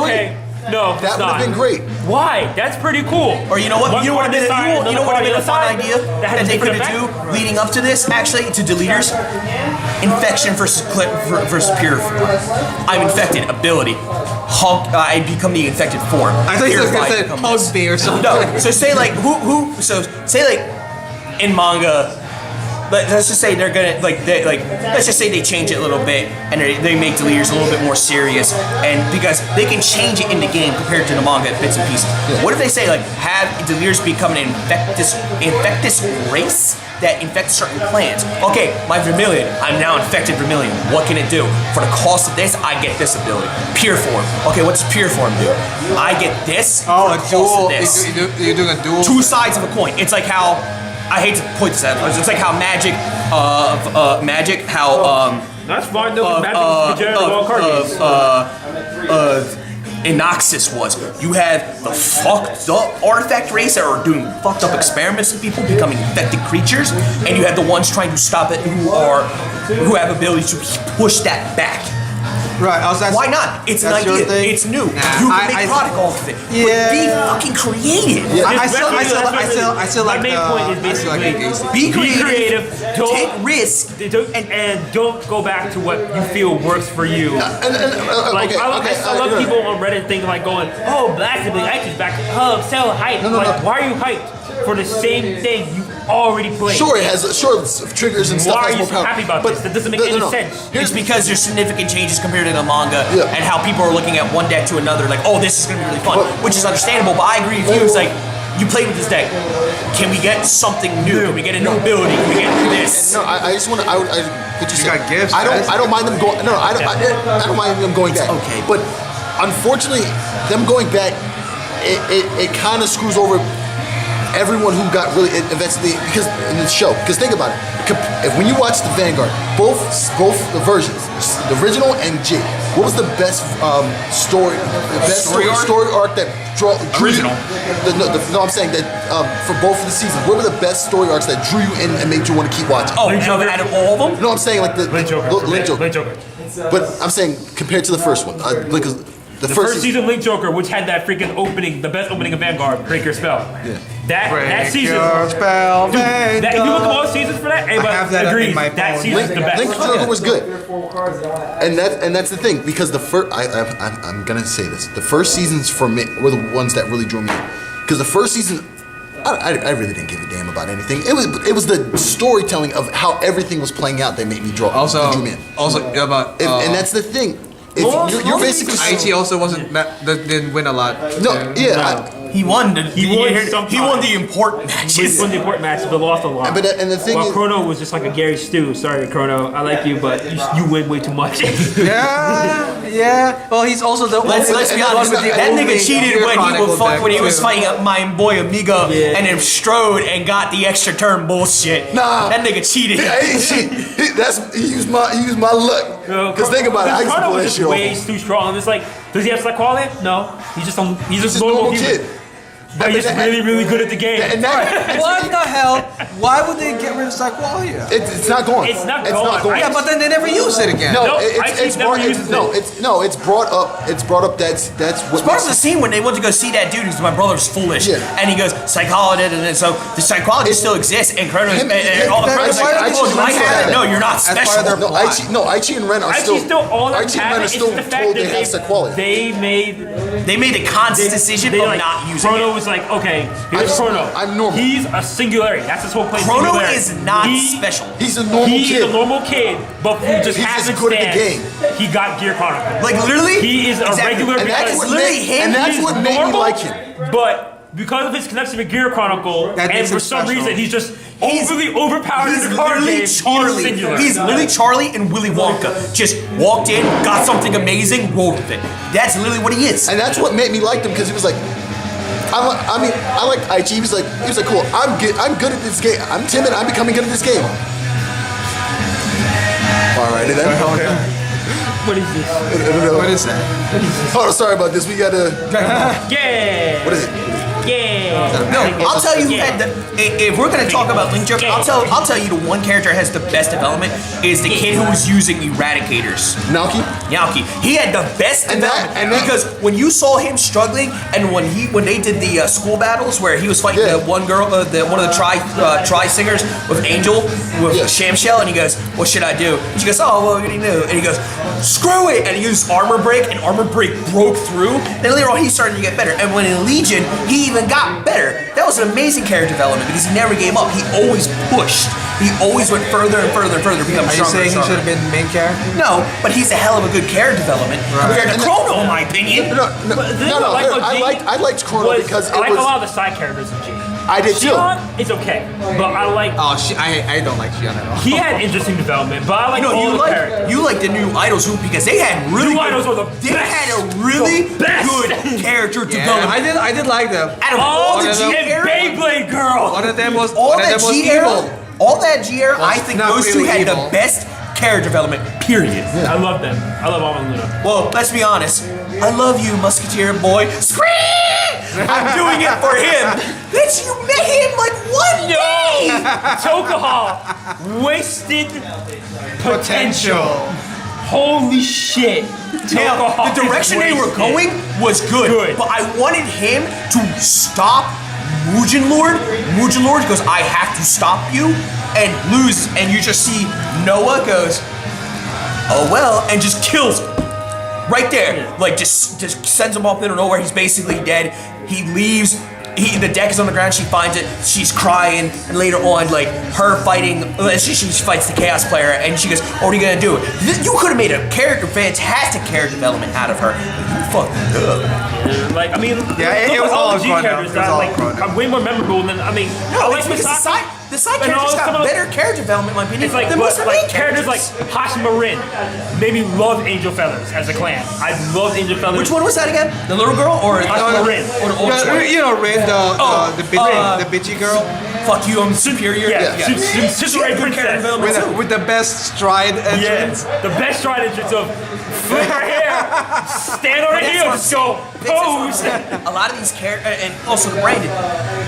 Speaker 5: great.
Speaker 2: No,
Speaker 5: that would have been great.
Speaker 2: Why? That's pretty cool.
Speaker 1: Or you know what? You know what would have been a fun idea that they could do leading up to this, actually, to deleters? Infection versus pure form. I'm infected. Ability. Hulk. I become the infected form.
Speaker 4: I thought you were going to say Hugby or something.
Speaker 1: No. So say like in manga. Let's just say they're gonna let's just say they change it a little bit and they make deleters a little bit more serious, and because they can change it in the game compared to the manga bits and pieces. What if they say have deleters become an infectus race that infects certain clans? Okay, my Vermilion, I'm now infected Vermilion. What can it do? For the cost of this, I get this ability. Pure form. Okay, what's pure form do? I get this.
Speaker 4: Oh,
Speaker 1: for the cost of this.
Speaker 4: You're doing a duel.
Speaker 1: Two sides of a coin. It's like how. I hate to point this out. It's like how Magic,
Speaker 2: That's fine though. Magic is all card games.
Speaker 1: Inoxus was. You have the fucked up artifact race that are doing fucked up experiments with people becoming infected creatures, and you have the ones trying to stop it who have ability to push that back.
Speaker 4: Right.
Speaker 1: Why not? It's an idea. It's new. You can make product off of it.
Speaker 4: Yeah.
Speaker 1: But be fucking creative.
Speaker 4: Yeah. I still like
Speaker 2: my main point is basically
Speaker 1: be creative. Take risks.
Speaker 2: And don't go back to what you feel works for you. I love people on Reddit thinking going, oh, Black Ike is back. Oh, sell hype. Why are you hyped for the same thing you already played?
Speaker 5: Sure, it has triggers and stuff.
Speaker 2: Why are you so happy about this? That doesn't make any sense.
Speaker 1: It's because there's significant changes compared to the manga, and how people are looking at one deck to another, like, oh, this is gonna be really fun, which is understandable. But I agree with you. It's like, you played with this deck. Can we get something new? Can we get a new ability? Can we get this?
Speaker 5: No, I just want to. You
Speaker 4: got gifts.
Speaker 5: I don't mind them going. No, I don't mind them going back.
Speaker 1: Okay,
Speaker 5: but unfortunately, them going back, it kind of screws over everyone who got really invested in the show. Because think about it. When you watch the Vanguard, both the versions, the original and G, what was the best story arc that drew
Speaker 1: Original.
Speaker 5: No, I'm saying that for both of the seasons, what were the best story arcs that drew you in and made you want to keep watching?
Speaker 1: Oh, out of all of them?
Speaker 5: No, I'm saying like the
Speaker 2: Link Joker.
Speaker 5: Link Joker.
Speaker 2: Link Joker.
Speaker 5: But I'm saying compared to the first one, like the
Speaker 2: First season Link Joker, which had that freaking opening, the best opening of Vanguard, Break Your Spell.
Speaker 5: Yeah.
Speaker 2: That season.
Speaker 9: Spell,
Speaker 2: Dude, if you look at all the seasons for that, everybody
Speaker 9: have that
Speaker 2: agrees
Speaker 9: in my
Speaker 2: that
Speaker 9: phone.
Speaker 2: season's the best.
Speaker 5: Link Joker was good, and that's the thing because the first I'm gonna say this, the first seasons for me were the ones that really drew me in, because the first season. I really didn't give a damn about anything. It was the storytelling of how everything was playing out that made me drew me in.
Speaker 9: Also about
Speaker 5: And that's the thing. If you're basically
Speaker 9: Aichi also didn't win a lot.
Speaker 5: no, yeah.
Speaker 1: He won. He won the important
Speaker 2: He
Speaker 1: matches.
Speaker 2: won the important match, but lost a lot.
Speaker 5: But and the thing
Speaker 2: Well,
Speaker 5: is,
Speaker 2: Chrono was just like a Gary Stu. Sorry, Chrono. I like you, but you win way too much.
Speaker 4: Yeah. Well, he's also the
Speaker 1: Let's be honest. That nigga cheated when he was fighting my boy Amiga and then Strode and got the extra turn bullshit.
Speaker 5: Nah.
Speaker 1: That nigga cheated.
Speaker 5: he used my luck. Because think about it, I used to
Speaker 2: Chrono
Speaker 5: pull that
Speaker 2: was
Speaker 5: shit
Speaker 2: just
Speaker 5: off.
Speaker 2: way too strong. It's like, does he have Psycholia? No. He's just a normal
Speaker 5: kid.
Speaker 2: kid. But he's just really good at the game.
Speaker 5: And that,
Speaker 4: What the hell? Why would they get rid of Psycholia?
Speaker 5: it's not going.
Speaker 2: It's not going.
Speaker 4: Yeah, but then they never use it again.
Speaker 5: No,
Speaker 2: No,
Speaker 5: it's
Speaker 2: never
Speaker 5: brought,
Speaker 2: uses
Speaker 5: it's brought up. It's brought up. That's what.
Speaker 1: Part of the scene when they went to go see that dude who's my brother's foolish,
Speaker 5: Yeah.
Speaker 1: and he goes psychologist, and then so the psychologist still exists, and Chrono and all the
Speaker 5: that's
Speaker 1: Chrono's
Speaker 5: why
Speaker 1: like,
Speaker 5: I
Speaker 1: oh,
Speaker 5: just
Speaker 1: you like
Speaker 5: said
Speaker 1: that?
Speaker 5: that.
Speaker 1: No, you're not
Speaker 4: That's part
Speaker 1: special.
Speaker 4: of their
Speaker 5: No, Aichi and Ren are
Speaker 2: Aichi's still all that
Speaker 5: Aichi and Ren are
Speaker 2: it's
Speaker 5: still
Speaker 2: the fact
Speaker 5: told
Speaker 2: that
Speaker 5: they have Sequoia.
Speaker 2: they made
Speaker 1: They made the conscious decision
Speaker 2: they
Speaker 1: of
Speaker 2: like,
Speaker 1: not using
Speaker 2: Chrono
Speaker 1: it.
Speaker 2: was like, okay, here's Chrono.
Speaker 5: I'm normal.
Speaker 2: He's a singularity. That's his whole play.
Speaker 1: Chrono
Speaker 2: singularity.
Speaker 1: is not special.
Speaker 5: He's a normal
Speaker 2: He's
Speaker 5: kid.
Speaker 2: a normal kid, but who just
Speaker 5: He's
Speaker 2: happens
Speaker 5: just good at the game.
Speaker 2: He got Gear Chronicle.
Speaker 1: Like literally,
Speaker 2: He is a regular
Speaker 5: And that's
Speaker 2: because
Speaker 5: what
Speaker 1: literally
Speaker 5: made,
Speaker 1: him,
Speaker 5: and that's
Speaker 2: he's
Speaker 5: what made me
Speaker 2: normal,
Speaker 5: like him.
Speaker 2: But because of his connection with Gear Chronicle,
Speaker 9: That
Speaker 2: and
Speaker 9: makes
Speaker 2: for
Speaker 9: him
Speaker 2: some
Speaker 9: special.
Speaker 2: reason he's just
Speaker 1: He's-
Speaker 2: overly overpowered
Speaker 1: He's
Speaker 2: in the card
Speaker 1: literally
Speaker 2: game.
Speaker 1: Charlie.
Speaker 2: He's singular.
Speaker 1: He's literally Charlie and Willy Wonka. Just walked in, got something amazing, rolled with it. That's literally what he is.
Speaker 5: And that's what made me like him because he was like, I like Aichi. He was like, cool. I'm good at this game. I'm timid. I'm becoming good at this game. Alrighty then.
Speaker 2: What is this?
Speaker 5: I don't know.
Speaker 9: What is that?
Speaker 5: Oh, sorry about this. We gotta.
Speaker 2: Yeah.
Speaker 5: What is it?
Speaker 2: Yeah.
Speaker 1: No, I'll tell you that if we're gonna talk about Link Joker, I'll tell you the one character that has the best development is the kid who was using Eradicators.
Speaker 5: Naoki?
Speaker 1: Naoki. He had the best
Speaker 5: And that-
Speaker 1: development
Speaker 5: and that-
Speaker 1: because when you saw him struggling and when they did the school battles where he was fighting
Speaker 5: Yeah.
Speaker 1: the one girl, one of the tri singers with Angel with
Speaker 5: Yeah.
Speaker 1: Shamshell, and he goes, "What should I do?" And she goes, "Oh, well, what do you do?" And he goes, "Screw it!" And he used Armor Break, and Armor Break broke through. Then later on, he started to get better. And when in Legion, he even got better. That was an amazing character development because he never gave up. He always pushed. He always went further and further and further to become
Speaker 9: Are you
Speaker 1: stronger.
Speaker 9: saying
Speaker 1: and
Speaker 9: he should
Speaker 1: stronger.
Speaker 9: have been main character?
Speaker 1: No, but he's a hell of a good character development compared to
Speaker 5: And
Speaker 1: Chrono, in my opinion.
Speaker 5: No.
Speaker 2: The thing I like about G
Speaker 5: I liked Chrono
Speaker 2: was,
Speaker 5: because
Speaker 2: I
Speaker 5: it
Speaker 2: like
Speaker 5: was.
Speaker 2: a lot of the side characters in G.
Speaker 5: I did too.
Speaker 2: Shion is okay, but I like.
Speaker 9: Oh, I don't like Shion at all.
Speaker 2: He had interesting development, but I like all the characters.
Speaker 1: You like the new Idols who because they had really
Speaker 2: New
Speaker 1: good,
Speaker 2: Idols were the
Speaker 1: they
Speaker 2: best.
Speaker 1: had a really
Speaker 2: The best.
Speaker 1: good character
Speaker 9: Yeah,
Speaker 1: development.
Speaker 9: I did like them.
Speaker 1: Out of all
Speaker 2: Oh,
Speaker 1: the
Speaker 2: and
Speaker 1: G era,
Speaker 2: Beyblade Girl.
Speaker 9: One of them was
Speaker 1: evil. All that G era, I think
Speaker 9: not
Speaker 1: those two
Speaker 9: really
Speaker 1: had
Speaker 9: evil.
Speaker 1: the best character development. Period.
Speaker 2: I love them. I love Alma Luna.
Speaker 1: Well, let's be honest. I love you, Musketeer boy. Scream! I'm doing it for him. Bitch, you met him like one day.
Speaker 2: Tokuha, wasted potential. Holy shit.
Speaker 1: Now,
Speaker 2: Tokuha
Speaker 1: the direction they were
Speaker 2: wasted.
Speaker 1: going was good, but I wanted him to stop Mugen Lord. Mugen Lord goes, I have to stop you, and lose, and you just see Noah goes, oh well, and just kills him. Right there. Like, just sends him up there to nowhere. He's basically dead. He leaves. The deck is on the ground. She finds it. She's crying. And later on, like, her fighting, she fights the Chaos player. And she goes, what are you going to do? You could have made a fantastic character development out of her. You fucked up.
Speaker 2: Like, I mean,
Speaker 9: Yeah, it
Speaker 2: look
Speaker 9: was
Speaker 2: at all
Speaker 9: all
Speaker 2: the G
Speaker 9: fun,
Speaker 2: characters
Speaker 9: it was
Speaker 2: that
Speaker 9: all
Speaker 2: like
Speaker 9: fun.
Speaker 2: are way more memorable than I mean.
Speaker 1: No,
Speaker 2: I like
Speaker 1: it's because
Speaker 2: Misaki.
Speaker 1: the side
Speaker 2: And all
Speaker 1: characters
Speaker 2: some
Speaker 1: got
Speaker 2: of the-
Speaker 1: better character development, in my opinion,
Speaker 2: It's like,
Speaker 1: than most
Speaker 2: but
Speaker 1: of the main
Speaker 2: like characters like Hashima Rin made me love Angel Feathers as a clan. I loved Angel Feathers.
Speaker 1: Which one was that again? The little girl or
Speaker 2: Hashima Rin?
Speaker 1: Or the old one?
Speaker 9: You know, Rin, the bitchy girl
Speaker 1: Fuck you, I'm superior.
Speaker 2: Yeah,
Speaker 5: Yeah.
Speaker 2: Sister Ray
Speaker 1: Character
Speaker 2: Princess.
Speaker 1: development too.
Speaker 9: with the best stride entrance.
Speaker 2: Yes, the best stride entrance of flip her hair, stand on her heel, just go pose.
Speaker 1: A lot of these characters, and also Brandon,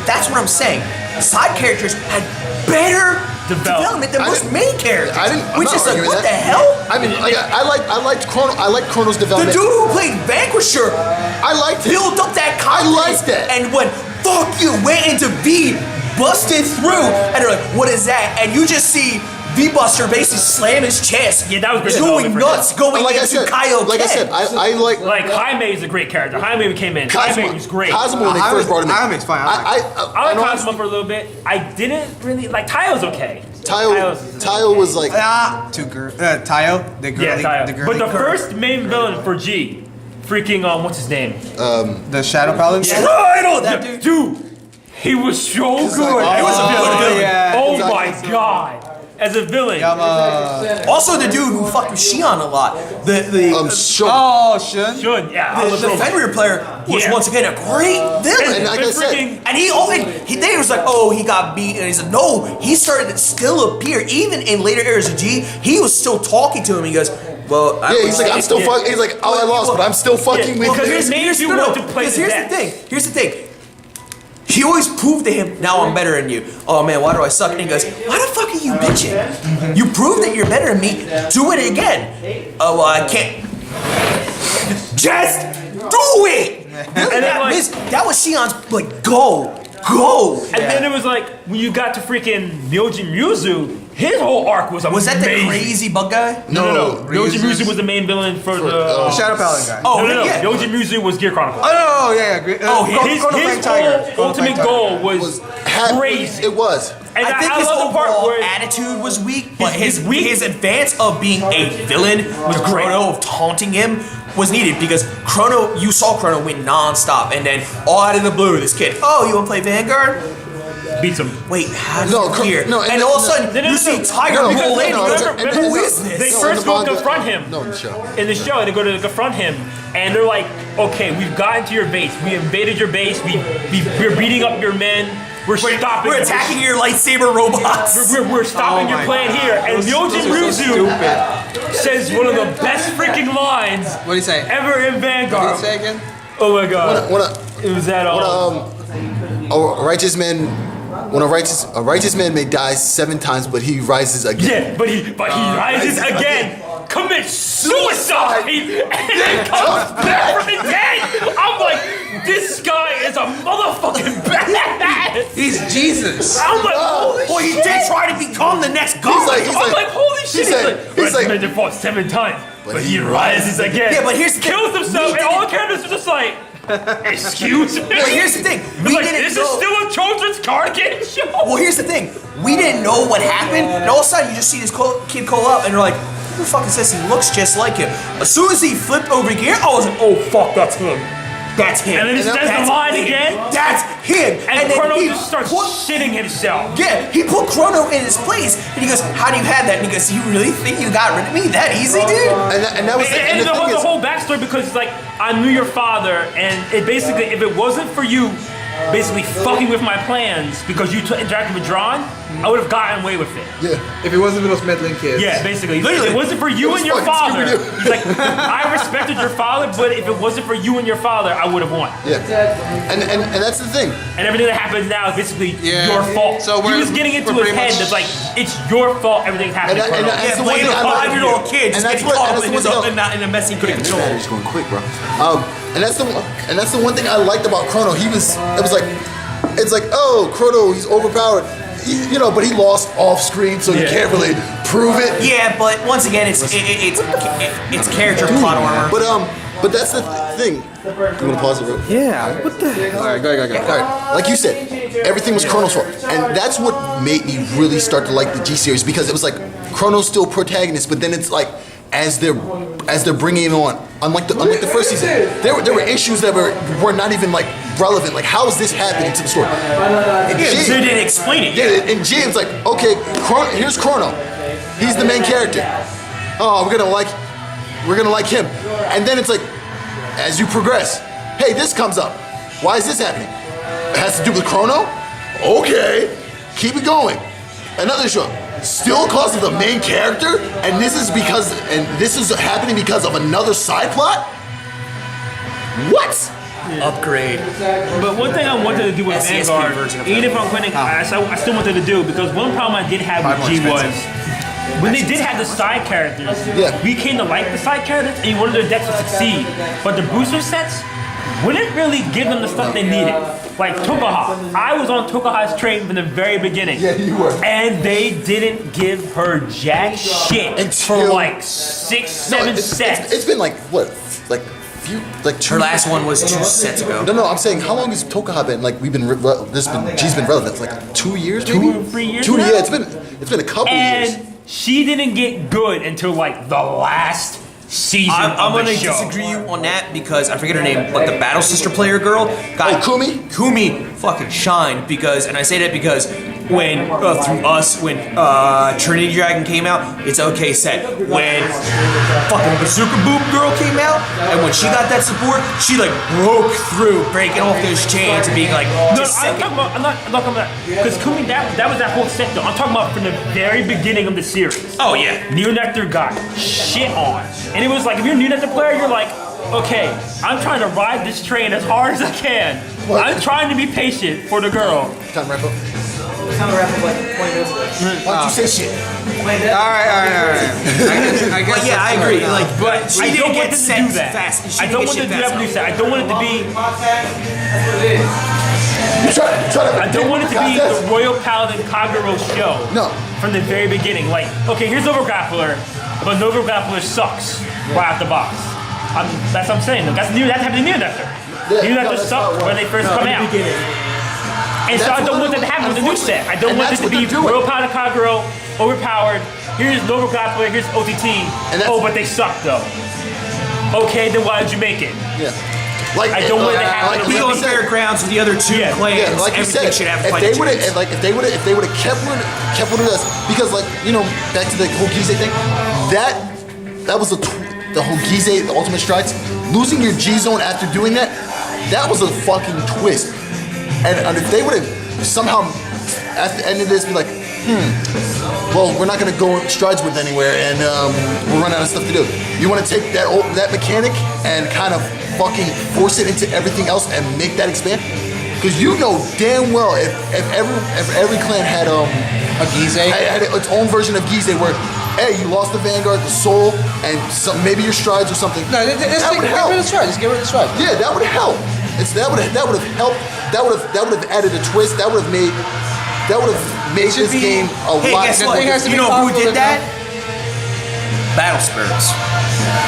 Speaker 1: that's what I'm saying. Side characters had better development than most main characters. Which is like, what the hell?
Speaker 5: I mean, I liked Chrono's
Speaker 1: The
Speaker 5: development.
Speaker 1: dude who played Vanquisher,
Speaker 5: I liked it.
Speaker 1: built up that confidence.
Speaker 5: I liked that.
Speaker 1: And when fuck you went into V, busted through, and they're like, what is that? And you just see V-Buster basically slam his chest.
Speaker 2: Yeah, that was great
Speaker 1: going
Speaker 2: development for
Speaker 1: nuts, going
Speaker 5: Like I
Speaker 1: into
Speaker 5: said,
Speaker 1: Kaioken.
Speaker 5: like I said, I like
Speaker 2: Like Jaime is a great character. Jaime came in. Jaime was great.
Speaker 5: Cosmo when they
Speaker 9: Jaime-
Speaker 5: first brought him in.
Speaker 9: Jaime's fine.
Speaker 2: I like Cosmo for a little bit. I didn't really like Tayo's okay.
Speaker 5: Tayo was like
Speaker 9: Tayo, the girly,
Speaker 2: Yeah, Tayo.
Speaker 9: the
Speaker 2: But
Speaker 9: girly
Speaker 2: the
Speaker 9: girl.
Speaker 2: first main villain for G, freaking what's his name?
Speaker 9: the Shadow Paladin.
Speaker 2: That dude. He was so good.
Speaker 5: he was a good
Speaker 2: villain.
Speaker 9: yeah.
Speaker 2: Oh
Speaker 5: Exactly.
Speaker 2: my god. As a villain.
Speaker 1: Also, the dude who fucked with Shion a lot.
Speaker 5: Shun.
Speaker 9: Oh, Shun.
Speaker 2: Should, yeah.
Speaker 1: The Fenrir player was
Speaker 2: Yeah.
Speaker 1: once again a great villain.
Speaker 5: And like I said,
Speaker 1: And they was like, oh, he got beat, and he said, no, he started to still appear. Even in later eras of G, he was still talking to him. He goes, well,
Speaker 5: Yeah, he's like, I'm still fucking. He's like, oh, I lost, but I'm still fucking with
Speaker 2: because
Speaker 5: you.
Speaker 2: his name you want to play
Speaker 1: Because
Speaker 2: to
Speaker 1: here's
Speaker 2: death.
Speaker 1: the thing. Here's the thing. He always proved to him, now I'm better than you. Oh man, why do I suck? And he goes, why the fuck are you bitching? You proved that you're better than me. Do it again. Oh, well, I can't. Just do it.
Speaker 2: And then, like,
Speaker 1: That was Shion's like, go.
Speaker 2: And then it was like when you got to freaking Myojin Ryuzu, his whole arc was amazing.
Speaker 1: Was that the crazy bug guy?
Speaker 2: No. Myojin Ryuzu was the main villain for the
Speaker 9: Shadow Paladin guy.
Speaker 1: Oh,
Speaker 2: no.
Speaker 1: yeah.
Speaker 2: Myojin Ryuzu was Gear Chronicle.
Speaker 9: Oh, yeah.
Speaker 2: His whole ultimate goal was crazy.
Speaker 5: It was.
Speaker 2: And
Speaker 1: I think
Speaker 2: I
Speaker 1: his
Speaker 2: love the part
Speaker 1: overall
Speaker 2: where
Speaker 1: attitude was weak, but his
Speaker 2: weak.
Speaker 1: advance of being a villain with Chrono, of taunting him, was needed because you saw Chrono win non-stop, and then all out of the blue, this kid, oh, you wanna play Vanguard?
Speaker 2: beats him.
Speaker 1: Wait, how did
Speaker 5: No,
Speaker 1: you hear?
Speaker 5: no,
Speaker 1: and all of a sudden, you see Tiger roll in,
Speaker 5: no,
Speaker 1: and you
Speaker 5: no,
Speaker 1: go, who is
Speaker 2: They
Speaker 1: this?
Speaker 2: first go confront him.
Speaker 5: No, in the show.
Speaker 2: In the show, they go to confront him, and they're like, "Okay, we've gotten to your base. We invaded your base. We're beating up your men. We're stopping.
Speaker 1: We're attacking your lightsaber robots.
Speaker 2: We're stopping your plan here." And Myojin Ryuzu says one of the best freaking lines
Speaker 9: What do you say?
Speaker 2: ever in
Speaker 9: What do
Speaker 2: Vanguard.
Speaker 9: you say again?
Speaker 2: Oh my god!
Speaker 5: When
Speaker 2: It was that
Speaker 5: a righteous man may die 7 times, but he rises again.
Speaker 2: Yeah, but he rises again, commits suicide, and then comes back from the dead. I'm like, this guy is a motherfucking badass.
Speaker 9: He's Jesus.
Speaker 2: I'm like, holy
Speaker 1: Well, he
Speaker 2: shit.
Speaker 1: did try to become the next god.
Speaker 5: He's
Speaker 2: I'm like, holy shit.
Speaker 5: he's like,
Speaker 2: Regiment fought 7 times, but he rises again.
Speaker 1: Yeah, but here's the thing.
Speaker 2: Kills himself,
Speaker 1: We
Speaker 2: and all the
Speaker 1: didn't-
Speaker 2: characters are just like, excuse me.
Speaker 1: But here's the thing.
Speaker 2: It's like, this is still a children's card game show.
Speaker 1: Well, here's the thing. We didn't know what happened, and all of a sudden you just see this kid call up, and they're like, who the fucking says he looks just like him? As soon as he flipped over gear, I was like, oh fuck, that's him. That's him.
Speaker 2: And then he says the
Speaker 1: That's
Speaker 2: line
Speaker 1: him.
Speaker 2: again.
Speaker 1: That's him.
Speaker 2: And
Speaker 1: then
Speaker 2: Chrono
Speaker 1: he
Speaker 2: just starts shitting himself.
Speaker 1: Yeah, he put Chrono in his place, and he goes, how do you have that? And he goes, you really think you got rid of me that easy, dude?
Speaker 5: and that was
Speaker 2: And
Speaker 5: the
Speaker 2: there
Speaker 5: thing
Speaker 2: was
Speaker 5: is,
Speaker 2: a whole backstory because, like, I knew your father, and it basically, if it wasn't for you basically fucking with my plans because you interacted with Drawn, I would have gotten away with it.
Speaker 5: yeah.
Speaker 9: If it wasn't for those meddling kids.
Speaker 2: Yeah, basically.
Speaker 1: Literally.
Speaker 2: If it wasn't for you
Speaker 5: It was
Speaker 2: and your
Speaker 5: fucking
Speaker 2: father,
Speaker 5: Scooby-Doo.
Speaker 2: he's like, I respected your father, but if it wasn't for you and your father, I would have won.
Speaker 5: Yeah. And that's the thing.
Speaker 2: And everything that happens now is basically
Speaker 9: Yeah.
Speaker 2: your fault.
Speaker 9: So
Speaker 2: he
Speaker 9: we're-
Speaker 2: was getting into
Speaker 9: we're
Speaker 2: his
Speaker 9: pretty
Speaker 2: head
Speaker 9: much-
Speaker 2: that's like, it's your fault everything's happening.
Speaker 5: And
Speaker 2: Chrono.
Speaker 5: that's
Speaker 1: Yeah,
Speaker 5: the one
Speaker 1: blame
Speaker 5: thing
Speaker 1: a
Speaker 5: I like.
Speaker 1: 5-year-old kid just
Speaker 5: And that's
Speaker 1: getting
Speaker 5: what-
Speaker 1: caught
Speaker 5: and
Speaker 1: up
Speaker 5: that's
Speaker 1: in
Speaker 5: the
Speaker 1: his
Speaker 5: one
Speaker 1: own
Speaker 5: thing
Speaker 1: in a mess he couldn't control.
Speaker 5: Just going quick, bro. And that's the one thing I liked about Chrono. It was like, it's like, oh, Chrono, he's overpowered. But he lost off screen, so you can't really prove it.
Speaker 1: Yeah, but once again, it's character plot armor.
Speaker 5: But that's the thing. You wanna pause it, bro?
Speaker 9: Yeah. What the? All right, go.
Speaker 5: All right, like you said, everything was Chrono's fault, and that's what made me really start to like the G series because it was like Chrono's still protagonist, but then it's like as they're bringing it on, unlike the first season, there were issues that were not even like relevant. Like how is this happening to the story? And
Speaker 1: Yeah, they didn't explain it.
Speaker 5: Yeah, and James like, okay, here's Chrono, he's the main character. Oh, we're gonna like him, and then it's like, as you progress, hey, this comes up. Why is this happening? It has to do with Chrono? Okay, keep it going. Another show. still cause of the main character, and this is happening because of another side plot? What?
Speaker 1: Upgrade.
Speaker 2: But one thing I wanted to do with
Speaker 1: SCSP
Speaker 2: Vanguard,
Speaker 1: version of
Speaker 2: even
Speaker 1: that.
Speaker 2: if I'm quitting, I still wanted to do, because one problem I did have with G was, when they did have the side characters, we came to like the side characters, and you wanted their decks to succeed. But the booster sets wouldn't really give them the stuff they needed. Like Tokaha. I was on Tokaha's train from the very beginning.
Speaker 5: Yeah, you were.
Speaker 2: And they didn't give her jack shit for like 6, 7 sets.
Speaker 5: It's been like, what? Like 2
Speaker 1: Her last one was 2 sets ago.
Speaker 5: No, I'm saying, how long has Tokaha been? Like, G's been relevant. Like 2 years, maybe?
Speaker 2: 2 or 3 years.
Speaker 5: 2
Speaker 2: now?
Speaker 5: Yeah, it's been a couple years.
Speaker 2: And she didn't get good until like the last season
Speaker 1: I'm
Speaker 2: of
Speaker 1: gonna
Speaker 2: the show.
Speaker 1: disagree you on that because I forget her name, but the Battle Sister player girl got
Speaker 5: Kumi?
Speaker 1: Kumi fucking shined because, and I say that because when through us when Trinity Dragon came out, it's okay set. When fucking Bazooka Boob girl came out, and when she got that support, she like broke through, breaking off those chains and being like,
Speaker 2: No, I'm not talking about because Kumi that was that whole set though. I'm talking about from the very beginning of the series.
Speaker 1: oh yeah.
Speaker 2: Neo Nectar got shit on. And it was like, if you're a Neo Nectar player, you're like, okay, I'm trying to ride this train as hard as I can. I'm trying to be patient for the girl.
Speaker 5: Time to wrap up.
Speaker 6: Time to wrap up like 20 minutes ago.
Speaker 5: Why don't you say shit?
Speaker 9: Alright. I guess
Speaker 1: But yeah, I agree. Like, but she
Speaker 2: I
Speaker 1: didn't
Speaker 2: don't want
Speaker 1: get
Speaker 2: them to
Speaker 1: set
Speaker 2: do that.
Speaker 1: fast. She
Speaker 2: I
Speaker 1: didn't
Speaker 2: don't
Speaker 1: get
Speaker 2: want
Speaker 1: shit
Speaker 2: to do
Speaker 1: fast
Speaker 2: that
Speaker 1: enough.
Speaker 2: set. I don't want it to be. I don't want it to be the Royal Paladin Kagero show.
Speaker 5: No.
Speaker 2: From the very beginning. Like, okay, here's Nova Grappler, but Nova Grappler sucks right out the box. That's what I'm saying. That's happened to Neo Nectar. Neo Nectar sucked when they first come out. And so I don't want that to happen with the new set. I don't want it to be Royal Paladin Kagero, overpowered. Here's Nova Grappler, here's OTT. Oh, but they suck though. Okay, then why did you make it?
Speaker 5: Yeah. Like,
Speaker 2: I don't want it to happen.
Speaker 1: Be on fair grounds with the other two clans.
Speaker 5: Yeah, like you
Speaker 1: Everything
Speaker 5: said,
Speaker 1: should have to
Speaker 5: if
Speaker 1: fight
Speaker 5: they
Speaker 1: each
Speaker 5: would
Speaker 1: other.
Speaker 5: have, like if they would have kept with us, because like back to the whole Gize thing, that was the whole Gize, the ultimate strides, losing your G zone after doing that was a fucking twist. And if they would have somehow at the end of this be like, well, we're not gonna go strides with anywhere, and we're running out of stuff to do. You want to take that mechanic and kind of fucking force it into everything else and make that expand? Because you know damn well if every clan had
Speaker 4: A Gize?
Speaker 5: had its own version of Gize where, hey, you lost the Vanguard, the Soul, and maybe your strides or something.
Speaker 4: No, just get rid of the stride. Just get rid of the stride.
Speaker 5: Yeah, that would help. That would have helped. That would have added a twist. That would have made this game a
Speaker 1: Hey,
Speaker 5: lot.
Speaker 1: guess
Speaker 4: The
Speaker 1: what?
Speaker 4: thing has to
Speaker 1: You
Speaker 4: be
Speaker 1: know who
Speaker 4: powerful
Speaker 1: did that?
Speaker 4: enough.
Speaker 1: Battle Spirits.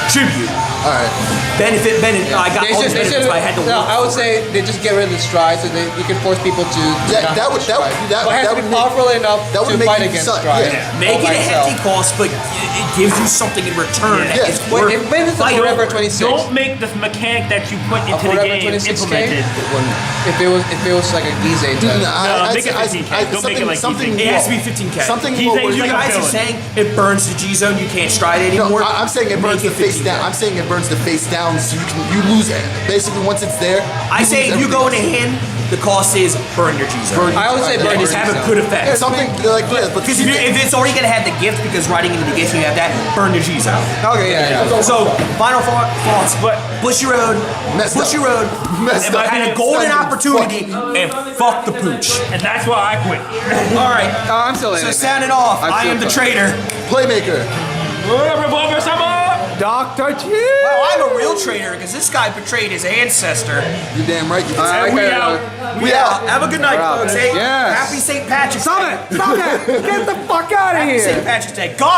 Speaker 1: Tribute.
Speaker 5: All right.
Speaker 1: Benefit. I got all the benefits, but I had to
Speaker 4: No,
Speaker 1: work.
Speaker 4: I would say they just get rid of the stride so that you can force people to.
Speaker 5: That would
Speaker 4: But it has to be
Speaker 5: make-
Speaker 4: powerful enough
Speaker 5: that would
Speaker 4: to
Speaker 5: make
Speaker 4: fight
Speaker 5: you
Speaker 4: against
Speaker 5: suck,
Speaker 4: stride.
Speaker 5: yeah.
Speaker 1: Make
Speaker 4: all
Speaker 1: it
Speaker 4: by
Speaker 1: a
Speaker 4: itself.
Speaker 1: hefty cost, but it gives you something in return.
Speaker 5: Yeah.
Speaker 1: That is
Speaker 4: Wait,
Speaker 1: worth
Speaker 4: if maybe it's a
Speaker 1: fighting
Speaker 4: Forever
Speaker 1: over.
Speaker 4: 26.
Speaker 2: Don't make this mechanic that you put into the
Speaker 4: Forever
Speaker 2: game
Speaker 4: 26K?
Speaker 2: implemented.
Speaker 4: If it was like a Gize type.
Speaker 2: make it 15K. Don't make it like
Speaker 5: something.
Speaker 2: Gize.
Speaker 1: It has to be 15K.
Speaker 5: Something
Speaker 2: Gize
Speaker 5: low where
Speaker 2: is
Speaker 1: You
Speaker 2: like
Speaker 5: you-
Speaker 2: a
Speaker 1: guys are
Speaker 2: villain.
Speaker 1: saying it burns the G zone. You can't stride anymore.
Speaker 5: No, I'm saying it burns
Speaker 1: Make
Speaker 5: the face
Speaker 1: 15K.
Speaker 5: down. I'm saying it burns the face down, so you lose it. Basically, once it's there.
Speaker 1: I say if you
Speaker 5: lose
Speaker 1: go in a
Speaker 5: everything.
Speaker 1: hand, the cost is burn your G zone.
Speaker 4: I would say
Speaker 5: Yeah,
Speaker 4: burn
Speaker 1: And
Speaker 4: your
Speaker 1: just have a
Speaker 4: G-zone.
Speaker 1: good effect.
Speaker 5: Yeah, something like but
Speaker 1: Because if it's already gonna have the gift, because riding into the gift you have that, burn your G zone.
Speaker 4: Okay, yeah.
Speaker 1: So final thoughts, but Bushy Road,
Speaker 5: Messed
Speaker 1: Bushy
Speaker 5: up.
Speaker 1: Road,
Speaker 5: Messed up.
Speaker 1: had a golden opportunity and fuck the pooch.
Speaker 2: And that's why I quit.
Speaker 1: All right,
Speaker 9: I'm still in
Speaker 1: so
Speaker 9: it.
Speaker 1: sounding off,
Speaker 9: I'm
Speaker 1: I
Speaker 9: still
Speaker 1: am the
Speaker 9: fucked.
Speaker 1: traitor.
Speaker 5: Playmaker.
Speaker 2: Revolver Summer!
Speaker 9: Dr. G.
Speaker 1: Well, I'm a real traitor because this guy betrayed his ancestor.
Speaker 5: You're damn right. You can
Speaker 9: Alright,
Speaker 2: And we
Speaker 9: okay,
Speaker 2: out.
Speaker 5: We out.
Speaker 1: Have a good night,
Speaker 9: We're out.
Speaker 1: folks. Hey,
Speaker 9: Yes.
Speaker 1: Happy St. Patrick's
Speaker 9: Stop
Speaker 1: Day.
Speaker 9: it! Stop it! Get the fuck out of
Speaker 1: Happy
Speaker 9: here!
Speaker 1: St. Patrick's Day. God